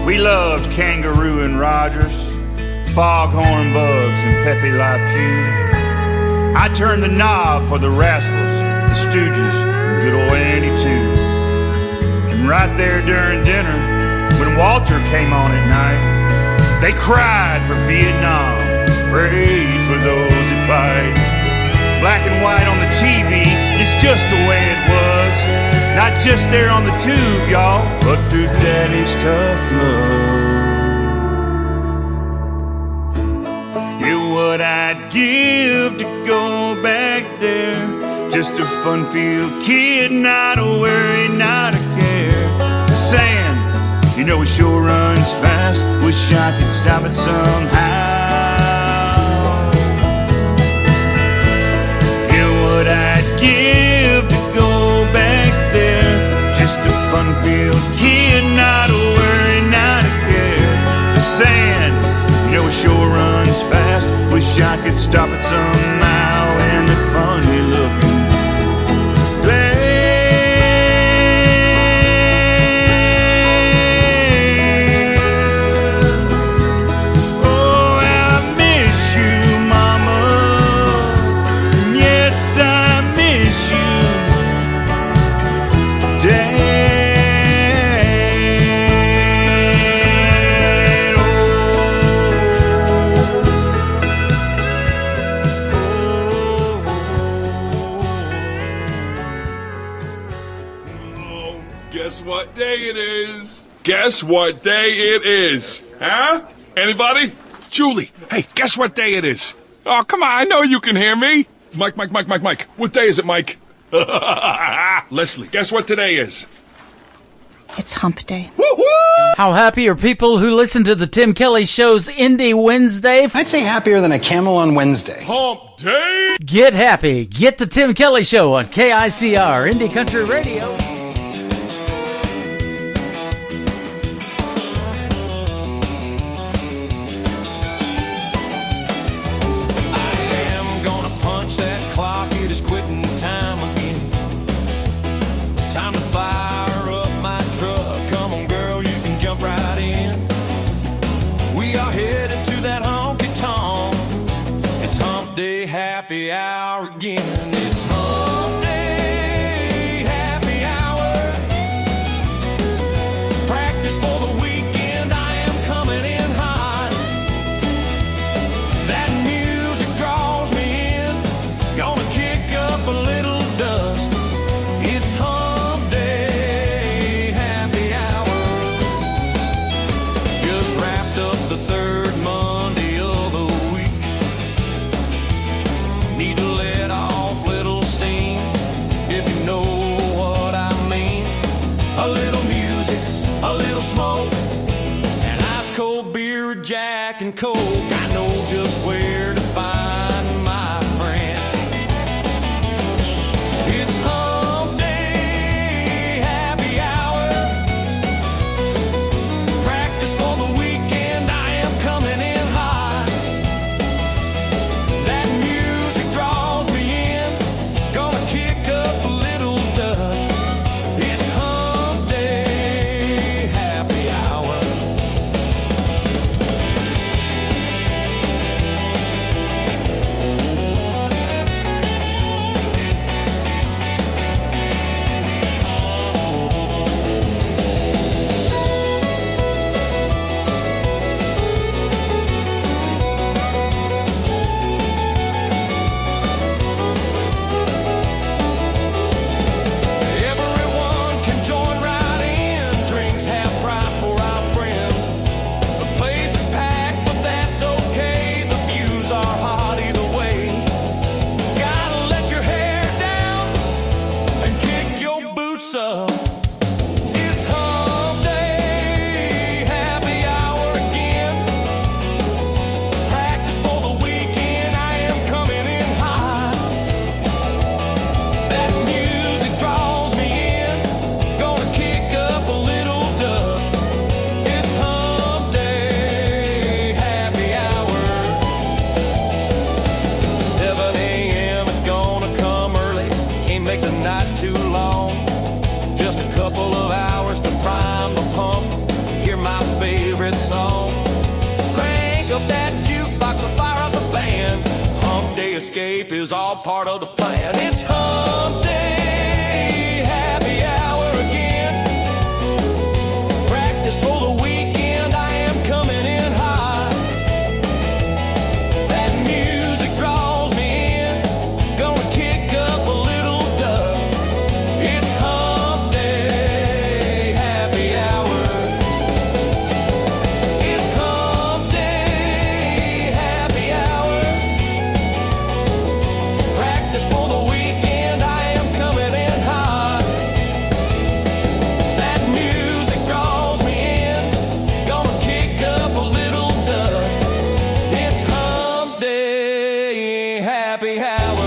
We loved Kangaroo and Rogers, Foghorn Bugs and Pepe Le Pew. I turned the knob for the Rascals, the Stooges, and good old Andy too. And right there during dinner, when Walter came on at night, they cried for Vietnam, prayed for those who fight. Black and white on the TV, it's just the way it was. Not just there on the tube, y'all, but through Daddy's tough love. Yeah, what I'd give to go back there, just a fun-filled kid, not a worry, not a care. The sand, you know it sure runs fast, wish I could stop it somehow. Yeah, what I'd give to go back there, just a fun-filled kid, not a worry, not a care. The sand, you know it sure runs fast, wish I could stop it somehow in that funny-looking glass. Oh, I miss you, Mama. Yes, I miss you, Dad. Guess what day it is? Guess what day it is? Huh? Anybody? Julie, hey, guess what day it is? Oh, come on, I know you can hear me. Mike. What day is it, Mike? Leslie, guess what today is? It's hump day. How happy are people who listen to the Tim Kelly Show's Indie Wednesday? I'd say happier than a camel on Wednesday. Hump day? Get happy. Get the Tim Kelly Show on KICR Indie Country Radio. I am gonna punch that clock, it is quitting time again. Jack and Coke, I know just where to find my friend. It's hump day, happy hour. Practice for the weekend, I am coming in hot. That music draws me in, gonna kick up a little dust. It's hump day, happy hour. Everyone can join right in. Drinks half price for our friends. The place is packed, but that's okay. The views are hot either way. Gotta let your hair down and kick your boots up. It's hump day, happy hour again. Practice for the weekend, I am coming in hot. That music draws me in, gonna kick up a little dust. It's hump day, happy hour. 7 a.m. is gonna come early, can't make the night too long. Just a couple of hours to prime the pump, hear my favorite song. Crank up that jukebox and fire up the band. Hump day escape is all part of the plan. It's hump day, happy hour again. Practice for the weekend, I am coming in hot. That music draws me in, gonna kick up a little dust. It's hump day, happy hour. It's hump day, happy hour. Practice for the weekend, I am coming in hot. That music draws me in, gonna kick up a little dust. It's hump day, happy hour.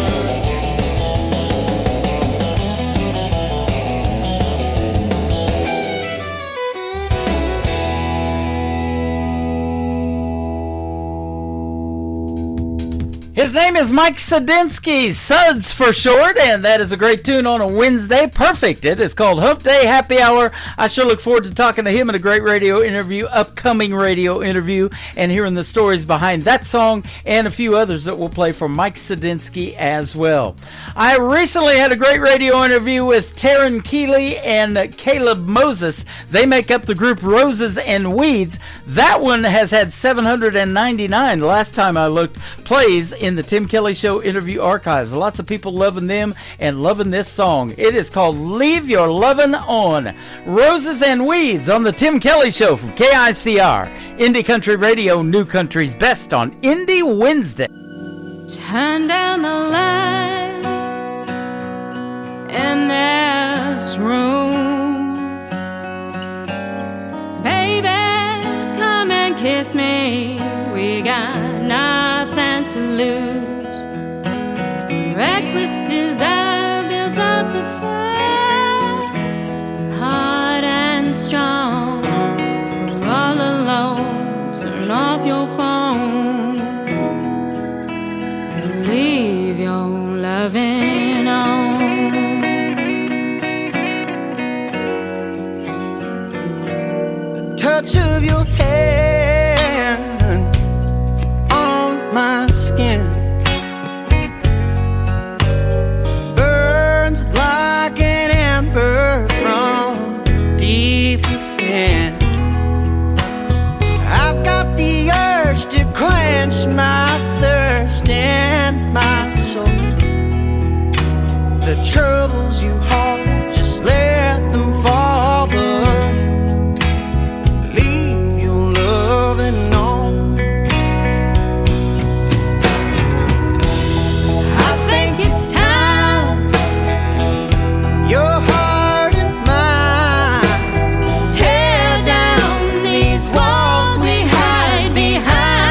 His name is Mike Sadinsky, Suds for short, and that is a great tune on a Wednesday. Perfect. It is called Hump Day Happy Hour. I sure look forward to talking to him in a great radio interview, upcoming radio interview, and hearing the stories behind that song and a few others that we'll play from Mike Sadinsky as well. I recently had a great radio interview with Taryn Keeley and Caleb Moses. They make up the group Roses and Weeds. That one has had 799, the last time I looked, plays in the Tim Kelly Show interview archives. Lots of people loving them and loving this song. It is called Leave Your Lovin' On. Roses and Weeds on the Tim Kelly Show from KICR. Indie Country Radio, New Country's Best on Indie Wednesday. Turn down the lights in this room. Baby, come and kiss me. We got nothing to lose. Reckless desire builds up the fire, hard and strong. We're all alone. Turn off your phone. Leave your loving on. The touch of your hand on my skin burns like an ember from deep within. I've got the urge to quench my thirst and my soul. The troubles you hold, just let them fall, but leave your loving on. I think it's time your heart and mine tear down these walls we hide behind.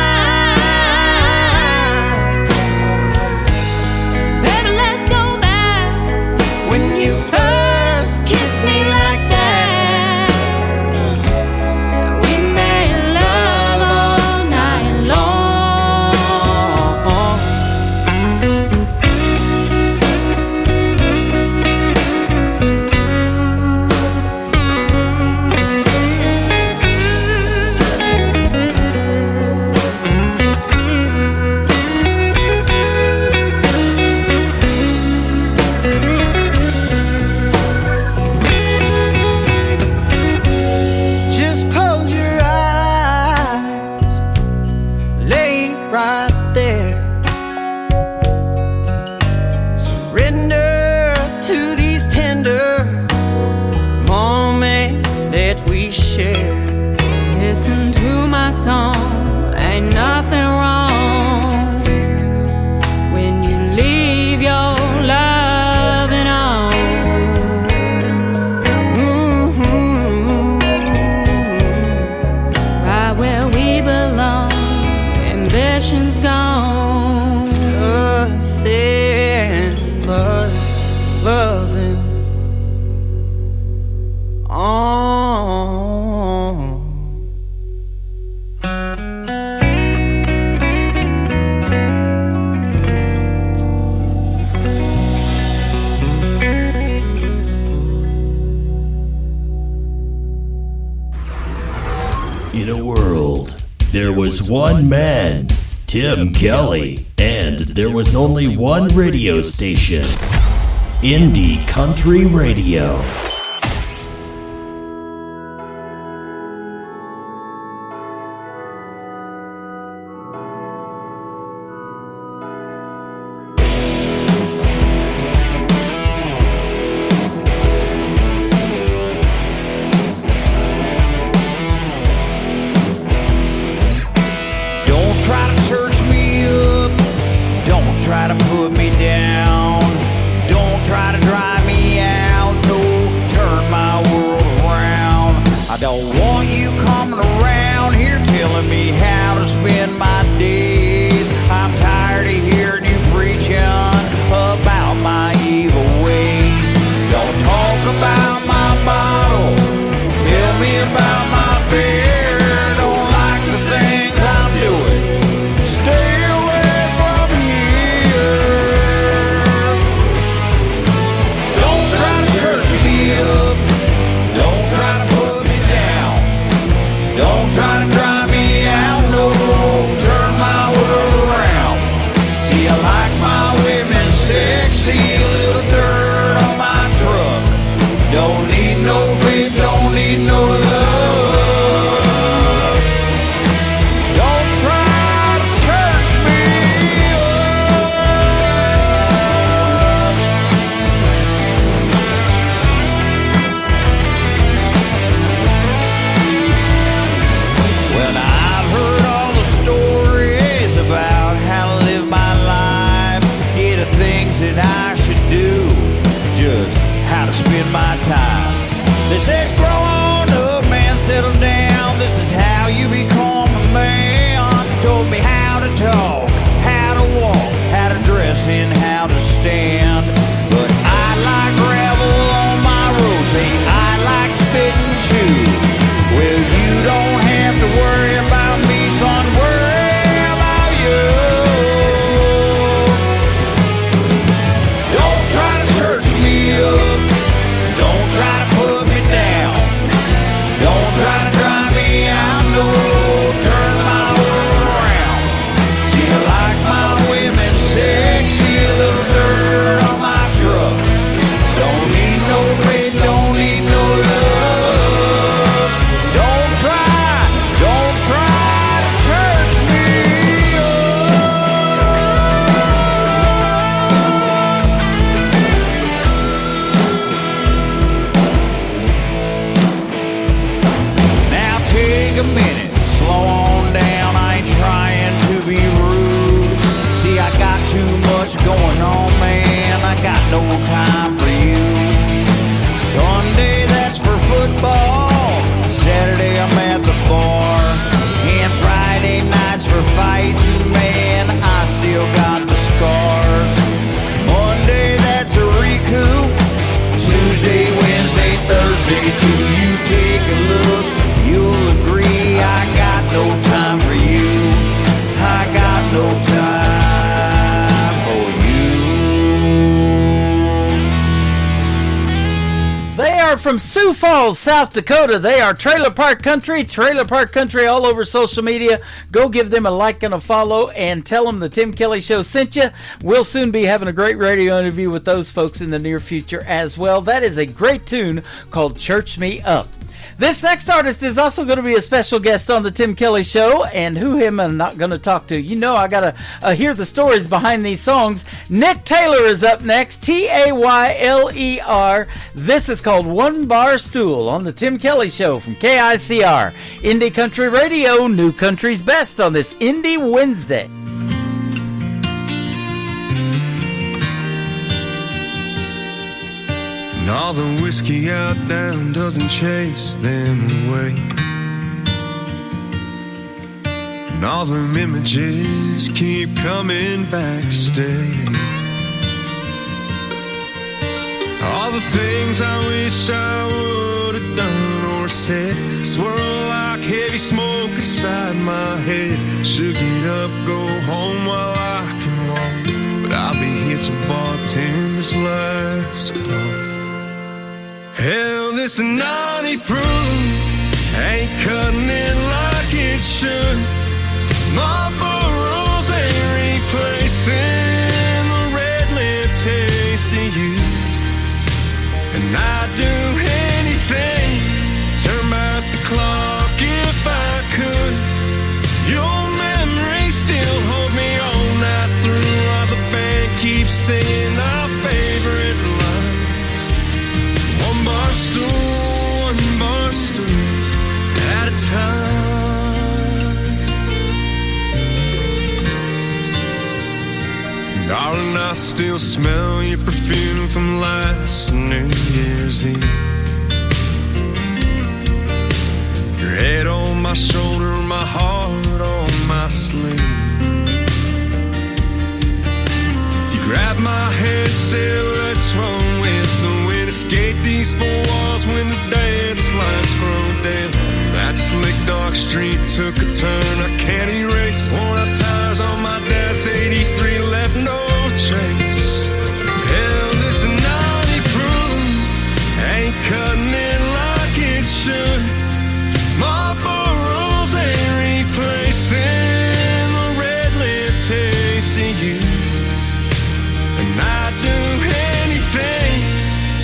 that we share. Listen to my song, ain't nothing wrong when you leave your loving on. Right where we belong, ambition's gone. Nothing but loving on. In a world, there was one man, Tim Kelly, and there was only one radio station, Indie Country Radio. Don't try to church me up, don't try to put me down, don't try to drive me out, no, turn my world around. I don't want you coming around here telling me how to spend my days. I'm tired of hearing you preaching about my evil ways. Don't talk about my bottle, tell me about my beer. Don't like the things I'm doing, stay away from here. Don't try to church me up, don't try to put me down, don't try to drive me out, no, turn my world around. See, I like my women sexy, a little dirt on my truck. Don't need no faith, don't need no love. Don't try to church me Well, now I've heard all the stories about how to live my life, yeah, the things that I should do, just how to spend my time. They said, grow on up, man, settle down. This is how you become a man. Told me how to talk, how to walk, how to dress, and how to stand. But I like gravel on my roads, hey, I like spit and chew. Well, you don't have to worry about me, son, worry about you. Don't try to church me up, don't try to put me down, don't try to drive me out, no, turn my world around. See, I like my women sexy, a little dirt on my truck. Don't need no faith, don't need no love. Don't try to church me Now take a minute, slow on down, I ain't trying to be rude. See, I got too much going on, man, I got no time for you. Sunday, that's for football, Saturday I'm at the bar, and Friday nights for fighting, man, I still got the scars. Monday, that's a recoup, Tuesday, Wednesday, Thursday, too. You take a look, you'll agree I got no time for you. I got no time for you. They are from Sioux Falls, South Dakota. They are Trailer Park Country all over social media. Go give them a like and a follow and tell them the Tim Kelly Show sent you. We'll soon be having a great radio interview with those folks in the near future as well. That is a great tune called Church Me Up. This next artist is also going to be a special guest on the Tim Kelly Show, and who him I'm not going to talk to. You know I got to hear the stories behind these songs. Nick Taylor is up next, Tayler. This is called One Bar Stool on the Tim Kelly Show from KICR. Indie Country Radio, New Country's Best on this Indie Wednesday. And all the whiskey out down doesn't chase them away. And all them images keep coming back to stay. All the things I wish I would have done or said swirl like heavy smoke inside my head. Should get up, go home while I can walk, but I'll be here till bartender's last call. Hell, this naughty proof ain't cutting it like it should. Marlboro's ain't replacing the red lip taste of you. And I'd do anything, turn back the clock if I could. Your memory still holds me all night through, while the band keeps singing our favorite lines. One bar stool at a time. Darling, I still smell your perfume from last New Year's Eve. Your head on my shoulder, my heart on my sleeve. You grabbed my head, said let's run with the wind. Escape these four walls when the dance lights grow dim. That slick dark street took a turn I can't erase. Worn out tires on my dad's 83 left no trace. Hell, this naughty proof ain't cutting it like it should. Marlboro's ain't replacing the red lip taste of you. And I'd do anything,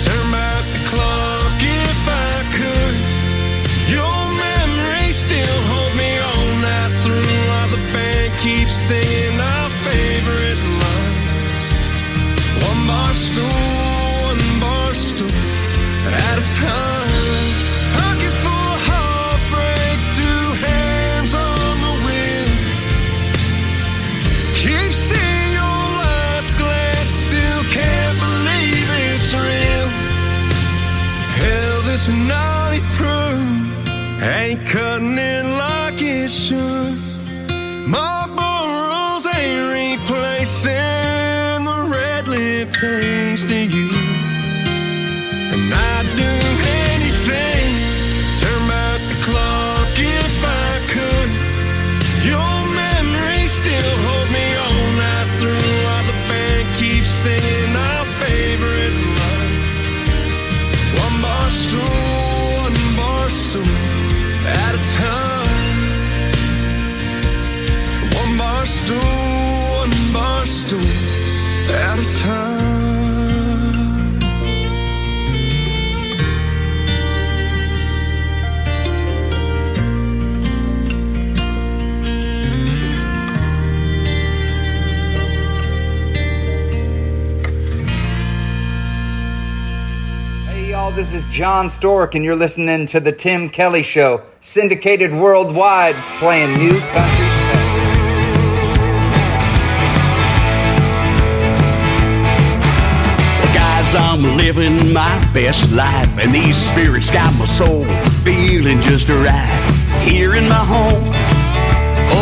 turn back the clock if I could. Your memory still holds me all night through, while the band keeps singing our favorite lines. One bar stool at a time. Hugging for heartbreak, two hands on the wheel. Keep seeing your last glass, still can't believe it's real. Hell, this naughty proof ain't cutting it like it should. Marlboro's ain't replacing the red lip taste of you. And I'd do anything, turn back the clock if I could. Your memory still holds me all night through, while the band keeps singing our favorite line. One bar stool at a time. One bar stool at a time. This is John Stork, and you're listening to The Tim Kelly Show, syndicated worldwide, playing new country stuff. Guys, I'm living my best life, and these spirits got my soul feeling just right. Here in my home,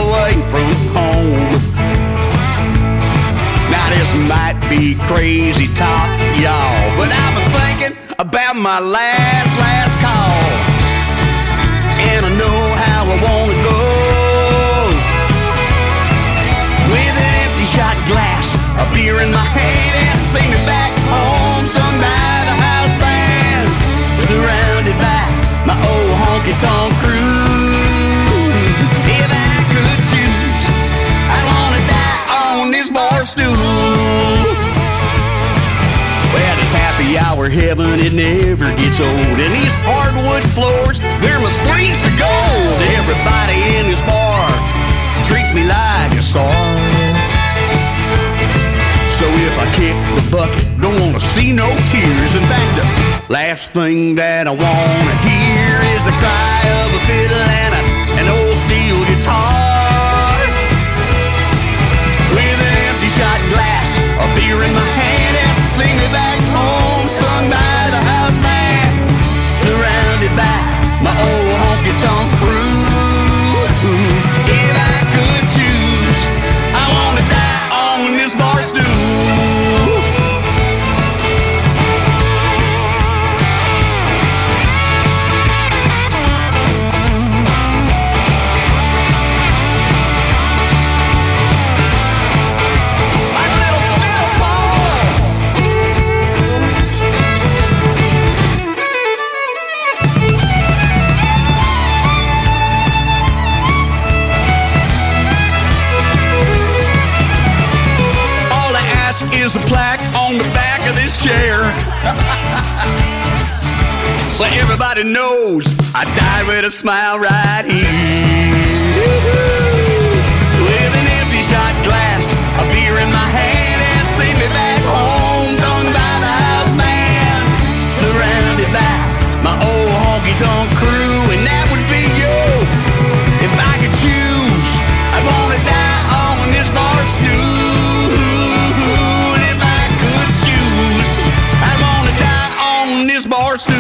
away from home. Now this might be crazy talk, y'all, but I've been thinking about my last call, and I know how I wanna go. With an empty shot glass, a beer in my hand, and sing it back home sung by the house band, surrounded by my old honky-tonk crew. If I could choose, I'd wanna die on this bar stool. Well, this happy hour heaven, it never gets old. And these hardwood floors, they're my streets of gold. Everybody in this bar treats me like a star. So if I kick the bucket, don't wanna see no tears. In fact, the last thing that I wanna hear is the cry of a fiddle and an old steel guitar. With an empty shot glass, a beer in my hand, and sing me back home, sung by the house band, surrounded by my old honky-tonk crew. If I could choose, I wanna die on this bar stool. Is a plaque on the back of this chair, so everybody knows I died with a smile right here. With an empty shot glass, a beer in my hand, and see me back home, sung by the house band, surrounded by my old honky-tonk crew, and that would be you. If I could choose, I'd wanna die on this bar stool. This bar stool.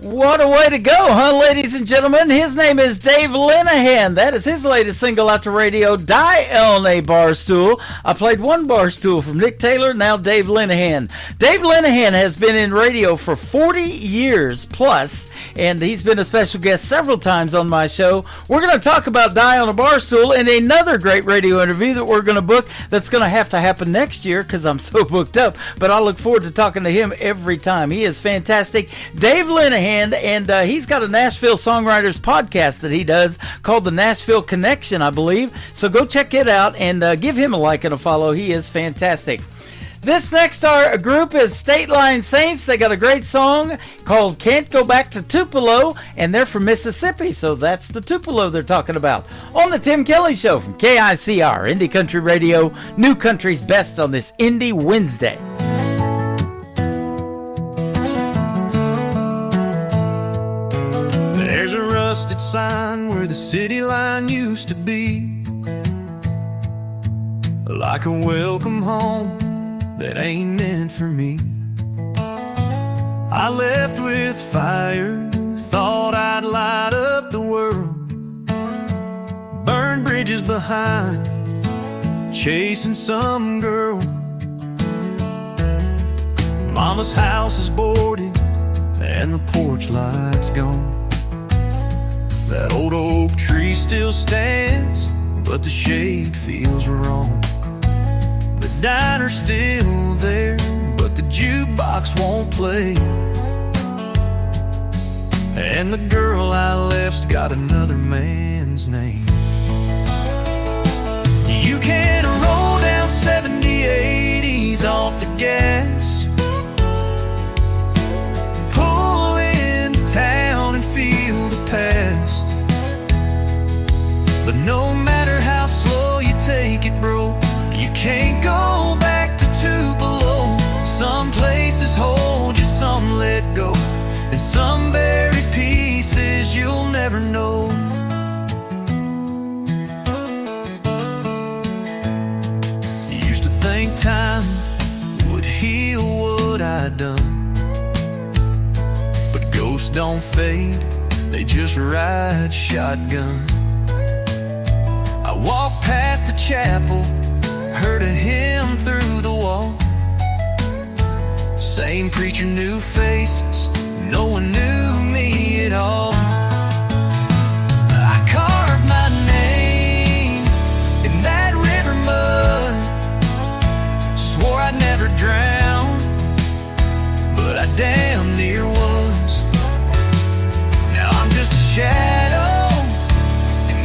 What a way to go, huh, ladies and gentlemen? His name is Dave Linehan. That is his latest single out to radio, Die on a Barstool. I played one barstool from Nick Taylor, now Dave Linehan. Dave Linehan has been in radio for 40 years plus, and he's been a special guest several times on my show. We're going to talk about Die on a Barstool and another great radio interview that we're going to book that's going to have to happen next year because I'm so booked up, but I look forward to talking to him every time. He is fantastic. Dave Linehan, and he's got a Nashville Songwriters podcast that he does called the Nashville Connection, I believe. So go check it out and give him a like and a follow. He is fantastic. This next group is State Line Saints. They got a great song called Can't Go Back to Tupelo, and they're from Mississippi, so that's the Tupelo they're talking about. On the Tim Kelly Show from KICR, Indie Country Radio, New Country's Best on this Indie Wednesday. There's a rusted sign where the city line used to be, like a welcome home that ain't meant for me. I left with fire, thought I'd light up the world, burn bridges behind, chasing some girl. Mama's house is boarded and the porch light's gone. That old oak tree still stands, but the shade feels wrong. The diner's still there, but the jukebox won't play. And the girl I left's got another man's name. You can roll down 70, 80s off the gas, pull into town and feel the past. But no matter how slow you take it, bro, you can't go back to Tupelo. Some places hold you, some let go, and some buried pieces you'll never know. Used to think time would heal what I'd done, but ghosts don't fade, they just ride shotgun. I walked past the chapel, heard a hymn through the wall. Same preacher, new faces, no one knew me at all. I carved my name in that river mud, swore I'd never drown, but I damn near was. Now I'm just a shadow, and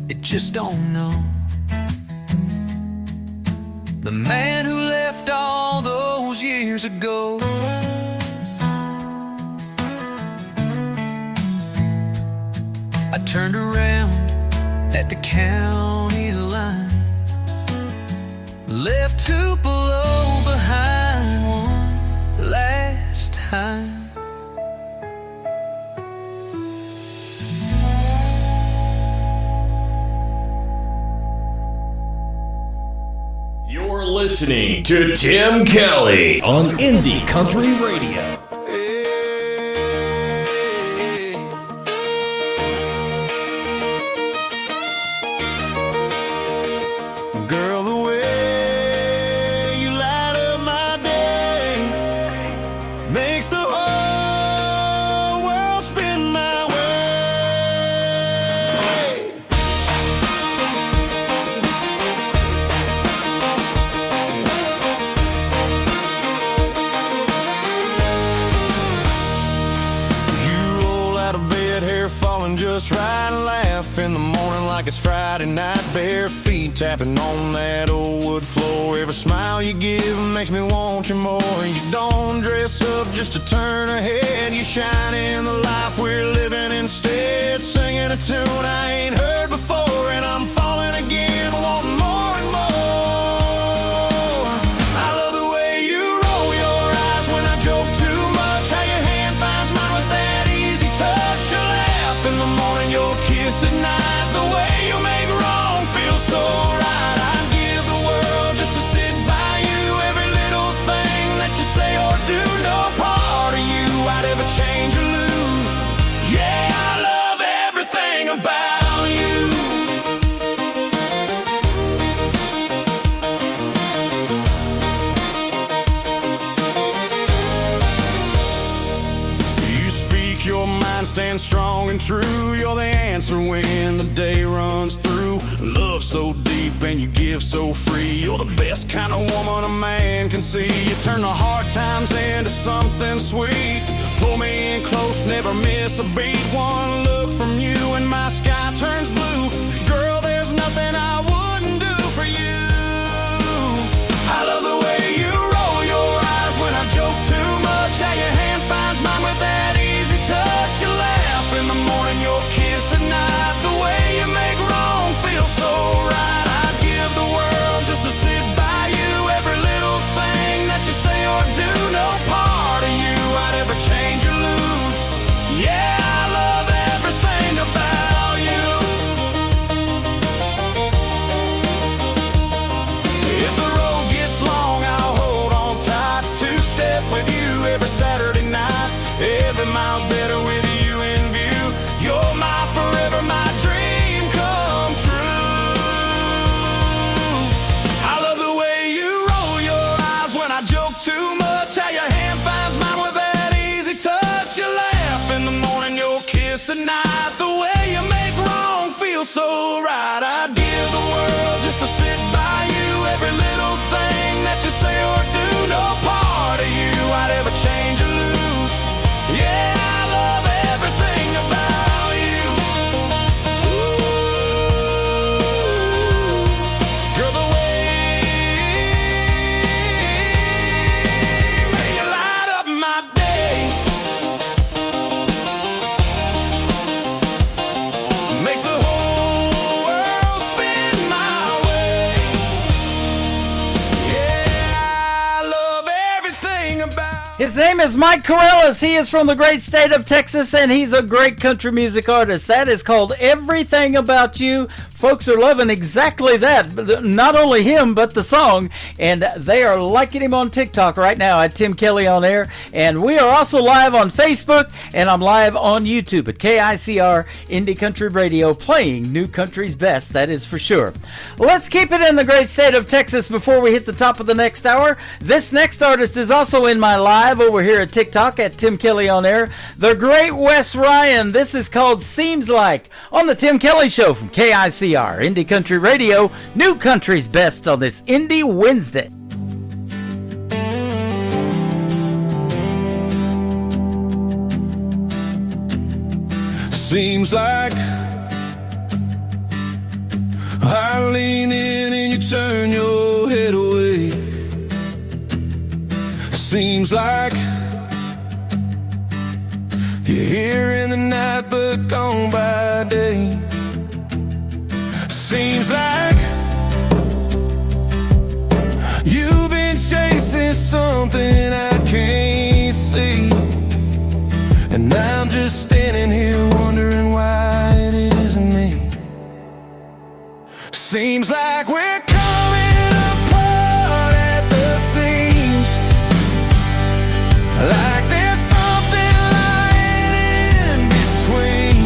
it just don't know. The man who left all those years ago. I turned around at the county line, left Tupelo behind one last time. You're listening to Tim Kelly on Indie Country Radio. Girl, the way you light up my day makes the whole world spin my way. You roll out of bed, hair falling just right, and laugh in the morning like it's Friday night, bare feet tapping on that old wood floor. Every smile you give makes me want you more. You don't dress up just to turn a head, you shine in the life we're living instead. Singing a tune I ain't heard before, and I'm falling again, wanting more and more. I love the way you roll your eyes when I joke too much, how your hand finds mine with that easy touch. You laugh in the morning, your kiss at night, the way you make wrong feel so right. I'd give the world just to sit by you, every little thing that you say or do, no part of you I'd ever change or lose. Yeah, I love everything about you. You speak your mind, stand strong and true. You're the answer when the day runs through. Love so deep and you give so free. You're the best kind of woman a man can see. You turn the hard times into something sweet. Pull me in close, never miss a beat. One look from you and my sky turns blue. Girl, there's nothing I wouldn't do for you. I love the way you roll your eyes when I joke too much, how your hand finds mine with that easy touch. You laugh in the morning, your kiss at night, the way you make wrong feel so right. I'd give the world just to sit by you, every little thing that you say or do, no part of you I'd ever change or lose. Yeah, I love everything about you. If the road gets long, I'll hold on tight, two-step with you every Saturday night. Every mile's better with you in view. You're my forever, my dream come true. I love the way you roll your eyes when I joke too much, how your hand finds mine with that easy touch. You laugh in the morning, your kiss at night, the way you make wrong feel so right. I'd give the world just to sit by you, every little thing that you say or do, no part of you I'd ever change or lose. Yeah, I love everything about you. Ooh, girl, the way you light up my day makes the whole world spin my way. Yeah, I love everything about. His name is Mike Corellis. He is from the great state of Texas, and he's a great country music artist. That is called Everything About You. Folks are loving exactly that. Not only him, but the song. And they are liking him on TikTok right now at Tim Kelly On Air. And we are also live on Facebook, and I'm live on YouTube at KICR Indie Country Radio, playing New Country's best, that is for sure. Let's keep it in the great state of Texas before we hit the top of the next hour. This next artist is also in my live over here at TikTok at Tim Kelly On Air. The great Wes Ryan. This is called Seems Like on the Tim Kelly Show from KICR Indie Country Radio, New Country's best on this Indie Wednesday. Seems like I lean in and you turn your head away. Seems like you're here in the night but gone by day. Seems like you've been chasing something I can't see, and I'm just standing here wondering why it isn't me. Seems like we're coming apart at the seams, like there's something lying in between.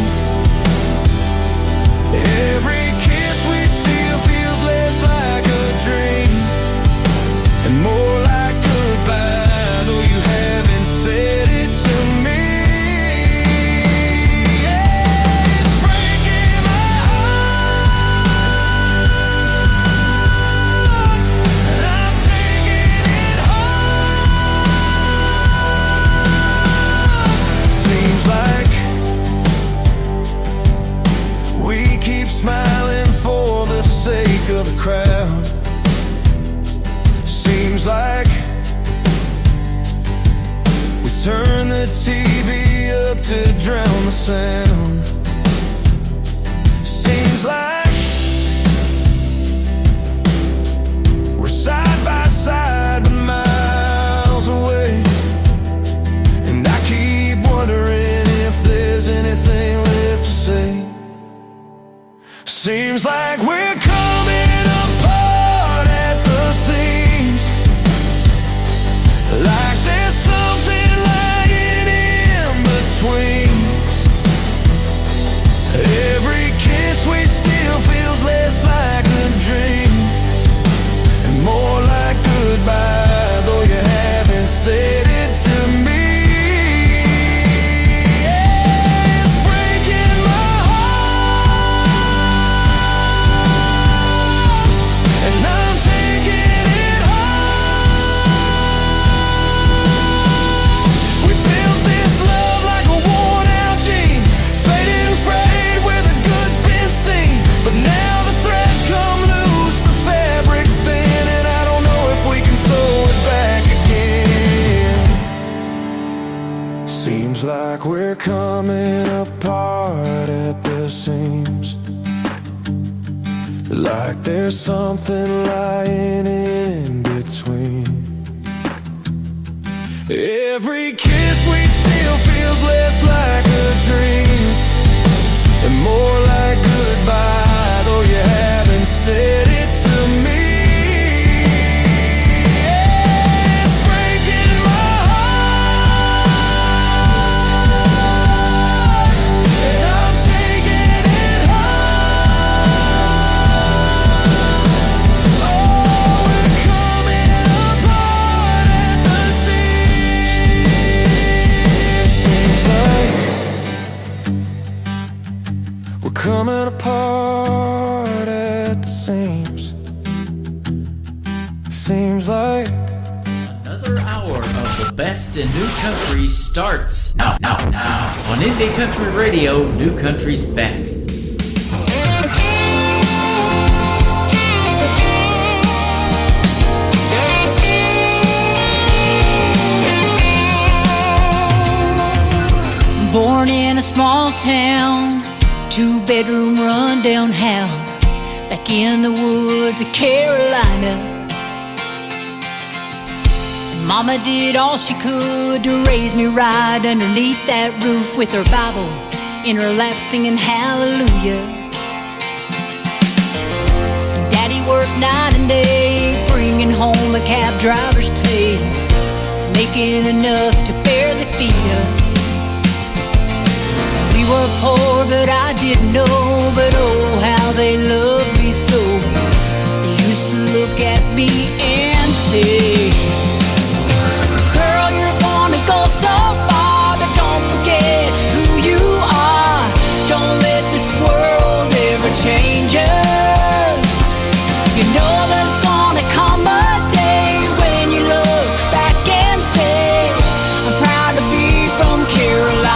Every kiss we steal feels less like a dream and more like goodbye, though you haven't said it to me. Yeah, it's breaking my heart, and I'm taking it hard. Seems like we keep smiling for the sake of the crowd. Seems like we turn the TV up to drown the sound. Seems like we're side by side but miles away, and I keep wondering if there's anything left to say. Seems like we're coming apart at the seams, like there's something lying in between. Every kiss we steal feels less like a dream and more like goodbye, though you haven't said it to me. Yeah, it's breaking my heart, and I'm taking it hard. We built this love like a worn-out jean, faded and frayed where the goods been seen. But now the threads come loose, the fabric's thin, and I don't know if we can sew it back again. Seems like we're coming apart at the seams, like there's something lying in between. Every kiss we steal feels less like a dream and more like goodbye, though you haven't said it to me. Yeah, it's breaking my heart, and I'm taking it hard. Oh, we're coming apart at the seams. Seems like we're coming apart at the seams. Seems like Another hour of the best in new country starts now on Indie Country Radio, New Country's Best. Born in a small town, 2-bedroom rundown house, back in the woods of Carolina. And Mama did all she could to raise me right underneath that roof with her Bible in her lap singing hallelujah. And Daddy worked night and day, bringing home a cab driver's pay, making enough to barely feed us. We were poor, but I didn't know, but oh, how they loved me so. They used to look at me and say, girl, you're gonna go so far, but don't forget who you are. Don't let this world ever change you. You know there's gonna come a day when you look back and say, I'm proud to be from Carolina.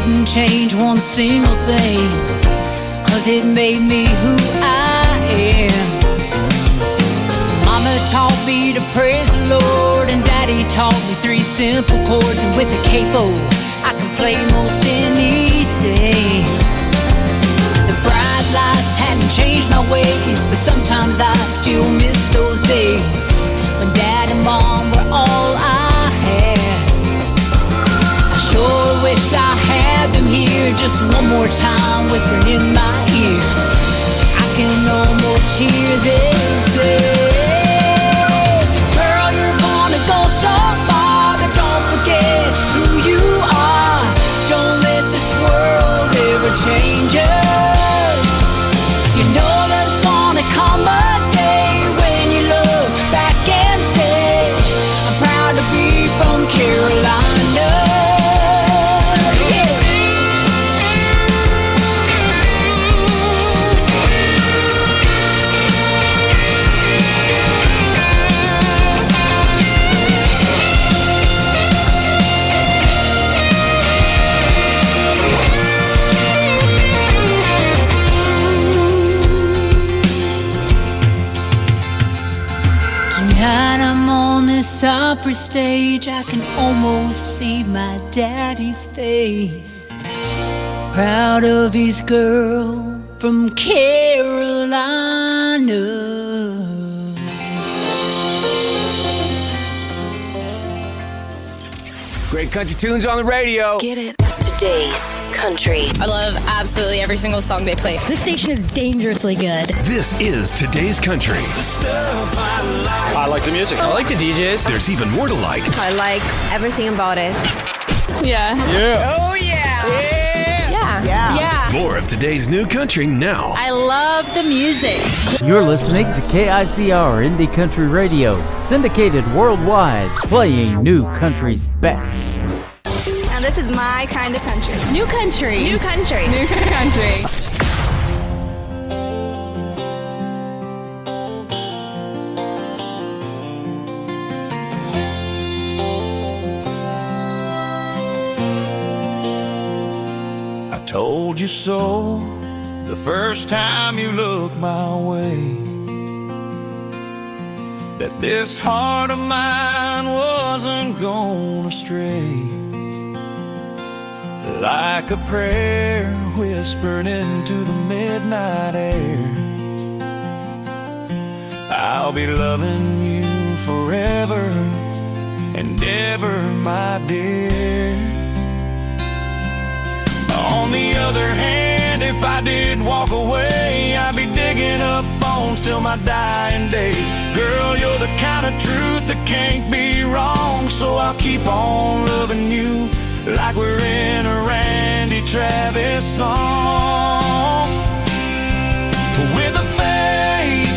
wouldn't change one single thing, 'cause it made me who I am. Mama taught me to praise the Lord, and Daddy taught me 3 simple chords, and with a capo I can play most anything. The bright lights hadn't changed my ways, but sometimes I still miss those days when Dad and Mom were all I had. I sure wish I had them here just one more time, whispering in my ear. I can almost hear them say, "Girl, you're gonna go so far, but don't forget who you are. Don't let this world ever change you. You know there's gonna come a day when you look back and say, I'm proud to be from Carolina." Yeah. Tonight I'm on this opera stage, I can almost see my daddy's face, proud of his girl from Carolina. Great country tunes on the radio. Get it. Today's country. I love absolutely every single song they play. This station is dangerously good. This is Today's Country. I like the music. I like the DJs. There's even more to like. I like everything about it. Yeah. Yeah. Oh, yeah. Yeah. More of today's new country now. I love the music. You're listening to KICR Indie Country Radio, syndicated worldwide, playing new country's best. And this is my kind of country. New country. New country. New country. I told you so the first time you looked my way, that this heart of mine wasn't gonna stray. Like a prayer whispered into the midnight air, I'll be loving you forever and ever, my dear. On the other hand, if I did walk away, I'd be digging up bones till my dying day. Girl, you're the kind of truth that can't be wrong, so I'll keep on loving you like we're in a Randy Travis song. With a faith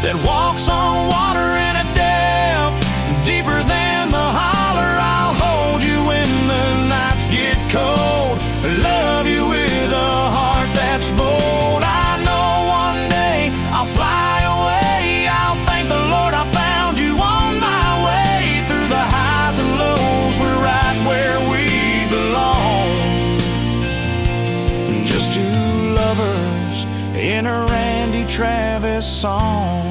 that walks on water in a depth deeper than the holler, I'll hold you when the nights get cold. Love you with a heart that's bold. I know one day I'll fly away. I'll thank the Lord I found you on my way. Through the highs and lows, we're right where we belong. Just two lovers in a Randy Travis song.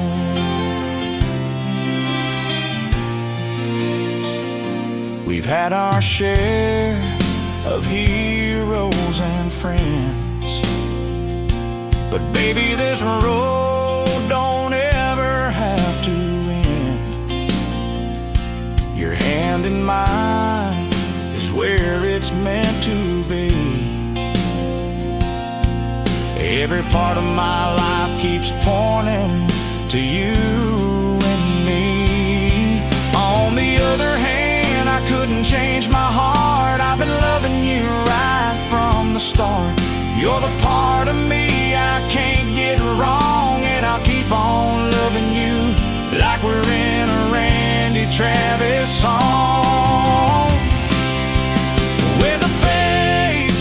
We've had our share of heroes and friends, but baby, this road don't ever have to end. Your hand in mine is where it's meant to be. Every part of my life keeps pointing to you and me. On the other hand, I couldn't change my heart. I've been loving you right from the start. You're the part of me I can't get wrong, and I'll keep on loving you like we're in a Randy Travis song. With a faith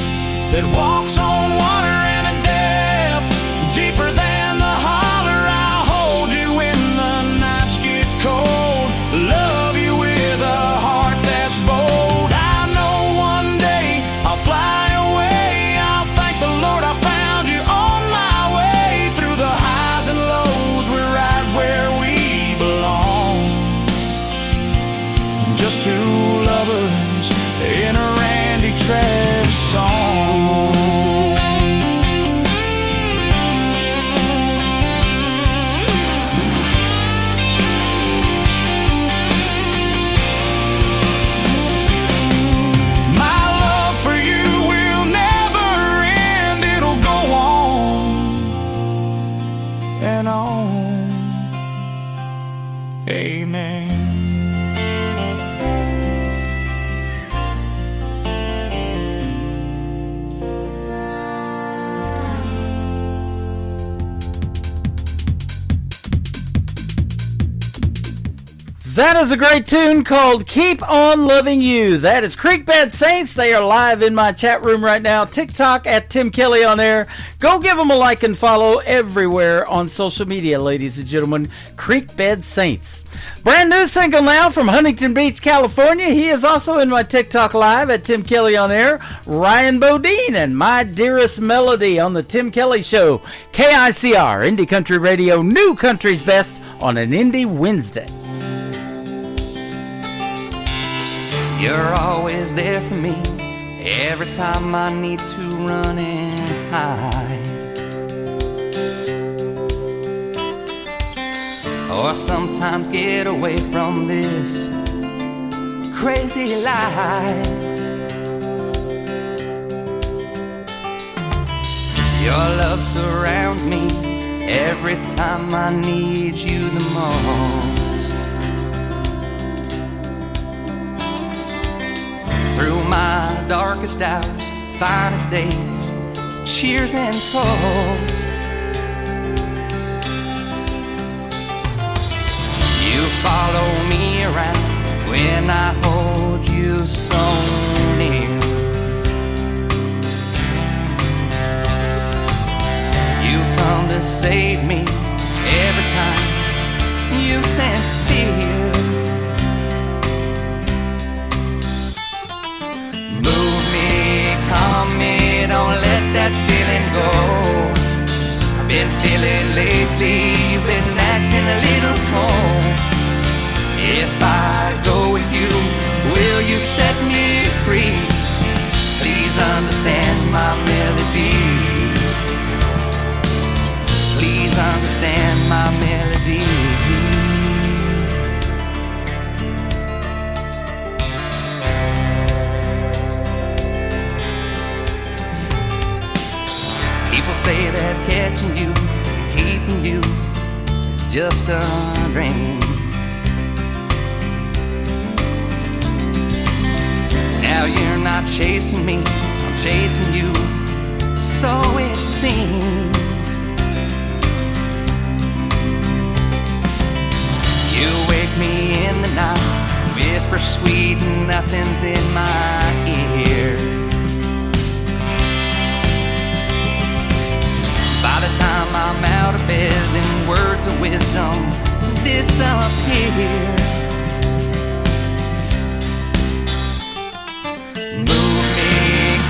that walks on water in a depth deeper than the holler, I'll hold you when the nights get cold. Love you with a heart that's bold. I know one day I'll fly away. and on. Amen. That is a great tune called Keep On Loving You. That is Creekbed Saints. They are live in my chat room right now. TikTok at Tim Kelly on air. Go give them a like and follow everywhere on social media, ladies and gentlemen. Creekbed Saints. Brand new single now from Huntington Beach, California. He is also in my TikTok live at Tim Kelly on air. Ryan Bodine and My Dearest Melody on the Tim Kelly Show. KICR, Indie Country Radio, New Country's Best on an Indie Wednesday. You're always there for me every time I need to run and hide, or sometimes get away from this crazy life. Your love surrounds me every time I need you the most. Through my darkest hours, finest days, cheers and toast, you follow me around when I hold you so near. You come to save me every time you sense fear. Calm me, don't let that feeling go. I've been feeling lately, you've been acting a little cold. If I go with you, will you set me free? Please understand my melody. Please understand my melody. Say that catching you, keeping you, just a dream. Now you're not chasing me, I'm chasing you, so it seems. You wake me in the night, whisper sweet, nothing's in my ear. By the time I'm out of bed, then words of wisdom disappear. Move me,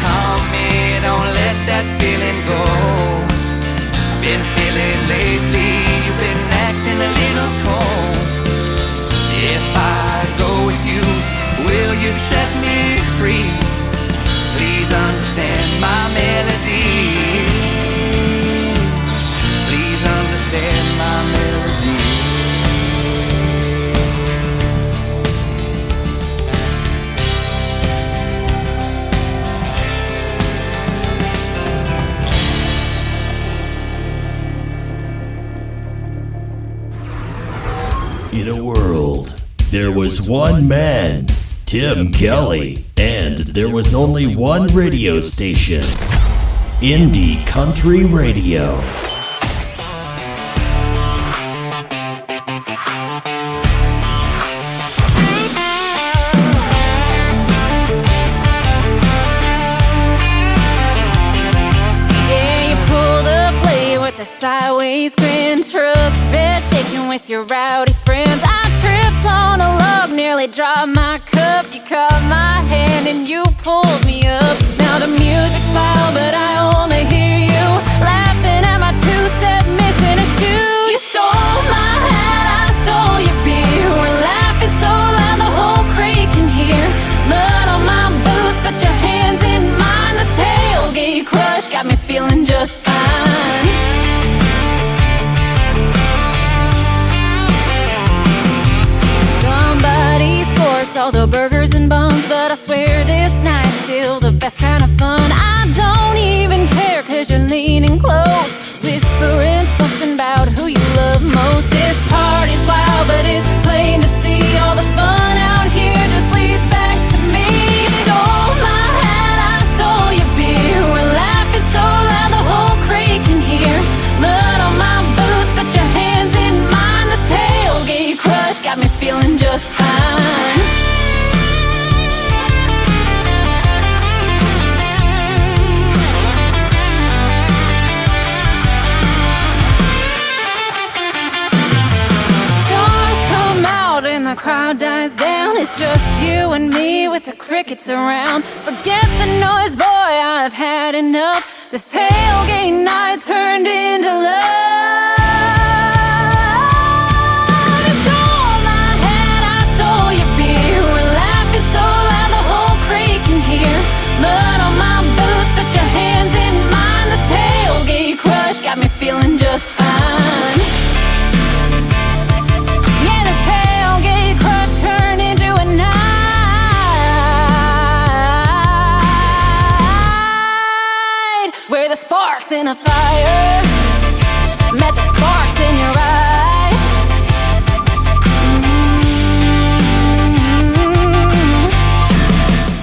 calm me, don't let that feeling go. I've been feeling lately, you've been acting a little cold. If I go with you, will you set me free? Please understand my melody. Understand my melody. In a world, there was one man, Tim Kelly, and there was only one radio station, Indie Country Radio. Sideways grin, truck bed shaking with your rowdy friends. I tripped on a log, nearly dropped my cup. You caught my hand and you pulled me up. Now the music's loud, but I only hear you laughing at my two-step, missing a shoe. You stole my hat, I stole your beer. We're laughing so loud the whole creek can hear. Mud on my boots, but your hands in mine. This tailgate crush got me feeling just fine. All the burgers and buns, but I swear this night's still the best kind of fun. I don't even care, 'cause you're leaning close. just fine. Stars come out and the crowd dies down. It's just you and me with the crickets around. Forget the noise, boy, I've had enough. This tailgate night turned into love. You stole my hat, I stole your beer. We're laughing so loud the whole creek can hear. Mud on my boots, put your hands in mine. This tailgate crush got me feeling just fine. Yeah, this tailgate crush turned into a night where the sparks in a fire met the sparks in your eyes.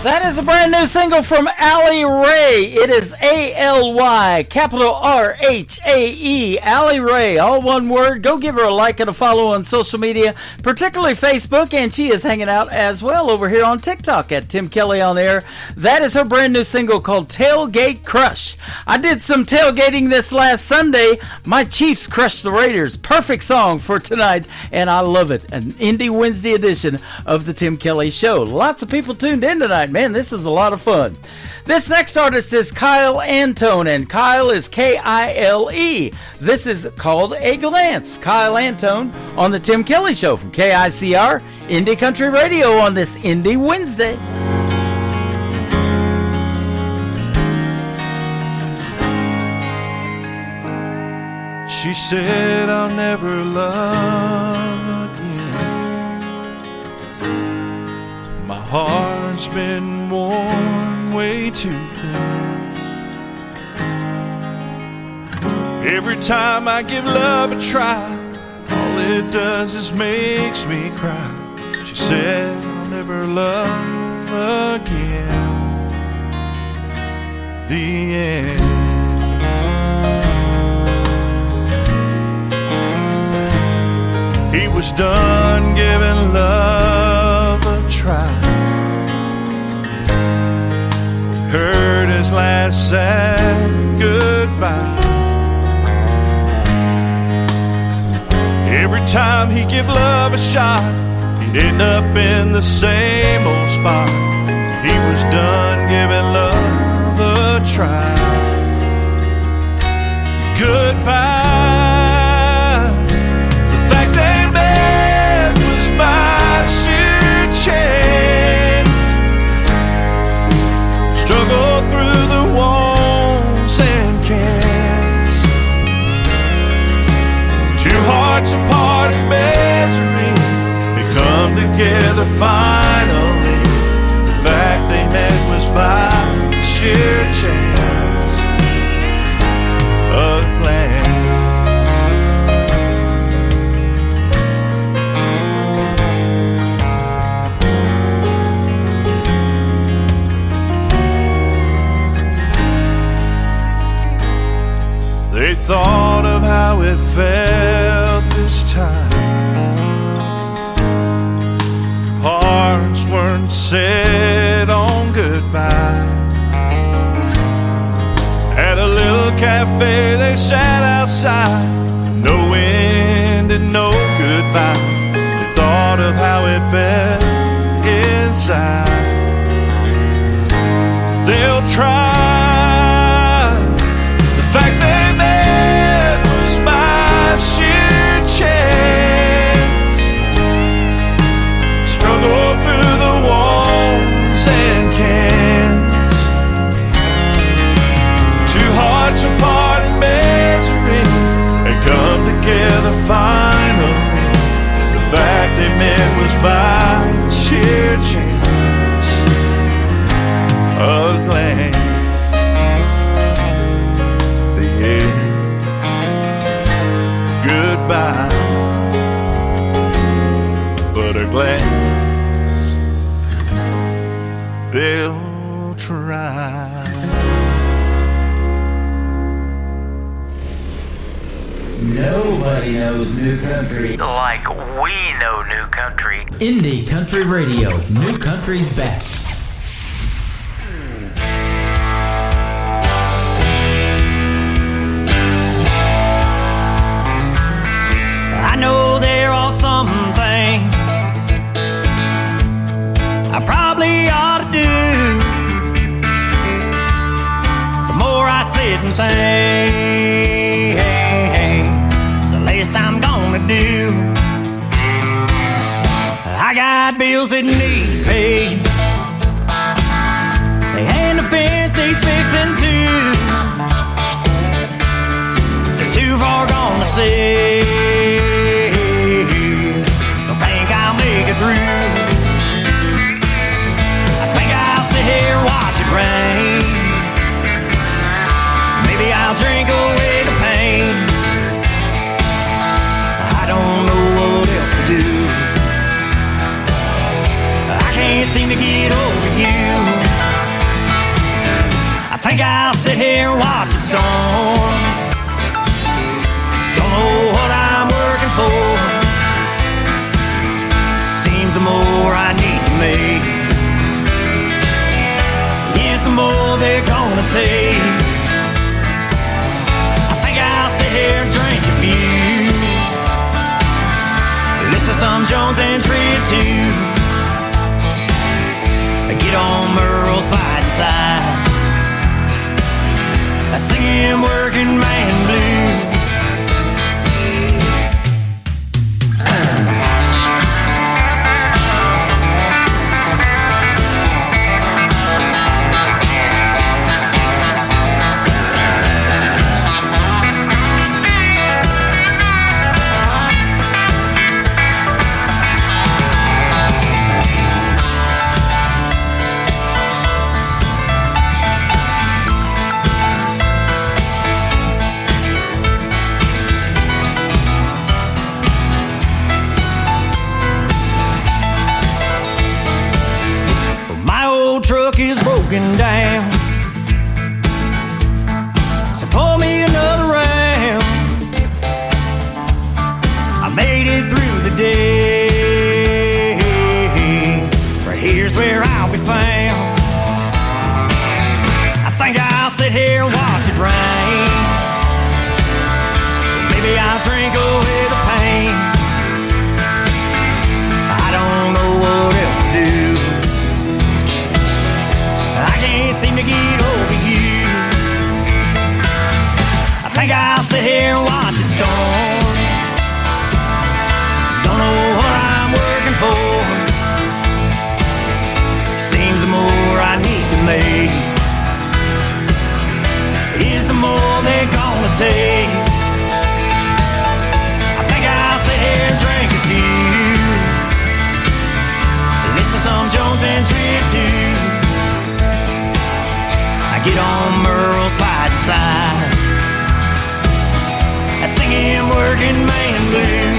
That is a brand new single from Allie Ray. It is A-L-Y, capital R-H-A-E, Allie Ray, all one word. Go give her a like and a follow on social media, particularly Facebook, and she is hanging out as well over here on TikTok at Tim Kelly On Air. That is her brand new single called Tailgate Crush. I did some tailgating this last Sunday. My Chiefs crushed the Raiders. Perfect song for tonight, and I love it. An Indie Wednesday edition of the Tim Kelly Show. Lots of people tuned in tonight. Man, this is a lot of fun. This next artist is Kyle Antone, and Kyle is K-I-L-E. This is called A Glance. Kyle Antone on the Tim Kelly Show from KICR Indie Country Radio on this Indie Wednesday. She said I'll never love again. My heart's been worn way too thin. Every time I give love a try, all it does is makes me cry. She said I'll never love again. The end. He was done giving love a try. Heard his last sad goodbye. Every time he give love a shot, he'd end up in the same old spot. He was done giving love a try. Goodbye. By sheer chance, struggle through the walls and can'ts. Two hearts apart in misery, they come together finally. The fact they met was by sheer chance. A glance. They thought of how it felt this time. Hearts weren't set on goodbye. At a little cafe they sat outside. No wind and no goodbye. They thought of how it felt inside. They'll try. The fact they met was by sheer chance. Struggle through the walls and cans. Two hearts apart in misery, they come together finally. The fact they met was by sheer chance. A glance. Goodbye, but a glance they'll try. Nobody knows new country like we know new country. Indie Country Radio, new country's best. I know there are some things I probably ought to do. The more I sit and think, the less I'm gonna do. I got bills that need paid, and the fence needs fixing too. They're too far gone to see. Don't think I'll make it through. I think I'll sit here and watch it rain. Maybe I'll drink away the pain. I don't know what else to do. I can't seem to get over you. I think I'll sit here and watch it storm. Don't know what I'm working for. Seems the more I need to make is the more they're gonna take. I think I'll sit here and drink a few, listen to some Jones and Tria too. Get on Merle's fighting side, singing working man blues. Truck is broken down, so pour me another round. I made it through the day, but here's where I'll be found. I think I'll sit here and watch it rain. Maybe I'll drink away the pain. I don't know what else to do. I can't seem to get over you. I think I'll sit here and watch it storm. Don't know what I'm working for. Seems the more I need to make is the more they're gonna take. I think I'll sit here and drink a few, listen to some Jones and Tria too. Get on Merle's fighting side, singing working man blues.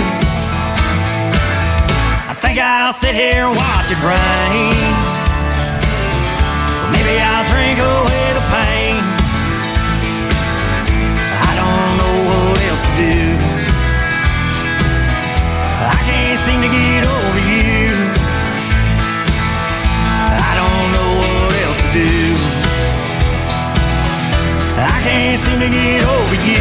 I think I'll sit here and watch it rain. Maybe I'll drink away the pain. I don't know what else to do. I can't seem to get over you. I don't know what else to do. I can't seem to get over you.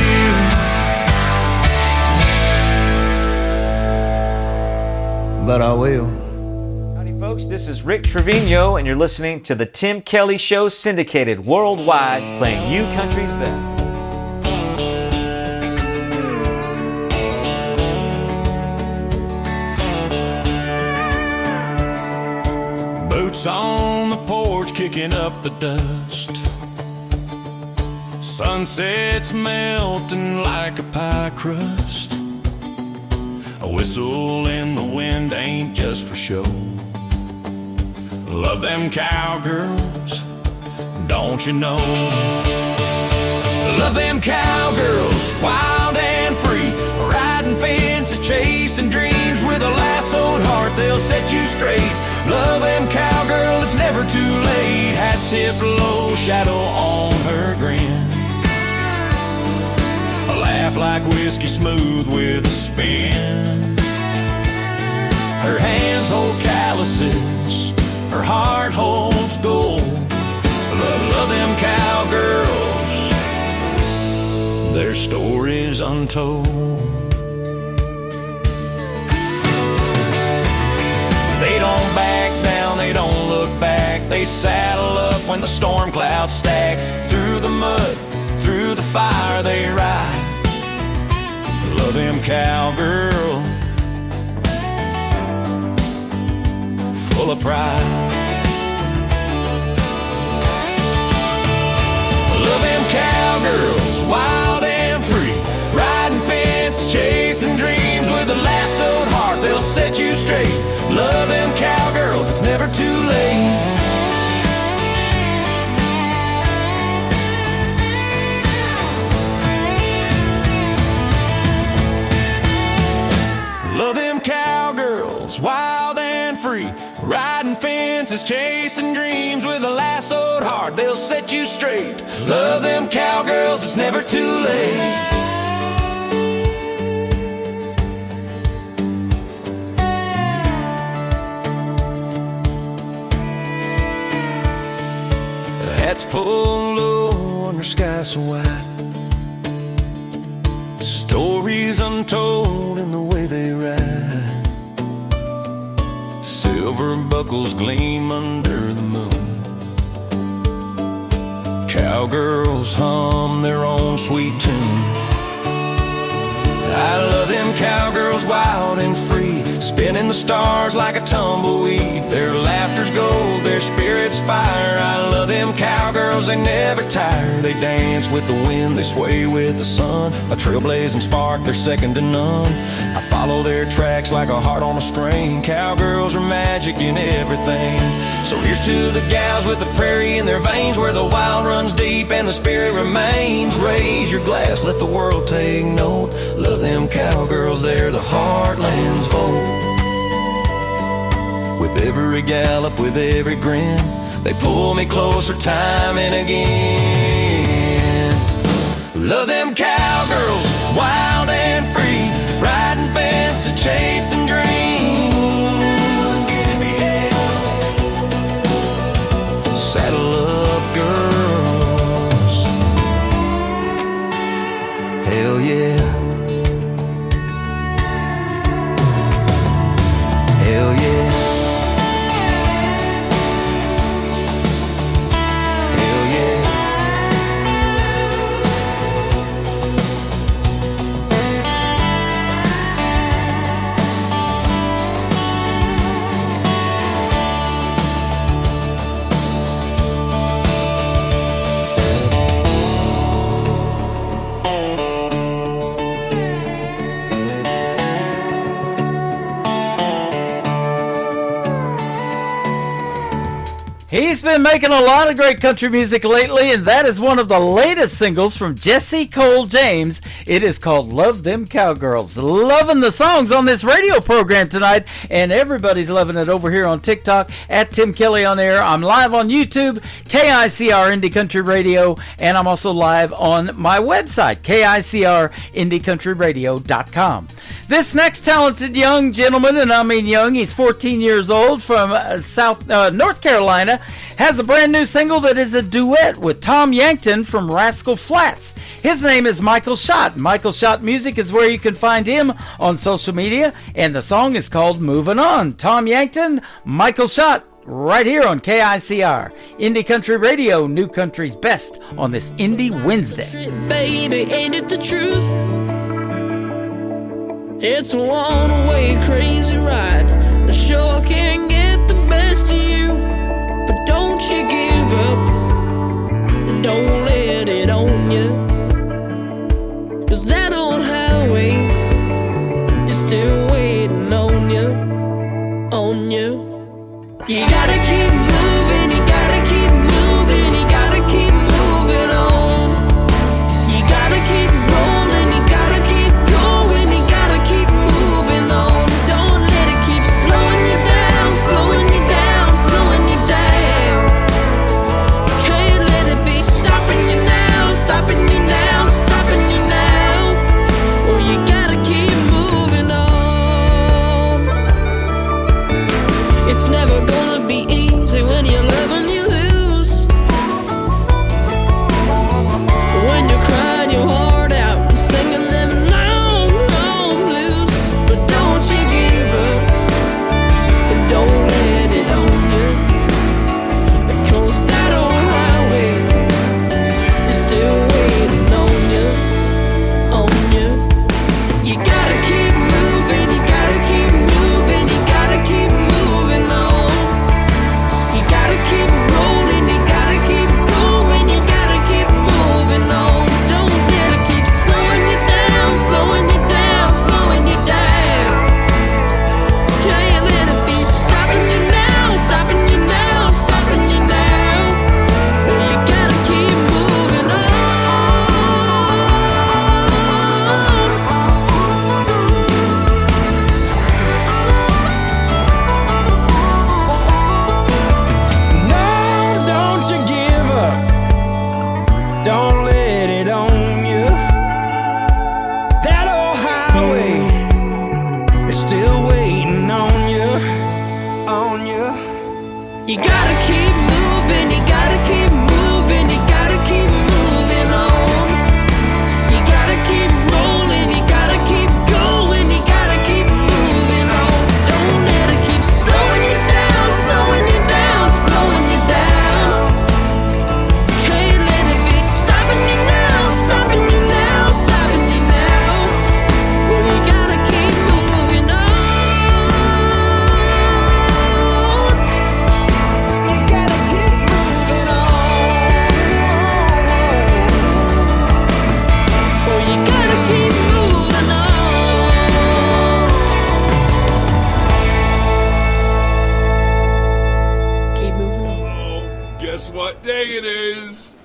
But I will. Howdy folks, this is Rick Trevino and you're listening to the Tim Kelly Show, syndicated worldwide, playing you country's best. Boots on the porch kicking up the dust. Sunset's melting like a pie crust. A whistle in the wind ain't just for show. Love them cowgirls, don't you know? Love them cowgirls, wild and free, riding fences, chasing dreams. With a lassoed heart, they'll set you straight. Love them cowgirl, it's never too late. Hat tipped low, shadow on her grin. laugh like whiskey smooth with a spin. Her hands hold calluses, her heart holds gold. Love them cowgirls, their stories untold. They don't back down, they don't look back. They saddle up when the storm clouds stack. Through the mud, through the fire they ride. Love them cowgirls, full of pride. Love them cowgirls, wild and free, riding fences, chasing dreams with a lassoed heart. They'll set you straight. Love them cowgirls, it's never too late. Love them cowgirls, wild and free, riding fences, chasing dreams with a lassoed heart. They'll set you straight. Love them cowgirls, it's never too late. Hats pulled low under sky so wide. Stories untold in the way they ride. Silver buckles gleam under the moon. Cowgirls hum their own sweet tune. I love them cowgirls, wild and free, spinning the stars like a tumbleweed. Their laughter's gold, their spirit's fire. I love them cowgirls, they never tire. They dance with the wind, they sway with the sun. A trailblazing spark, they're second to none. I follow their tracks like a heart on a string. Cowgirls are magic in everything. So here's to the gals with the prairie in their veins, where the wild runs deep and the spirit remains. Raise your glass, let the world take note. Love them cowgirls, they're the heartland's vote. With every gallop, with every grin, they pull me closer time and again. Love them cowgirls, wild and free, riding fences, chasing dreams. Saddle up, girls. Hell yeah. Hell yeah. Hell yeah. He's been making a lot of great country music lately, and that is one of the latest singles from Jesse Cole James. It is called Love Them Cowgirls. Loving the songs on this radio program tonight, and everybody's loving it over here on TikTok at Tim Kelly on Air. I'm live on YouTube, KICR Indie Country Radio, and I'm also live on my website, KICRIndieCountryRadio.com. This next talented young gentleman, and I mean young, he's 14 years old, from North Carolina, has a brand new single that is a duet with Tom Yankton from Rascal Flatts. His name is Michael Schott. Michael Schott Music is where you can find him on social media, and the song is called Moving On. Tom Yankton, Michael Schott, right here on KICR Indie Country Radio, New Country's best on this Indie Wednesday. Baby, ain't it the truth? It's a one-way crazy ride. I sure can get the best of you, but don't you give up, don't let it own you, 'cause that old highway is still waiting on you, on you. You gotta keep moving, you gotta keep moving, you gotta keep moving on. You gotta keep rolling, you gotta keep going, you gotta keep moving on. Don't let it keep slowing you down, slowing you down,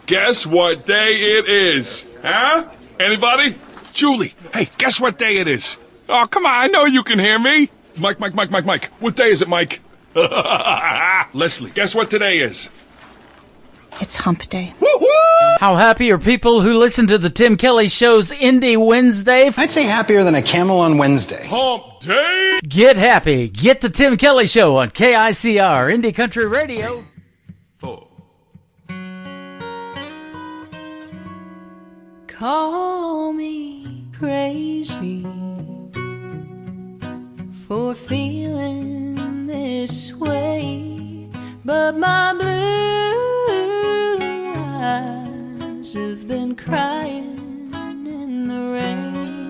Guess what day it is? Huh? Anybody? Julie, hey, guess what day it is? Oh, come on, I know you can hear me. Mike. What day is it, Mike? Leslie, guess what today is? It's hump day. How happy are people who listen to the Tim Kelly Show's Indie Wednesday? I'd say happier than a camel on Wednesday. Hump day? Get happy. Get the Tim Kelly Show on KICR Indie Country Radio. 4. Call me crazy for feeling this way, but my blue eyes have been crying in the rain,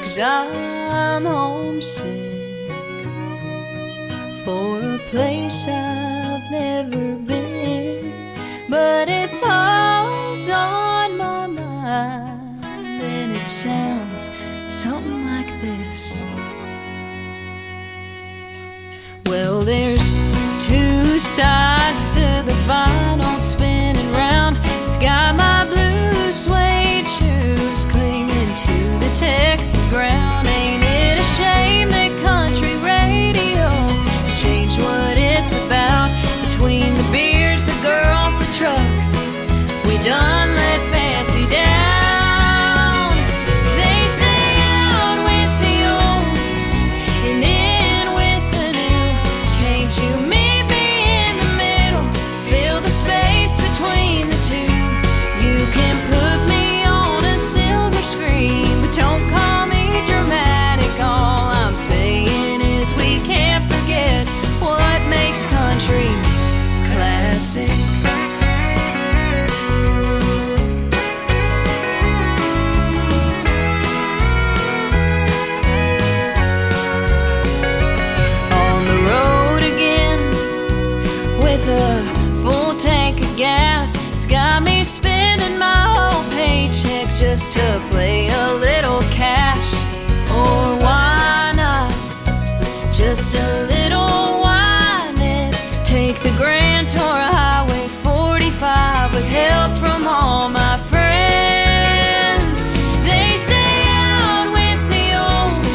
'cause I'm homesick for a place I've never been, but it's always on my mind, and it sounds something like this. Well, there's two sides to the vinyl spinning round. It's got my blue suede shoes clinging to the Texas ground. Ain't it a shame that country radio has changed what it's about? Between the beers, the girls, the trucks, we done let fancy down. They say out with the old and in with the new. Can't you meet me in the middle? Fill the space between the two. You can put me on a silver screen, but don't call me dramatic. All I'm saying is we can't forget what makes country classic. On the road again with a full tank of gas. It's got me spending my whole paycheck just to play a little cash. Or why not just a little whine? Take the Grand Tour Highway 45 with help from all my friends. They say out with the old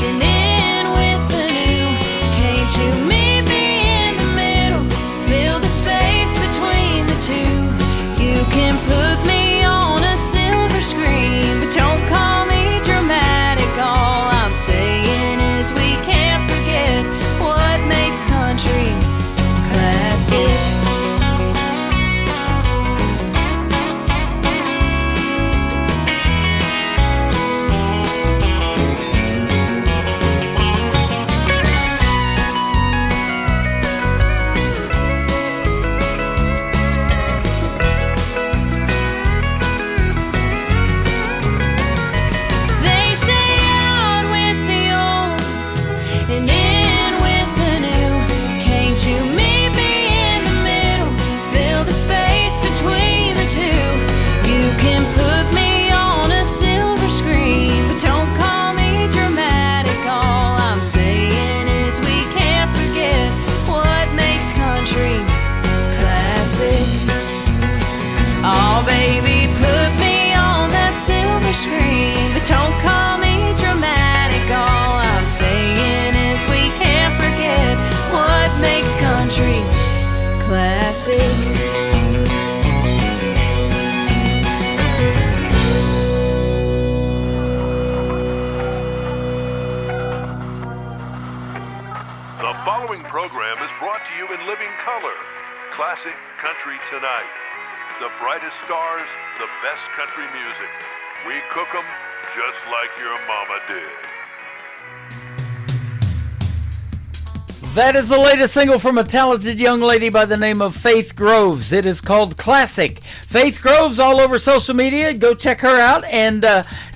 and in with the new. Can't you meet me in the middle? Fill the space between the two. You can put me on a silver screen, but don't call me dramatic. All I'm saying is we can't forget what makes country classic. They say out with the old and in with the new. Can't you meet me in the middle? Fill the space between the two. You can put me on a silver screen, but don't call me dramatic. All I'm saying is we can't forget what makes country classic. Oh, baby, put me on that silver screen, but don't call me dramatic. All I'm saying is we can't forget what makes country classic. The following program is brought to you in living color. Classic Country Tonight. The brightest stars, the best country music. We cook 'em just like your mama did. That is the latest single from a talented young lady by the name of Faith Groves. It is called Classic. Faith Groves all over social media. Go check her out. And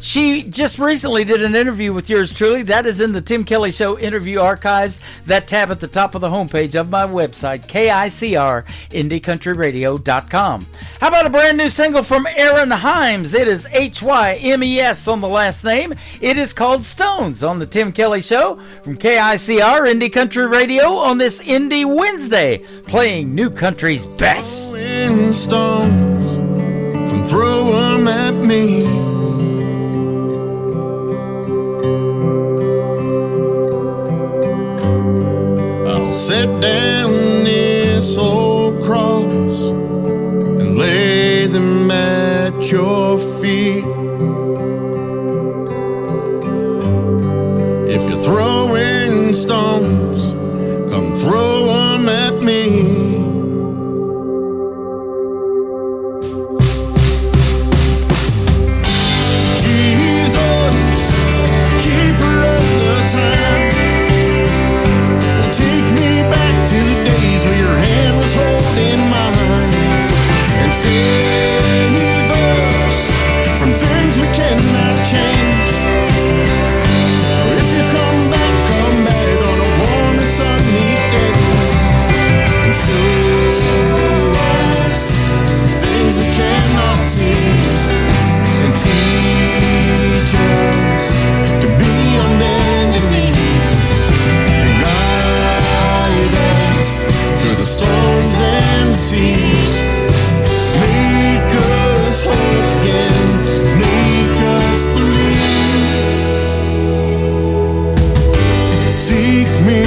she just recently did an interview with yours truly. That is in the Tim Kelly Show interview archives. That tab at the top of the homepage of my website, KICR, IndieCountryRadio.com. How about a brand new single from Aaron Himes? It is Hymes on the last name. It is called Stones on the Tim Kelly Show from KICR, Indie Country Radio on this Indie Wednesday, playing New Country's best. Stones throw them at me. I'll set down this old cross and lay them at your feet. If you're throwing stones, come throw them at me. Save us from things we cannot change. If you come back on a warm and sunny day and show us the things we cannot see and teach us to be on bended knee and guide us through the storms and seas. Make us whole again, make us believe. Seek me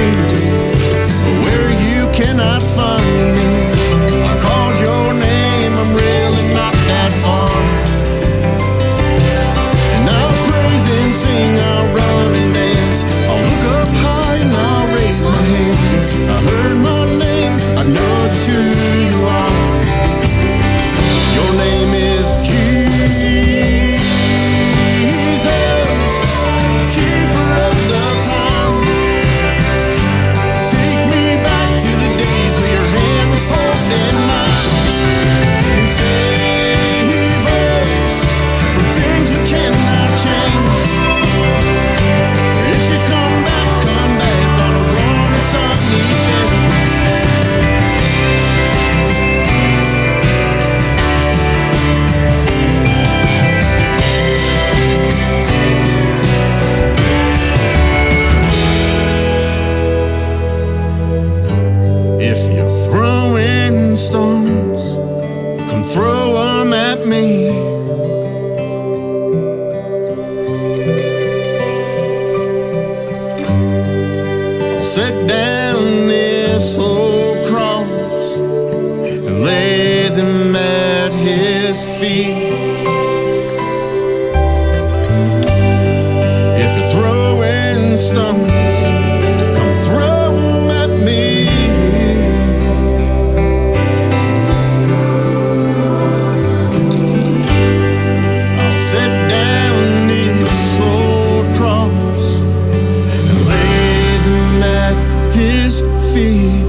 where you cannot find me. I called your name, I'm really not that far. And I'll praise and sing, I'll run and dance. I'll look up high and I'll raise my hands. I heard my name, I know just who you are. Your name is Jesus, keeper of the time. Take me back to the days when your hand was holding mine. And save us from things we cannot change. If you come back on a warm and sunny day. If you're throwing stones, come throw them at me. I'll set down this old cross and lay them at his feet. If you're throwing stones, come throw them at me. Set down this old cross and lay them at his feet.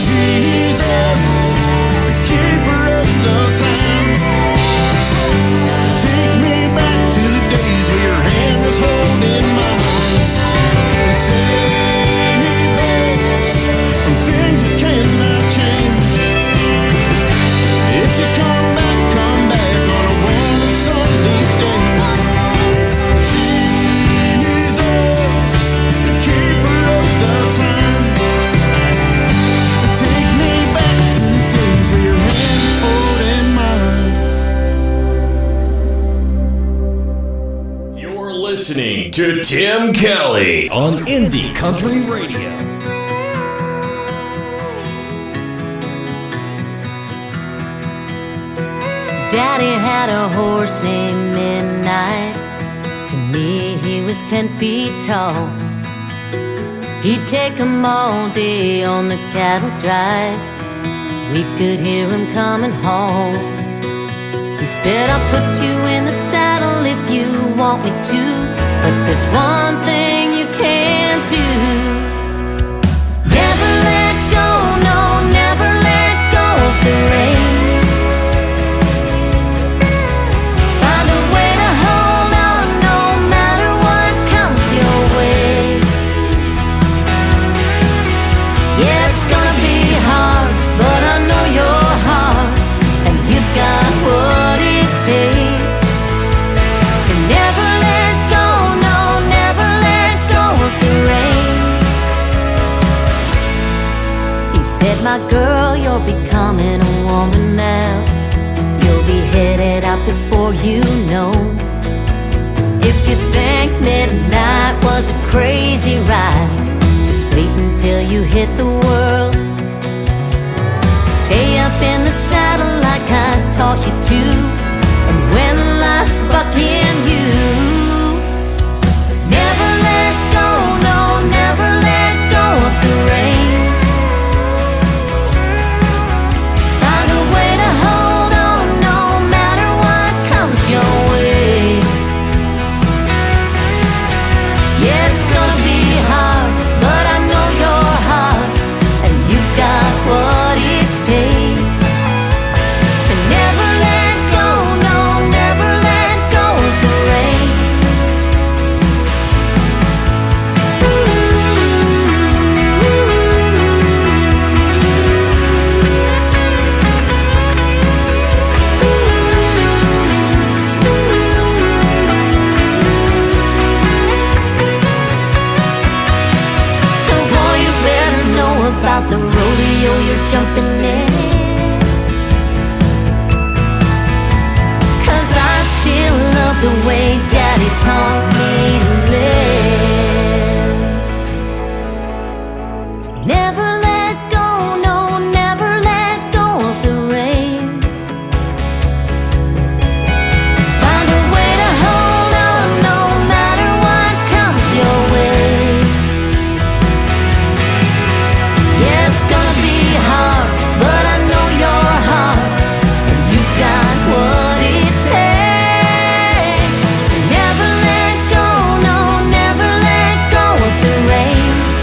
Jesus, keeper of the time. Take me back to the days where your hand was holding mine. And save us from things we cannot change. If you come back on a warm and sunny day. Jesus, the keeper of the time. Take me back to the days where your hand was holding mine. You're listening to Tim Kelly on Indie Country Radio. Daddy had a horse named Midnight. To me, he was 10 feet tall. He'd take him all day on the cattle drive. We could hear him coming home. He said, I'll put you in the saddle if you want me to, but there's one thing you can't do. Never let go, no, never let go of the reins. My girl, you're becoming a woman now. You'll be headed out before you know. If you think midnight was a crazy ride, just wait until you hit the world. Stay up in the saddle like I taught you to, and when life's bucking you, never let go, no, never let go of the reins. Find a way to hold on no matter what comes your way. Yeah, it's gonna be hard, but I know your heart, and you've got what it takes to never let go, no, never let go of the reins. So boy, you better know about the rodeo you're jumping in, 'cause I still love the way Daddy taught me to live. Never let go, no, never let go of the reins. Find a way to hold on no matter what comes your way. Yeah, it's gonna be hard, but I know your heart, and you've got what it takes to never let go, no, never let go of the reins.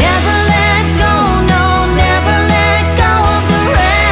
Never let go, no, never let go of the reins.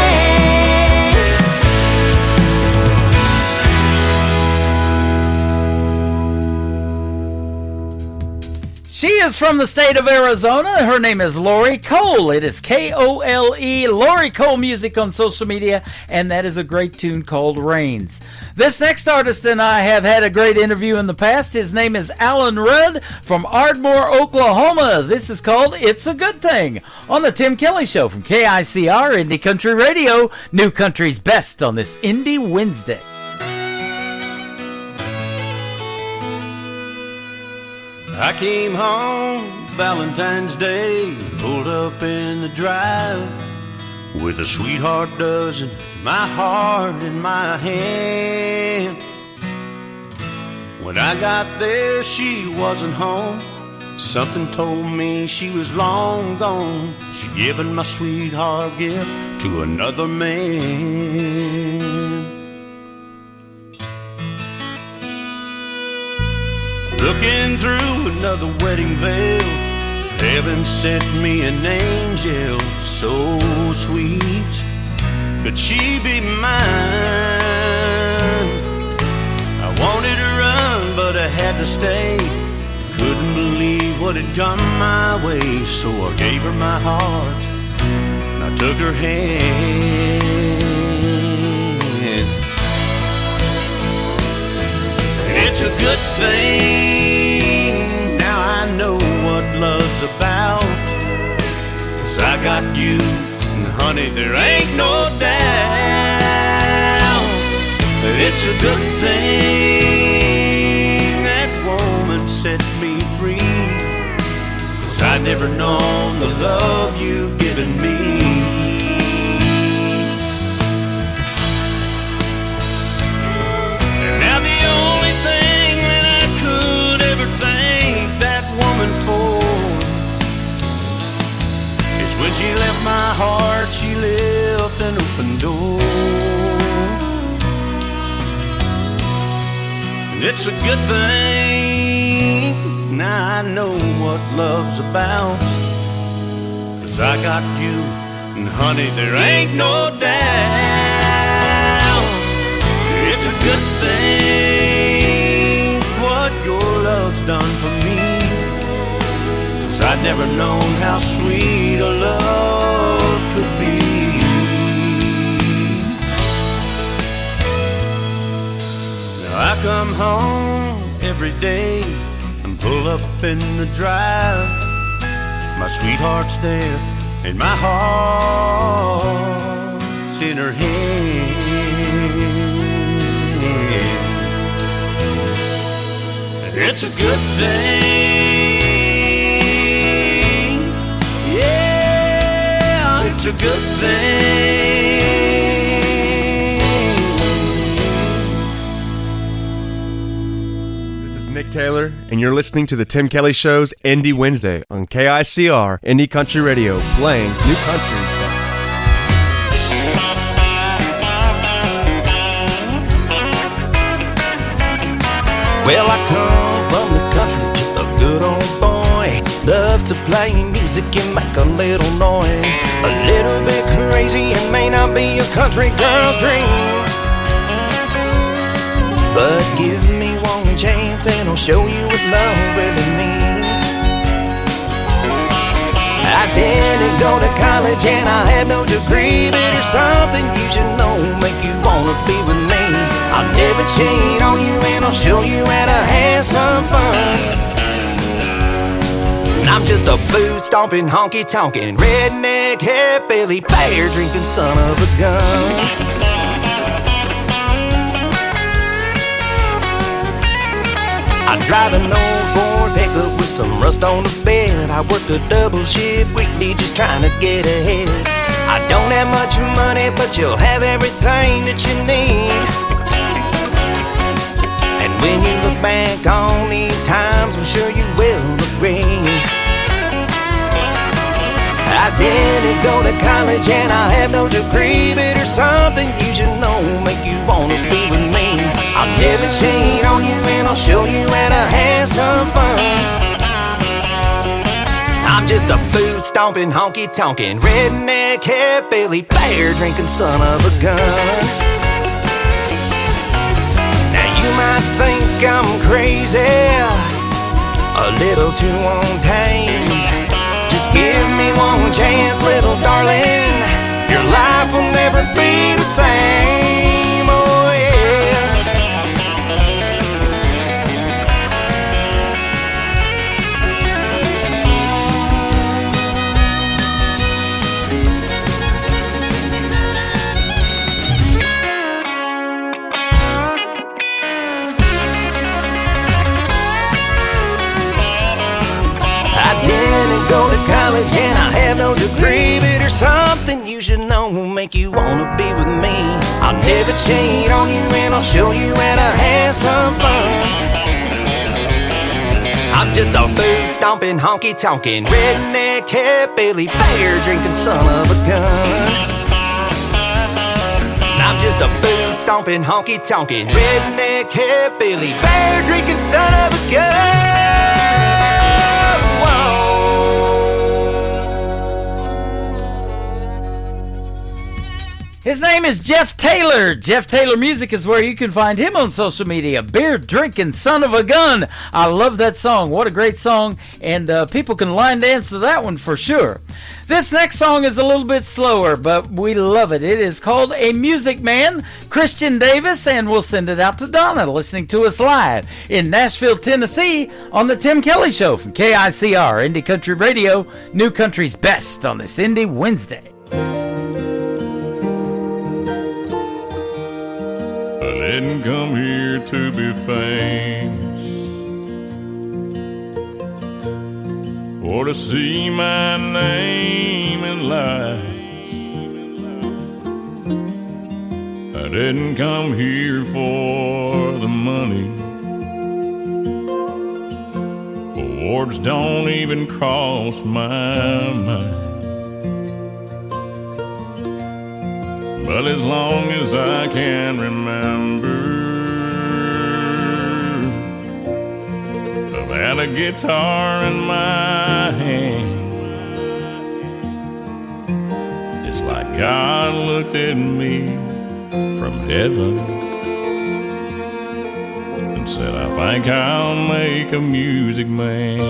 She is from the state of Arizona. Her name is Lori Cole. It is Kole, Lori Cole Music on social media, and that is a great tune called Rains. This next artist and I have had a great interview in the past. His name is Alan Rudd from Ardmore, Oklahoma. This is called It's a Good Thing on the Tim Kelly Show from KICR Indie Country Radio, New Country's best on this Indie Wednesday. I came home Valentine's Day, pulled up in the drive with a sweetheart dozen, my heart in my hand. When I got there, she wasn't home. Something told me she was long gone. She'd given my sweetheart gift to another man. Looking through another wedding veil, heaven sent me an angel so sweet. Could she be mine? I wanted to run, but I had to stay. Couldn't believe what had come my way, so I gave her my heart and I took her hand. It's a good thing, now I know what love's about. 'Cause I got you, and honey, there ain't no doubt that it's a good thing that woman set me free. 'Cause I'd never known the love you've given me. And now the only thing that I could ever thank that woman for is when she left my heart, she left an open door. And it's a good thing, now I know what love's about. 'Cause I got you, and honey, there ain't no doubt. It's a good thing what your love's done for me. 'Cause I'd never known how sweet a love could be. Now I come home every day and pull up in the drive. My sweetheart's there, and my heart's in her hand. It's a good thing. Yeah, it's a good thing. This is Nick Taylor, and you're listening to the Tim Kelly Show's Indie Wednesday on KICR Indie Country Radio, playing new country stuff. Well, I come from the country, just a good old boy. Love to play music and make a little noise. A little bit crazy and may not be a country girl's dream, but give me one chance and I'll show you what love really means. I didn't go to college and I have no degree, but there's something you should know, make you wanna be with me. I'll never cheat on you and I'll show you how to have some fun. I'm just a food-stomping, honky-tonkin', redneck, hillbilly, beer-drinking son of a gun. I drive an old Ford pickup with some rust on the bed. I work a double shift weekly just trying to get ahead. I don't have much money, but you'll have everything that you need. And when you look back on these times, I'm sure you will agree. I didn't go to college and I have no degree, but there's something you should know, make you wanna be with me. I'll never cheat on you and I'll show you how to have some fun. I'm just a food-stomping, honky-tonkin', redneck, hillbilly, beer-drinking son of a gun. Now you might think I'm crazy, a little too on-tame. Just give me one chance, little darling. Your life will never be the same. Oh yeah. I didn't go to college and I have no degree, but there's something you should know, make you wanna be with me. I'll never cheat on you and I'll show you how to have some fun. I'm just a food-stomping, honky-tonkin', redneck, hillbilly, beer-drinking son of a gun. I'm just a food-stomping, honky-tonkin', redneck, hillbilly, beer-drinking son of a gun. His name is Jeff Taylor. Jeff Taylor Music is where you can find him on social media. Beer drinking son of a gun. I love that song. What a great song. And people can line dance to that one for sure. This next song is a little bit slower, but we love it. It is called A Music Man, Christian Davis, and we'll send it out to Donna listening to us live in Nashville, Tennessee on the Tim Kelly Show from KICR, Indie Country Radio, New Country's Best on this Indie Wednesday. I didn't come here to be famous or to see my name in lights. I didn't come here for the money. Awards don't even cross my mind. But as long as I can remember, I've had a guitar in my hand. It's like God looked at me from heaven and said, I think I'll make a music man.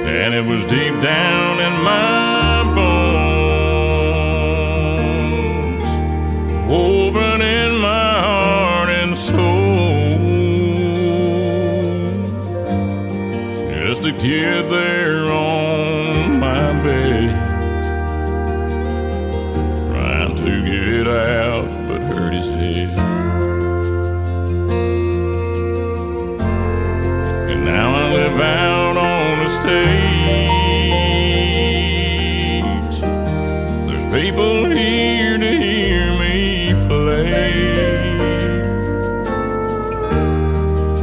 And it was deep down in my bones, woven in my heart and soul. a kid there on my bed, trying to get out but hurt his head. And now I live out on the stage. There's people here to hear me play,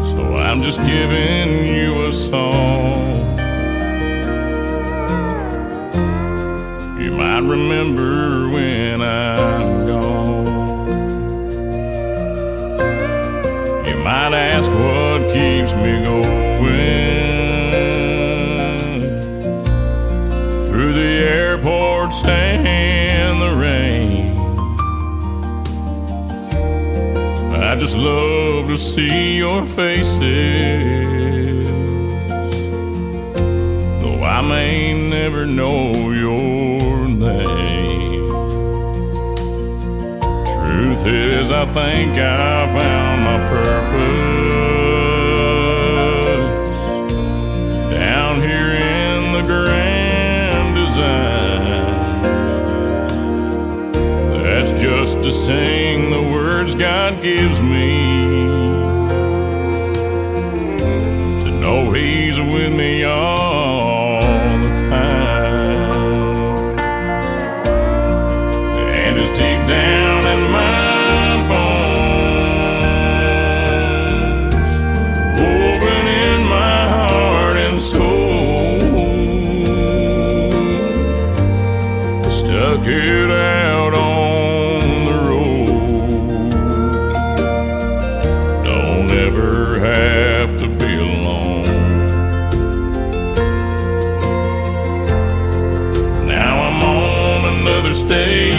so I'm just giving you a song. You might remember when I'm gone. You might ask what keeps me going through the airports and the rain. I just love to see your faces, though I may never know your name. Truth is, I think I found my purpose down here in the grand design. That's just to sing the words God gives me, to know He's with me all the time. And it's deep down in my bones, woven in my heart and soul, stuck it out on the road. Don't ever have to be alone. Now I'm on another stage.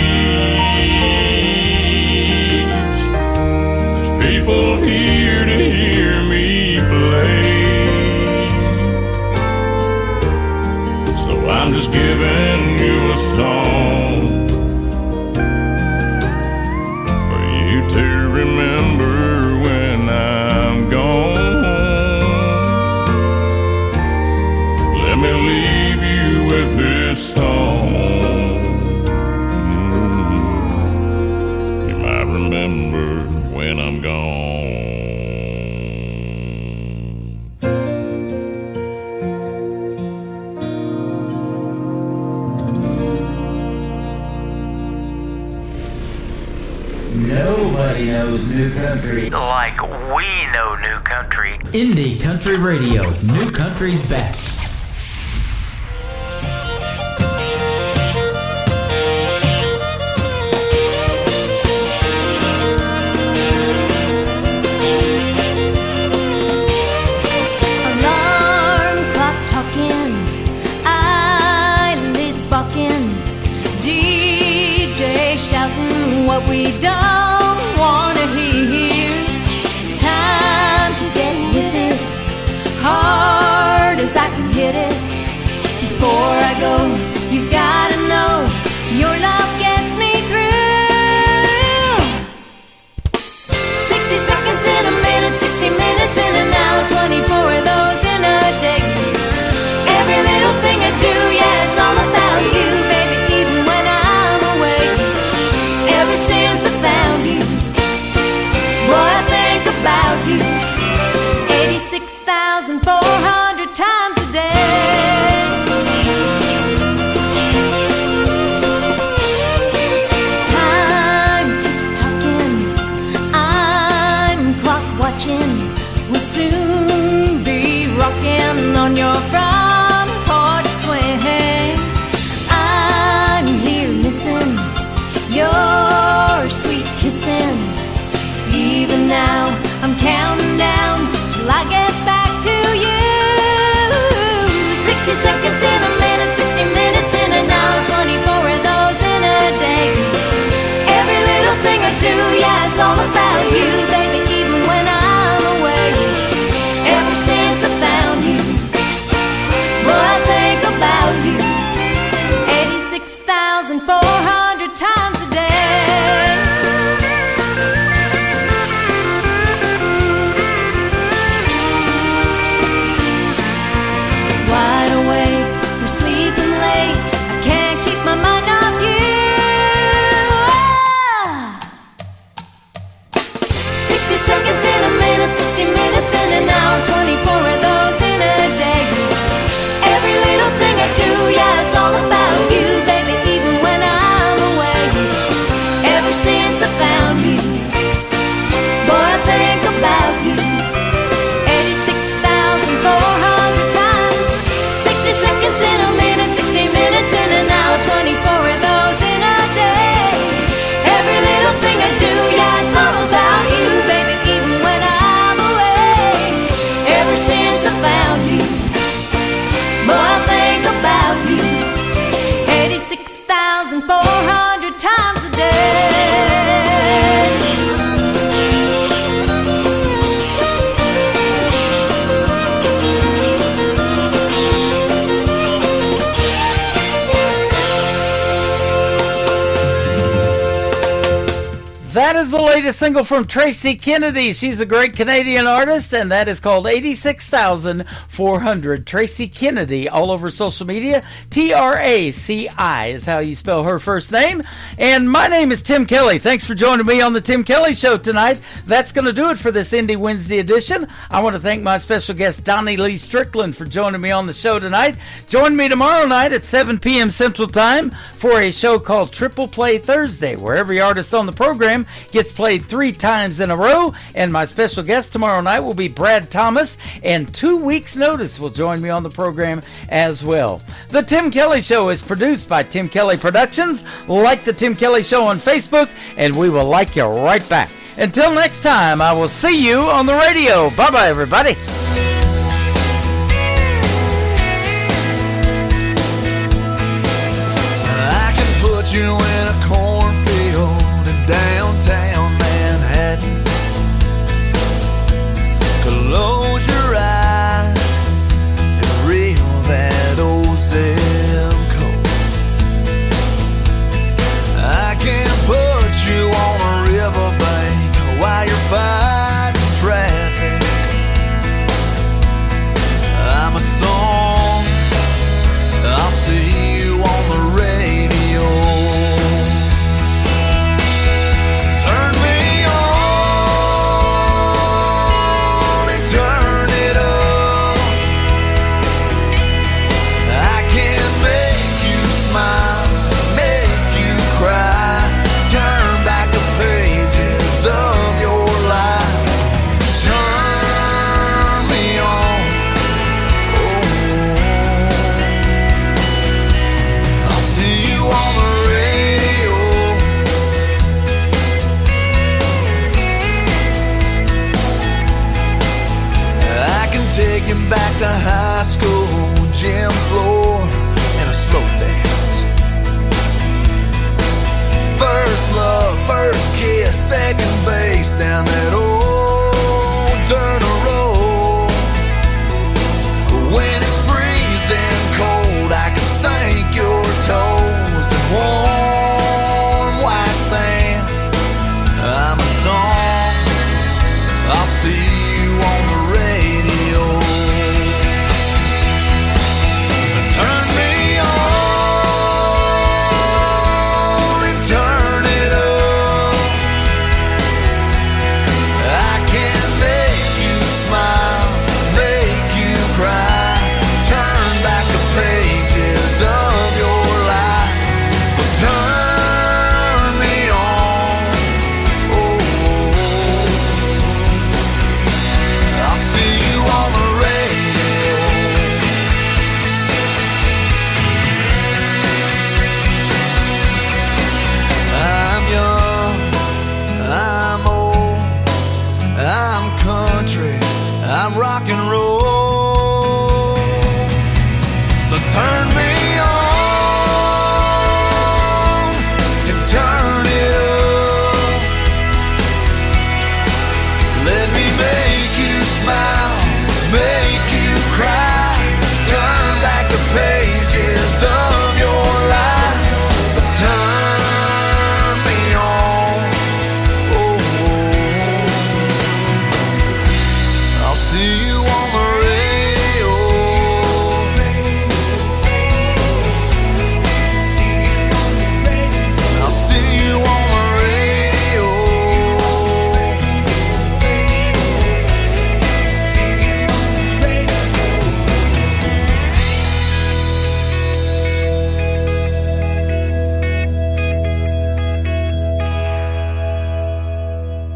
There's people here to hear me play, so I'm just giving you a song for you to remember when I'm gone. Let me leave you with this song. You might remember when I'm gone. Nobody knows new country like we know new country. Indie Country Radio, new country's best. Alarm clock talking, eyelids bucking, DJ shouting what we don't wanna hear. Time to get with it, hard as I can hit it. Before I go, you've gotta know your love gets me through. 60 seconds in a minute, 60 minutes in an hour, 24 of those in a day. Every little thing I do, yeah, it's all about you, baby, even when I'm away. Ever since I found you, boy, I think about you 86,400 times a day. Time tick-tocking, I'm clock watching. We'll soon be rocking on your front porch swing. I'm here missing your sweet kissing. Even now, I'm counting down till I get back to you. 60 seconds in a minute, 60 minutes in an hour, 24 of those in a day. Every little thing I do, yeah, it's all about you, baby, even when I'm away. Ever since I found you, boy, I think about you 86,400 times a day. ever since I found you. Boy, I think about you 86,400 times. 60 seconds in a minute, 60 minutes in an hour, 24 of those in a day. Every little thing I do, yeah, it's all about you, baby, even when I'm away. Ever since I found you, boy, I think about you 86,400 times a day. That is the latest single from Tracy Kennedy. She's a great Canadian artist, and that is called 86,400. Tracy Kennedy, all over social media. Traci is how you spell her first name. And my name is Tim Kelly. Thanks for joining me on the Tim Kelly Show tonight. That's going to do it for this Indie Wednesday edition. I want to thank my special guest, Donnie Lee Strickland, for joining me on the show tonight. Join me tomorrow night at 7 p.m. Central Time for a show called Triple Play Thursday, where every artist on the program gets played 3 times in a row, and my special guest tomorrow night will be Brad Thomas, and 2 weeks notice will join me on the program as well. The Tim Kelly Show is produced by Tim Kelly Productions. Like the Tim Kelly Show on Facebook, and we will like you right back. Until next time, I will see you on the radio. Bye-bye, everybody.